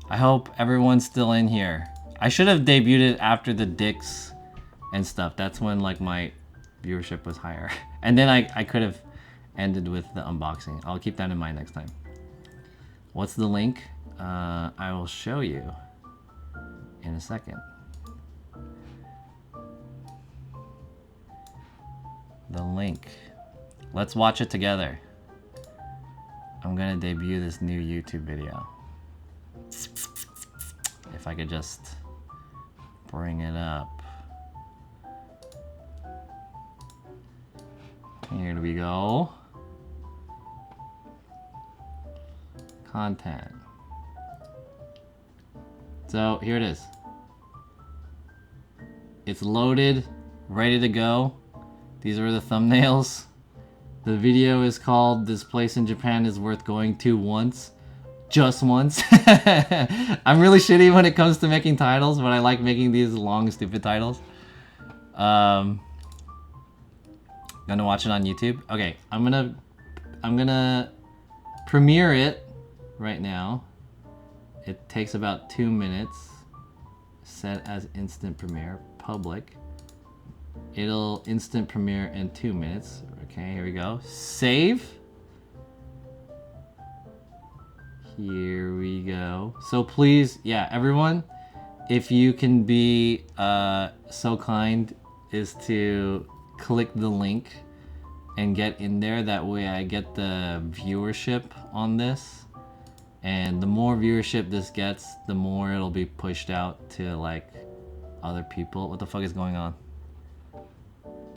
I hope everyone's still in here. I should have debuted it after the dicks and stuff. That's when like my viewership was higher. And then I could have ended with the unboxing. I'll keep that in mind next time. What's the link? I will show you in a second. The link. Let's watch it together. I'm gonna debut this new YouTube video. If I could just bring it up. Here we go. Content. So here it is. It's loaded, ready to go. These are the thumbnails. The video is called "This Place in Japan is Worth Going to Once." Just once. I'm really shitty when it comes to making titles, but I like making these long, stupid titles. Gonna watch it on YouTube. Okay, I'm gonna premiere it right now. It takes about 2 minutes. Set as instant premiere, public. It'll instant premiere in 2 minutes. Okay, here we go. Save. Here we go. So please, yeah, everyone, if you can be so kind is to click the link and get in there. That way I get the viewership on this. And the more viewership this gets, the more it'll be pushed out to like other people. What the fuck is going on?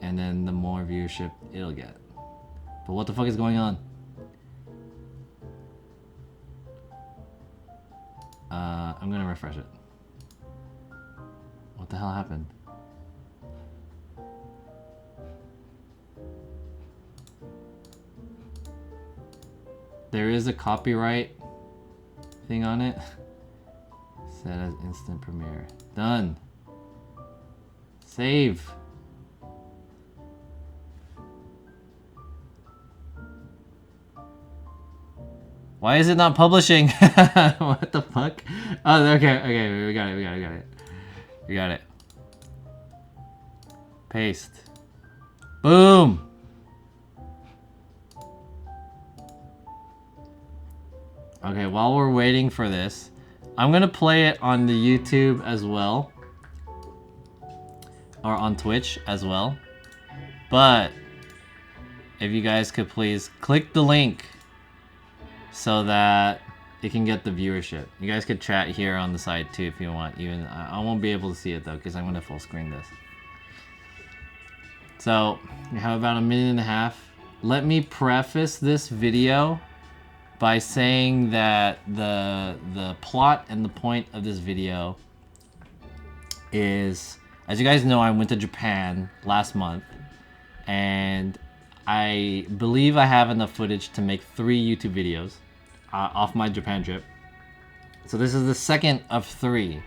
And then the more viewership it'll get. But what the fuck is going on? I'm gonna refresh it. What the hell happened? There is a copyright thing on it. Set as instant premiere. Done. Save. Why is it not publishing? What the fuck? Oh, okay, we got it. Paste. Boom! Okay, while we're waiting for this, I'm gonna play it on the YouTube as well. Or on Twitch as well. But, if you guys could please click the link so that it can get the viewership. You guys could chat here on the side too if you want. Even I won't be able to see it though because I'm gonna full screen this. So we have about 1.5 minutes. Let me preface this video by saying that the plot and the point of this video is, as you guys know, I went to Japan last month and I believe I have enough footage to make 3 YouTube videos off my Japan trip. So this is the second of 3.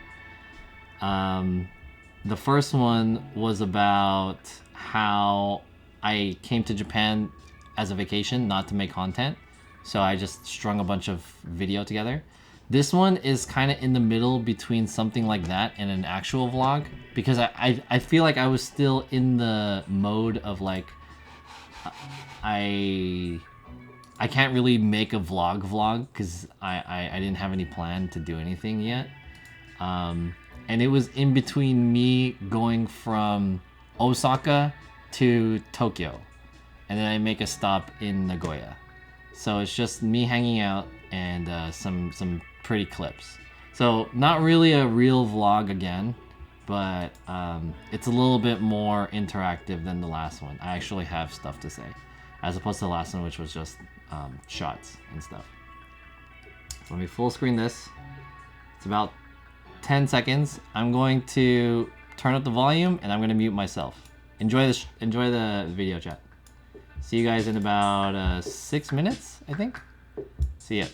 The first one was about how I came to Japan as a vacation, not to make content. So I just strung a bunch of video together. This one is kind of in the middle between something like that and an actual vlog, because I feel like I was still in the mode of like, I can't really make a vlog because I didn't have any plan to do anything yet. And it was in between me going from Osaka to Tokyo. And then I make a stop in Nagoya. So it's just me hanging out and some pretty clips. So not really a real vlog again, but it's a little bit more interactive than the last one. I actually have stuff to say, as opposed to the last one, which was just shots and stuff. So let me full screen this. It's about 10 seconds. I'm going to turn up the volume and I'm going to mute myself. Enjoy the video chat. See you guys in about 6 minutes, I think. See ya.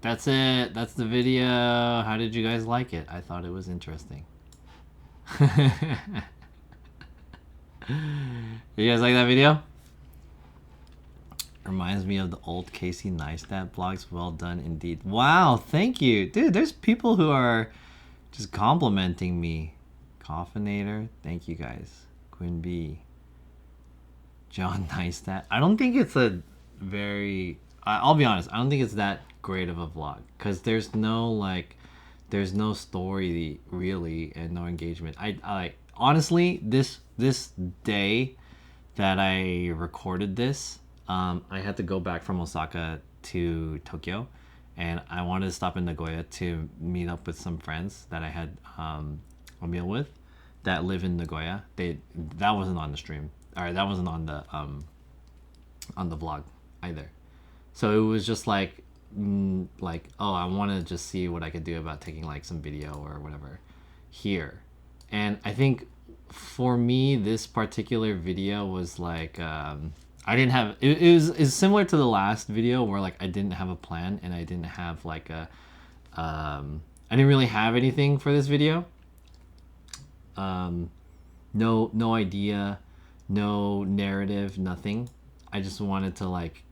That's it. That's the video. How did you guys like it? I thought it was interesting. You guys like that video? Reminds me of the old Casey Neistat vlogs. Well done indeed. Wow, thank you. Dude, there's people who are just complimenting me. Coffinator, thank you guys. Quinn B. John Neistat. I don't think it's a very... I'll be honest, I don't think it's that great of a vlog. Because there's no story really and no engagement. I honestly, this day that I recorded this, I had to go back from Osaka to Tokyo, and I wanted to stop in Nagoya to meet up with some friends that I had a meal with that live in Nagoya. That wasn't on the stream, or that wasn't on the vlog either. So it was just like oh, I want to just see what I could do about taking like some video or whatever here. And I think for me, this particular video was like I didn't have it's similar to the last video where like I didn't have a plan and I didn't have like I didn't really have anything for this video. No idea, no narrative, nothing. I just wanted to like,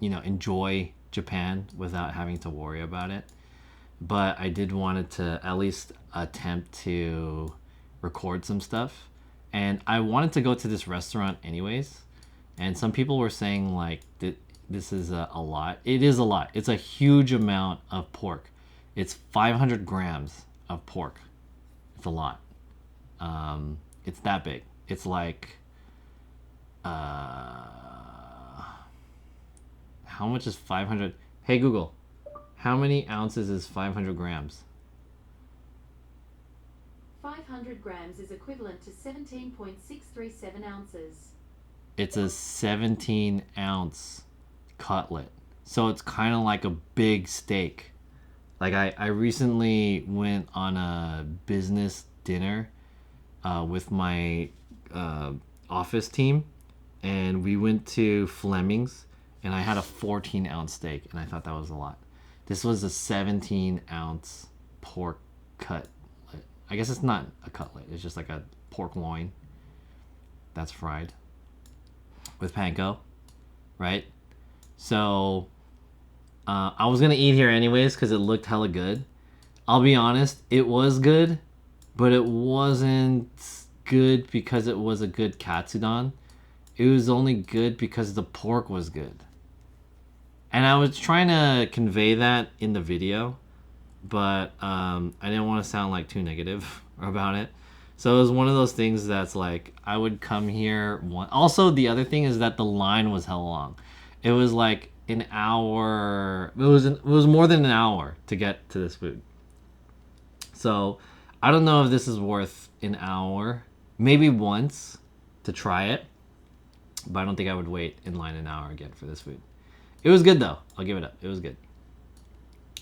enjoy Japan without having to worry about it. But I did wanted to at least attempt to record some stuff. And I wanted to go to this restaurant anyways. And some people were saying like this is a lot. It is a lot. It's a huge amount of pork. It's 500 grams of pork. It's a lot. It's that big. It's like how much is 500? Hey Google, how many ounces is 500 grams? 500 grams is equivalent to 17.637 ounces. It's a 17 ounce cutlet. So it's kind of like a big steak. Like I recently went on a business dinner with my office team, and we went to Fleming's, and I had a 14 ounce steak, and I thought that was a lot. This was a 17 ounce pork cutlet. I guess it's not a cutlet. It's just like a pork loin that's fried with panko, right? So I was gonna eat here anyways because it looked hella good. I'll be honest, it was good, but it wasn't good because it was a good katsudon. It was only good because the pork was good. And I was trying to convey that in the video, but I didn't want to sound like too negative about it. So it was one of those things that's like, I would come here one. Also, the other thing is that the line was hella long. It was like an hour. It was more than an hour to get to this food. So I don't know if this is worth an hour. Maybe once to try it, but I don't think I would wait in line an hour again for this food. It was good though. I'll give it up. It was good,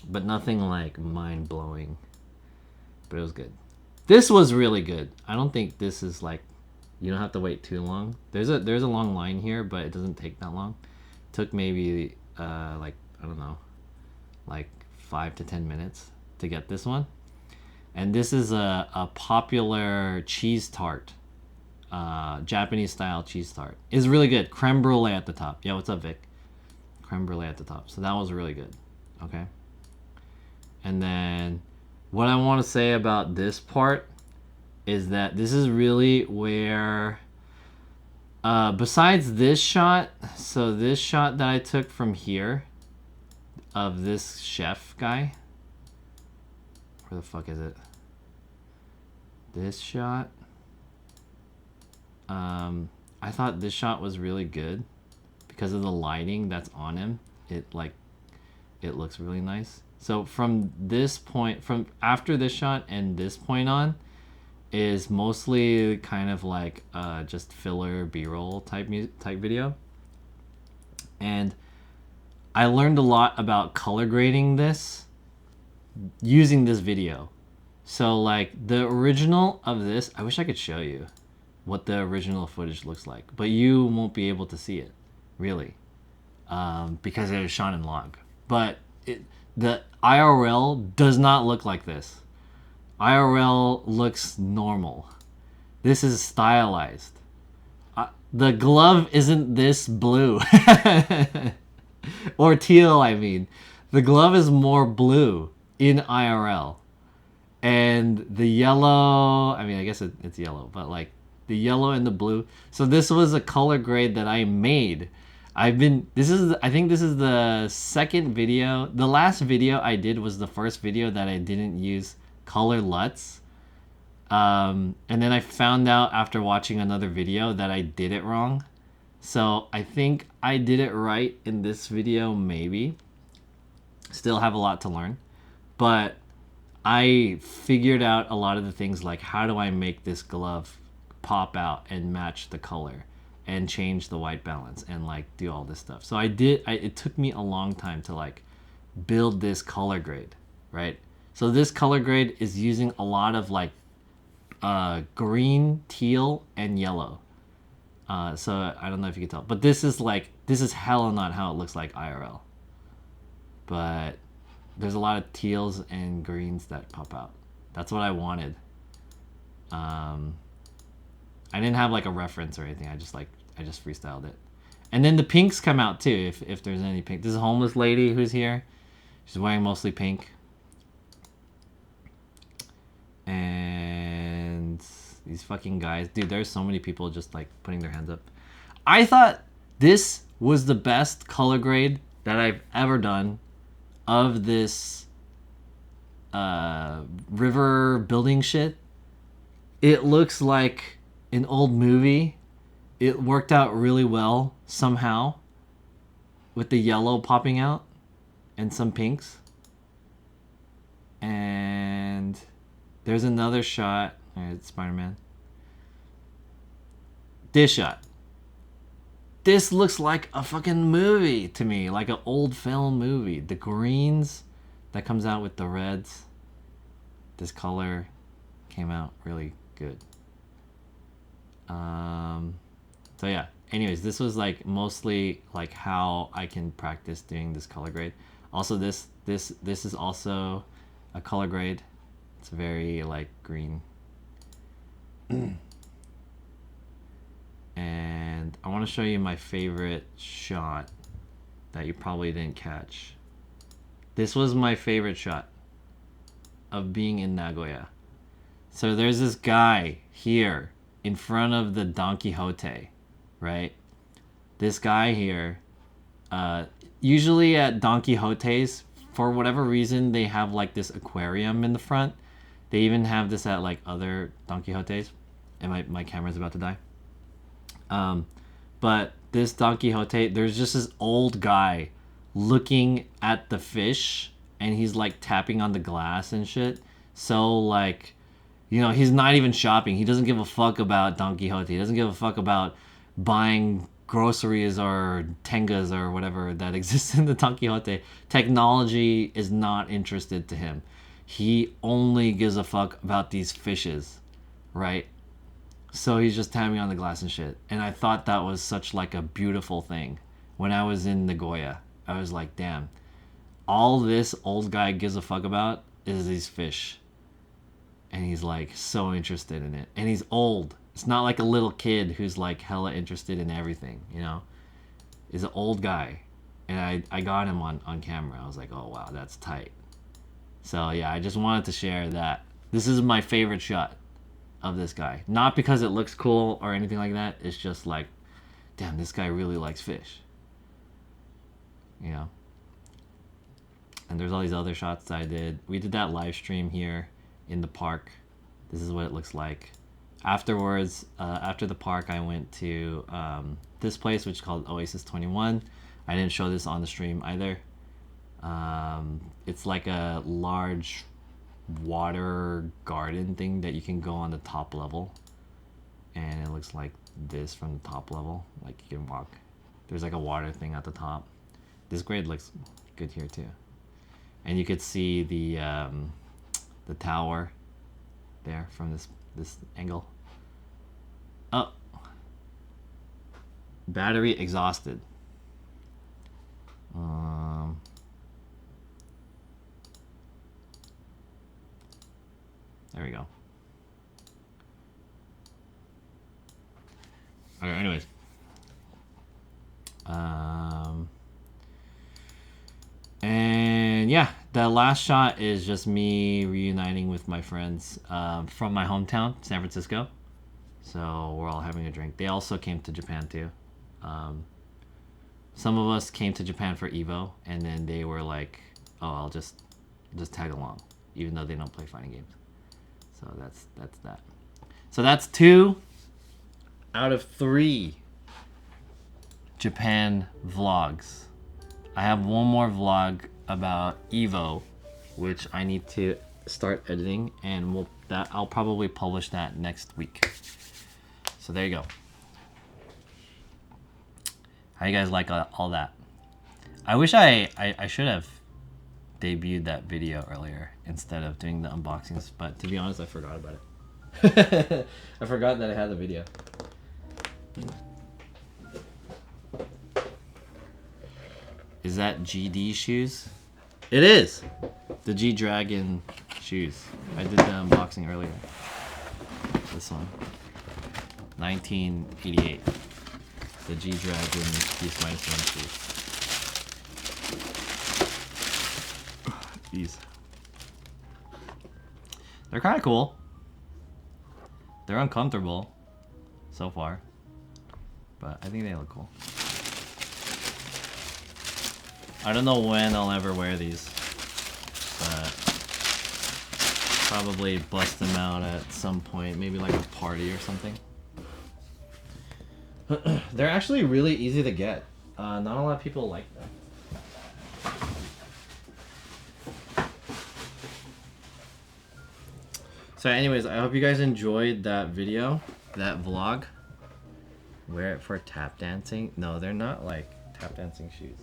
but nothing like mind blowing. But it was good. This was really good. I don't think this is like, you don't have to wait too long. There's a long line here, but it doesn't take that long. It took maybe like, I don't know, like 5 to 10 minutes to get this one. And this is a popular cheese tart, Japanese style cheese tart. It's really good. Creme brulee at the top. Yeah, what's up, Vic? Creme brulee at the top. So that was really good. Okay. And then what I want to say about this part is that this is really where, besides this shot, so this shot that I took from here of this chef guy, where the fuck is it? This shot, I thought this shot was really good because of the lighting that's on him. It looks really nice. So from this point, from after this shot and this point on, is mostly kind of like just filler B-roll type video. And I learned a lot about color grading this using this video. So like the original of this, I wish I could show you what the original footage looks like, but you won't be able to see it really, because it was shot in log. But the IRL does not look like this. IRL looks normal. This is stylized. The glove isn't this blue. Or teal, I mean. The glove is more blue in IRL. And the yellow, I mean, I guess it's yellow, but like the yellow and the blue. So this was a color grade that I made. I think this is the second video. The last video I did was the first video that I didn't use color LUTs. And then I found out after watching another video that I did it wrong. So I think I did it right in this video, maybe. Still have a lot to learn. But I figured out a lot of the things, like how do I make this glove pop out and match the color and change the white balance and like do all this stuff. So it took me a long time to like build this color grade, right? So this color grade is using a lot of like green, teal, and yellow. So I don't know if you can tell, but this is hella not how it looks like IRL. But there's a lot of teals and greens that pop out. That's what I wanted. I didn't have like a reference or anything. I just freestyled it. And then the pinks come out too, if there's any pink. This is a homeless lady who's here. She's wearing mostly pink. And these fucking guys. Dude, there's so many people just like putting their hands up. I thought this was the best color grade that I've ever done of this river building shit. It looks like an old movie. It worked out really well somehow with the yellow popping out and some pinks. And there's another shot. It's Spider-Man. This shot. This looks like a fucking movie to me, like an old film movie. The greens that comes out with the reds. This color came out really good. So yeah. Anyways, this was like mostly like how I can practice doing this color grade. Also, this is also a color grade. It's very like green. And I want to show you my favorite shot that you probably didn't catch. This was my favorite shot of being in Nagoya. So there's this guy here in front of the Don Quixote, right? This guy here, usually at Don Quixote's, for whatever reason, they have like this aquarium in the front. They even have this at like other Don Quixote's. And my camera's about to die. But this Don Quixote, there's just this old guy looking at the fish, and he's like tapping on the glass and shit. So like, you know, he's not even shopping. He doesn't give a fuck about Don Quixote. He doesn't give a fuck about buying groceries or tengas or whatever that exists in the Don Quixote. Technology is not interested to him. He only gives a fuck about these fishes, right? So he's just tapping on the glass and shit. And I thought that was such like a beautiful thing. When I was in Nagoya, I was like, damn, all this old guy gives a fuck about is these fish. And he's like so interested in it. And he's old. It's not like a little kid who's like hella interested in everything, you know? He's an old guy. And I got him on camera. I was like, oh wow, that's tight. So yeah, I just wanted to share that. This is my favorite shot of this guy. Not because it looks cool or anything like that. It's just like, damn, this guy really likes fish. You know? And there's all these other shots that I did. We did that live stream here in the park. This is what it looks like. Afterwards, after the park, I went to this place, which is called Oasis 21. I didn't show this on the stream either. It's like a large water garden thing that you can go on the top level, and it looks like this from the top level. Like you can walk. There's like a water thing at the top. This grade looks good here too, and you could see the tower there from this angle. Oh, battery exhausted. There we go. Okay, anyways. And yeah, the last shot is just me reuniting with my friends from my hometown, San Francisco. So we're all having a drink. They also came to Japan too. Some of us came to Japan for Evo, and then they were like, "Oh, I'll just tag along," even though they don't play fighting games. So that's that. So that's 2 out of 3 Japan vlogs. I have one more vlog about Evo, which I need to start editing, and I'll probably publish that next week. So there you go. How you guys like all that? I wish I should have debuted that video earlier instead of doing the unboxings, but to be honest, I forgot about it. I forgot that I had the video. Is that GD shoes? It is! The G-Dragon shoes. I did the unboxing earlier. This one. 1988. The G-Dragon Beast-1 shoes. These. They're kind of cool. They're uncomfortable so far, but I think they look cool. I don't know when I'll ever wear these, but probably bust them out at some point, maybe like a party or something. They're actually really easy to get. Not a lot of people like them. So anyways, I hope you guys enjoyed that video, that vlog. Wear it for tap dancing. No, they're not like tap dancing shoes.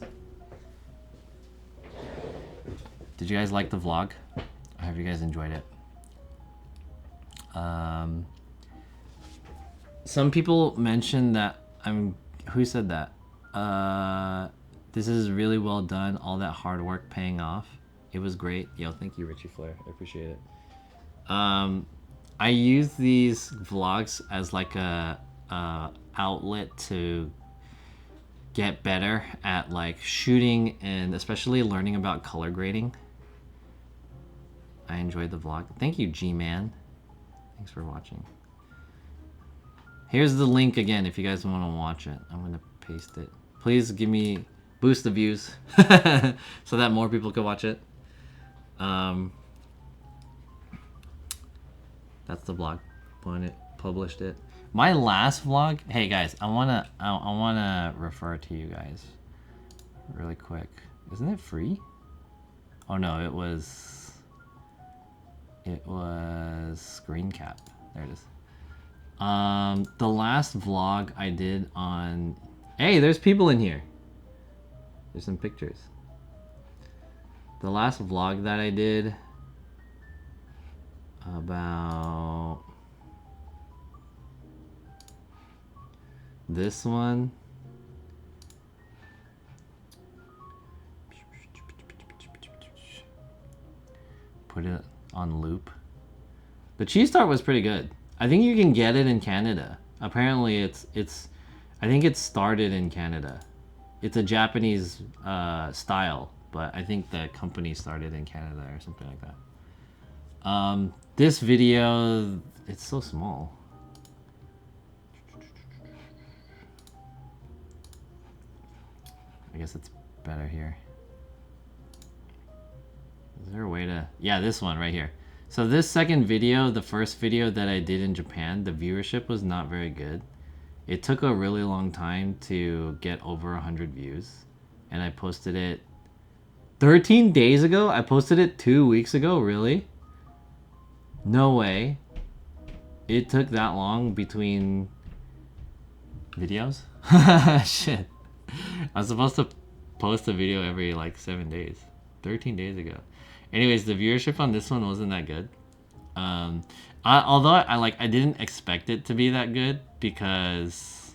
Did you guys like the vlog? I hope you guys enjoyed it. Some people mentioned that who said that? This is really well done. All that hard work paying off. It was great. Yo, thank you, Richie Flair. I appreciate it. I use these vlogs as like a outlet to get better at like shooting and especially learning about color grading. I enjoyed the vlog. Thank you, G-Man. Thanks for watching. Here's the link again if you guys want to watch it. I'm gonna paste it. Please boost the views so that more people can watch it. That's the vlog. Published it. My last vlog. Hey guys, I wanna refer to you guys really quick. Isn't it free? Oh no, it was screen cap. There it is. The last vlog I did on. Hey, there's people in here. There's some pictures. The last vlog that I did about this one. Put it on loop. The cheese tart was pretty good. I think you can get it in Canada. Apparently it's I think it started in Canada. It's a Japanese style, but I think the company started in Canada or something like that. This video, it's so small. I guess it's better here. Is there a way to... Yeah, this one right here. So this second video, the first video that I did in Japan, the viewership was not very good. It took a really long time to get over 100 views. And I posted it 13 days ago? I posted it 2 weeks ago? Really? No way. It took that long between videos? Shit. I was supposed to post a video every like 7 days. 13 days ago. Anyways, the viewership on this one wasn't that good. Although I didn't expect it to be that good because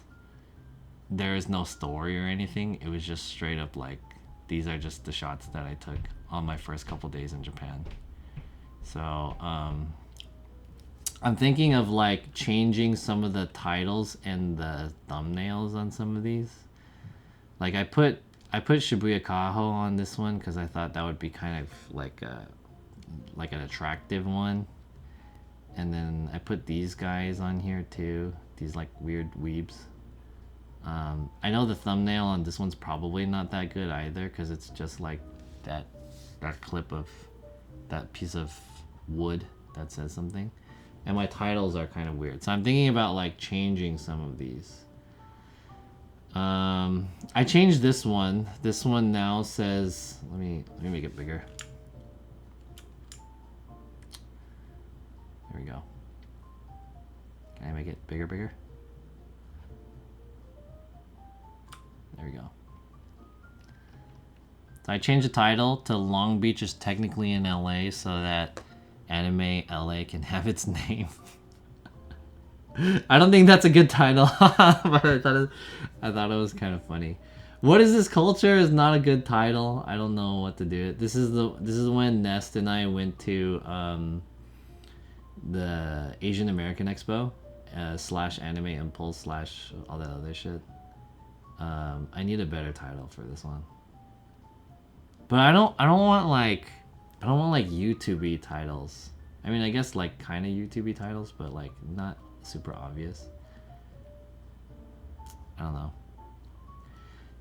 there is no story or anything. It was just straight up like, these are just the shots that I took on my first couple days in Japan. So I'm thinking of like changing some of the titles and the thumbnails on some of these. Like I put Shibuya Kaho on this one because I thought that would be kind of like an attractive one. And then I put these guys on here too. These like weird weebs. I know the thumbnail on this one's probably not that good either because it's just like that clip of that piece of wood that says something. And my titles are kind of weird. So I'm thinking about like changing some of these. I changed this one. This one now says, let me make it bigger. There we go. Can I make it bigger? There we go. So I changed the title to Long Beach is technically in LA so that Anime LA can have its name. I don't think that's a good title, but I thought it was kind of funny. What is this culture is not a good title. I don't know what to do. This is when Nest and I went to the Asian American Expo / Anime Impulse / all that other shit. I need a better title for this one. But I don't want like YouTube-y titles. I mean, I guess like kind of YouTube-y titles, but like not super obvious. I don't know.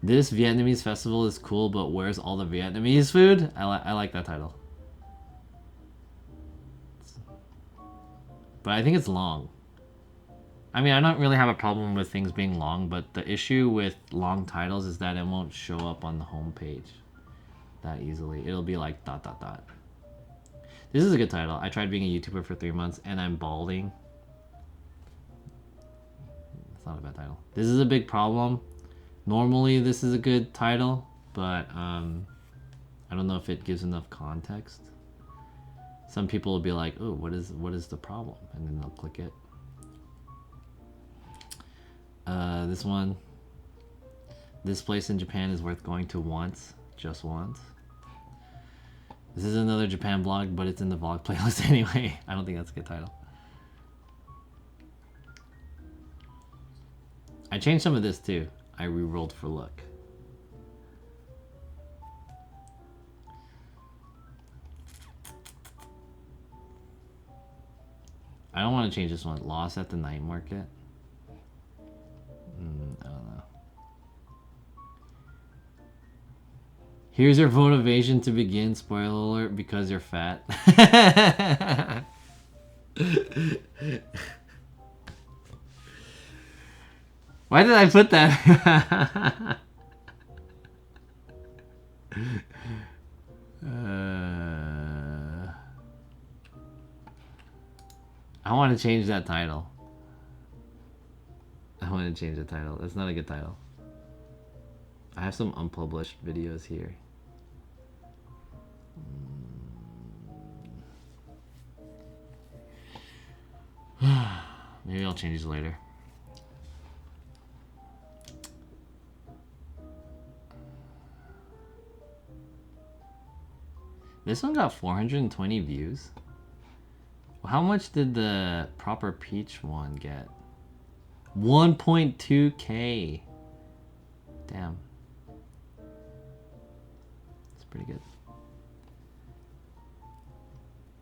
This Vietnamese festival is cool, but where's all the Vietnamese food? I like that title. But I think it's long. I mean, I don't really have a problem with things being long, but the issue with long titles is that it won't show up on the homepage that easily. It'll be like ... This is a good title. I tried being a YouTuber for 3 months and I'm balding. It's not a bad title. This is a big problem. Normally this is a good title, but I don't know if it gives enough context. Some people will be like, "Oh, what is the problem?" And then they'll click it. This one. This place in Japan is worth going to once, just once. This is another Japan blog, but it's in the vlog playlist anyway. I don't think that's a good title. I changed some of this too. I re-rolled for look. I don't want to change this one. Lost at the night market. I don't know. Here's your motivation to begin. Spoiler alert, because you're fat. Why did I put that? I want to change that title. I want to change the title. That's not a good title. I have some unpublished videos here. Maybe I'll change these later. This one got 420 views. How much did the Proper Peach one get? 1.2k. Damn. That's pretty good.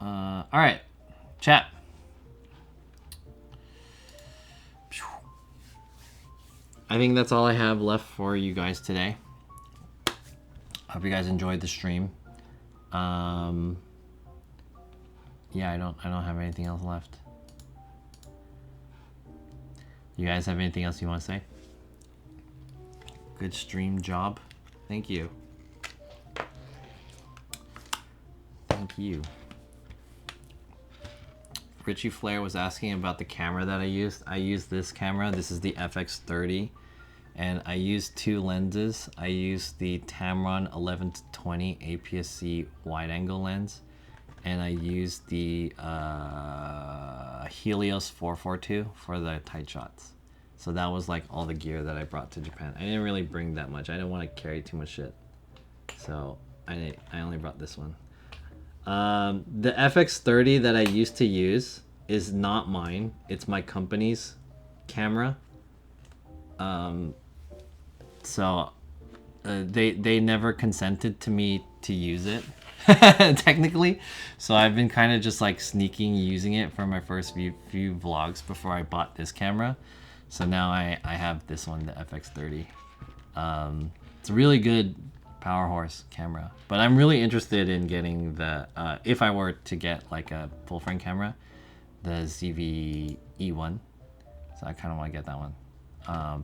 Alright. Chat. I think that's all I have left for you guys today. Hope you guys enjoyed the stream. Yeah, I don't have anything else left. You guys have anything else you want to say? Good stream job. Thank you. Thank you. Richie Flair was asking about the camera that I used. I used this camera. This is the FX30. And I used two lenses. I used the Tamron 11-20 APS-C wide-angle lens. And I used the Helios 442 for the tight shots. So that was like all the gear that I brought to Japan. I didn't really bring that much. I didn't want to carry too much shit. So I only brought this one. The FX30 that I used to use is not mine. It's my company's camera. So they never consented to me to use it technically. So I've been kind of just like sneaking using it for my first few vlogs before I bought this camera. So now I have this one, the FX30. It's a really good power horse camera, but I'm really interested in getting the if I were to get like a full frame camera, the ZV-E1. So I kind of want to get that one,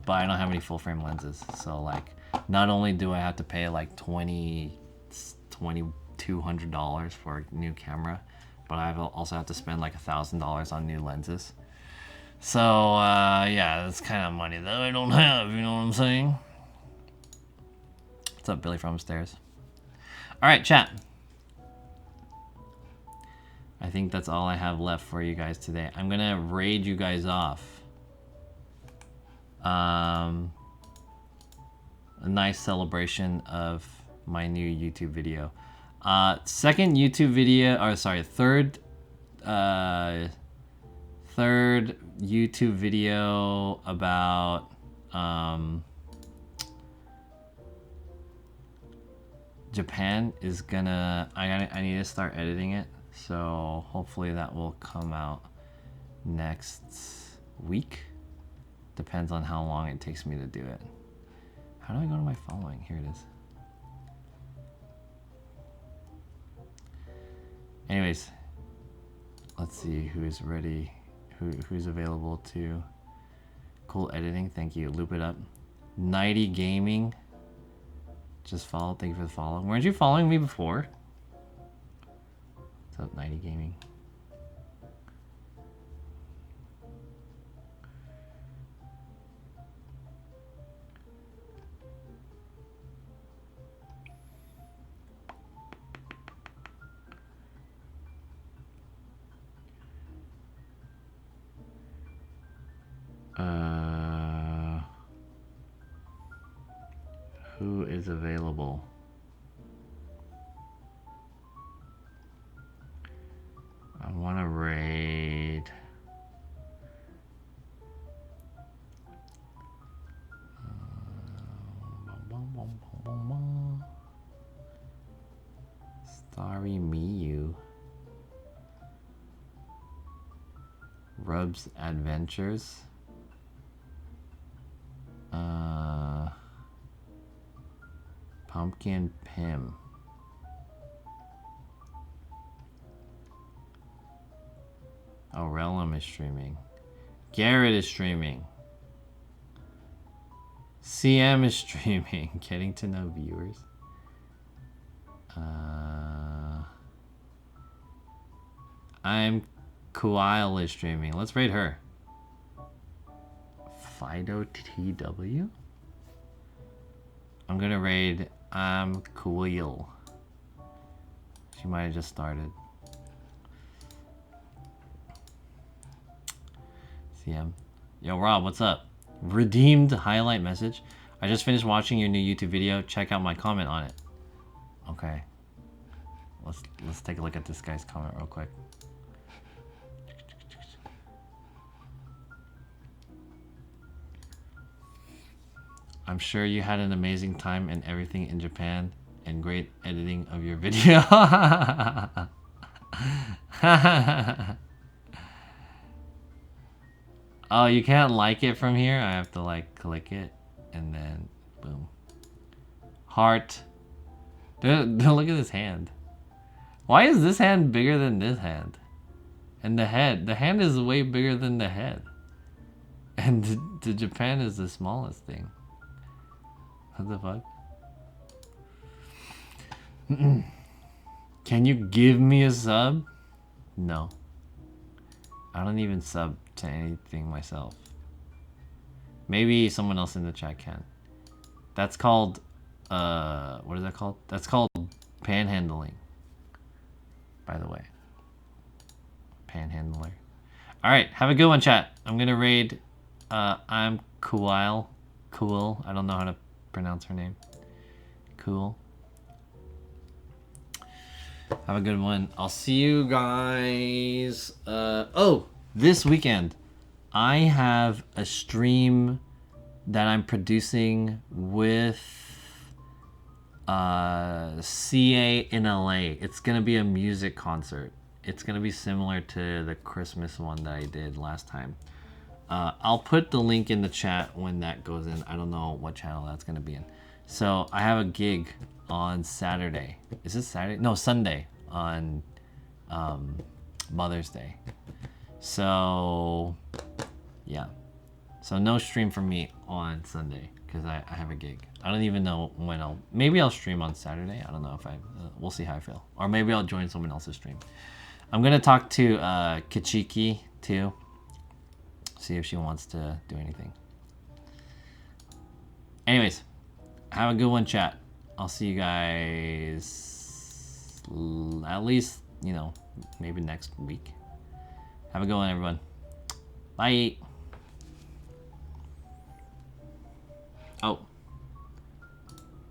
but I don't have any full frame lenses. So like, not only do I have to pay like $2,200 for a new camera, but I also have to spend like $1,000 on new lenses. So yeah, that's kind of money that I don't have. You know what I'm saying? What's up, Billy from upstairs? All right, chat. I think that's all I have left for you guys today. I'm gonna raid you guys off. A nice celebration of my new YouTube video. Second YouTube video, or sorry, third YouTube video about Japan is gonna, I need to start editing it, so hopefully that will come out next week. Depends on how long it takes me to do it. How do I go to my following? Here it is. Anyways, let's see who's ready, who's available to. Cool editing, thank you. Loop it up. Nighty Gaming. Just follow. Thank you for the follow. Weren't you following me before? What's up, Nighty Gaming? Who is available? I want to raid. Starry Miyu. Rub's Adventures. Pumpkin Pim. Oh, Relum is streaming. Garrett is streaming. CM is streaming. Getting to know viewers. I'm Kuile is streaming. Let's raid her. Fido TW? I'm gonna raid Kuile. She might have just started. CM. Yo, Rob, what's up? Redeemed highlight message. I just finished watching your new YouTube video. Check out my comment on it. Okay. Let's take a look at this guy's comment real quick. I'm sure you had an amazing time and everything in Japan and great editing of your video. Oh, you can't like it from here? I have to like click it and then boom. Heart. Dude, look at this hand. Why is this hand bigger than this hand? And the head. The hand is way bigger than the head. And the Japan is the smallest thing. What the fuck? Can you give me a sub? No. I don't even sub to anything myself. Maybe someone else in the chat can. That's called, what is that called? That's called panhandling. By the way. Panhandler. Alright, have a good one, chat. I'm gonna raid, I'm Kuile. Cool. I don't know how to pronounce her name. Cool. Have a good one. I'll see you guys. Oh, this weekend, I have a stream that I'm producing with CA in LA. It's gonna be a music concert. It's gonna be similar to the Christmas one that I did last time. I'll put the link in the chat when that goes in. I don't know what channel that's gonna be in. So I have a gig on Saturday. Is it Saturday? No, Sunday on Mother's Day. So yeah. So no stream for me on Sunday because I have a gig. I don't even know when maybe I'll stream on Saturday. I don't know if we'll see how I feel. Or maybe I'll join someone else's stream. I'm gonna talk to Kichiki too. See if she wants to do anything. Anyways, have a good one, chat. I'll see you guys at least, maybe next week. Have a good one, everyone. Bye. Oh.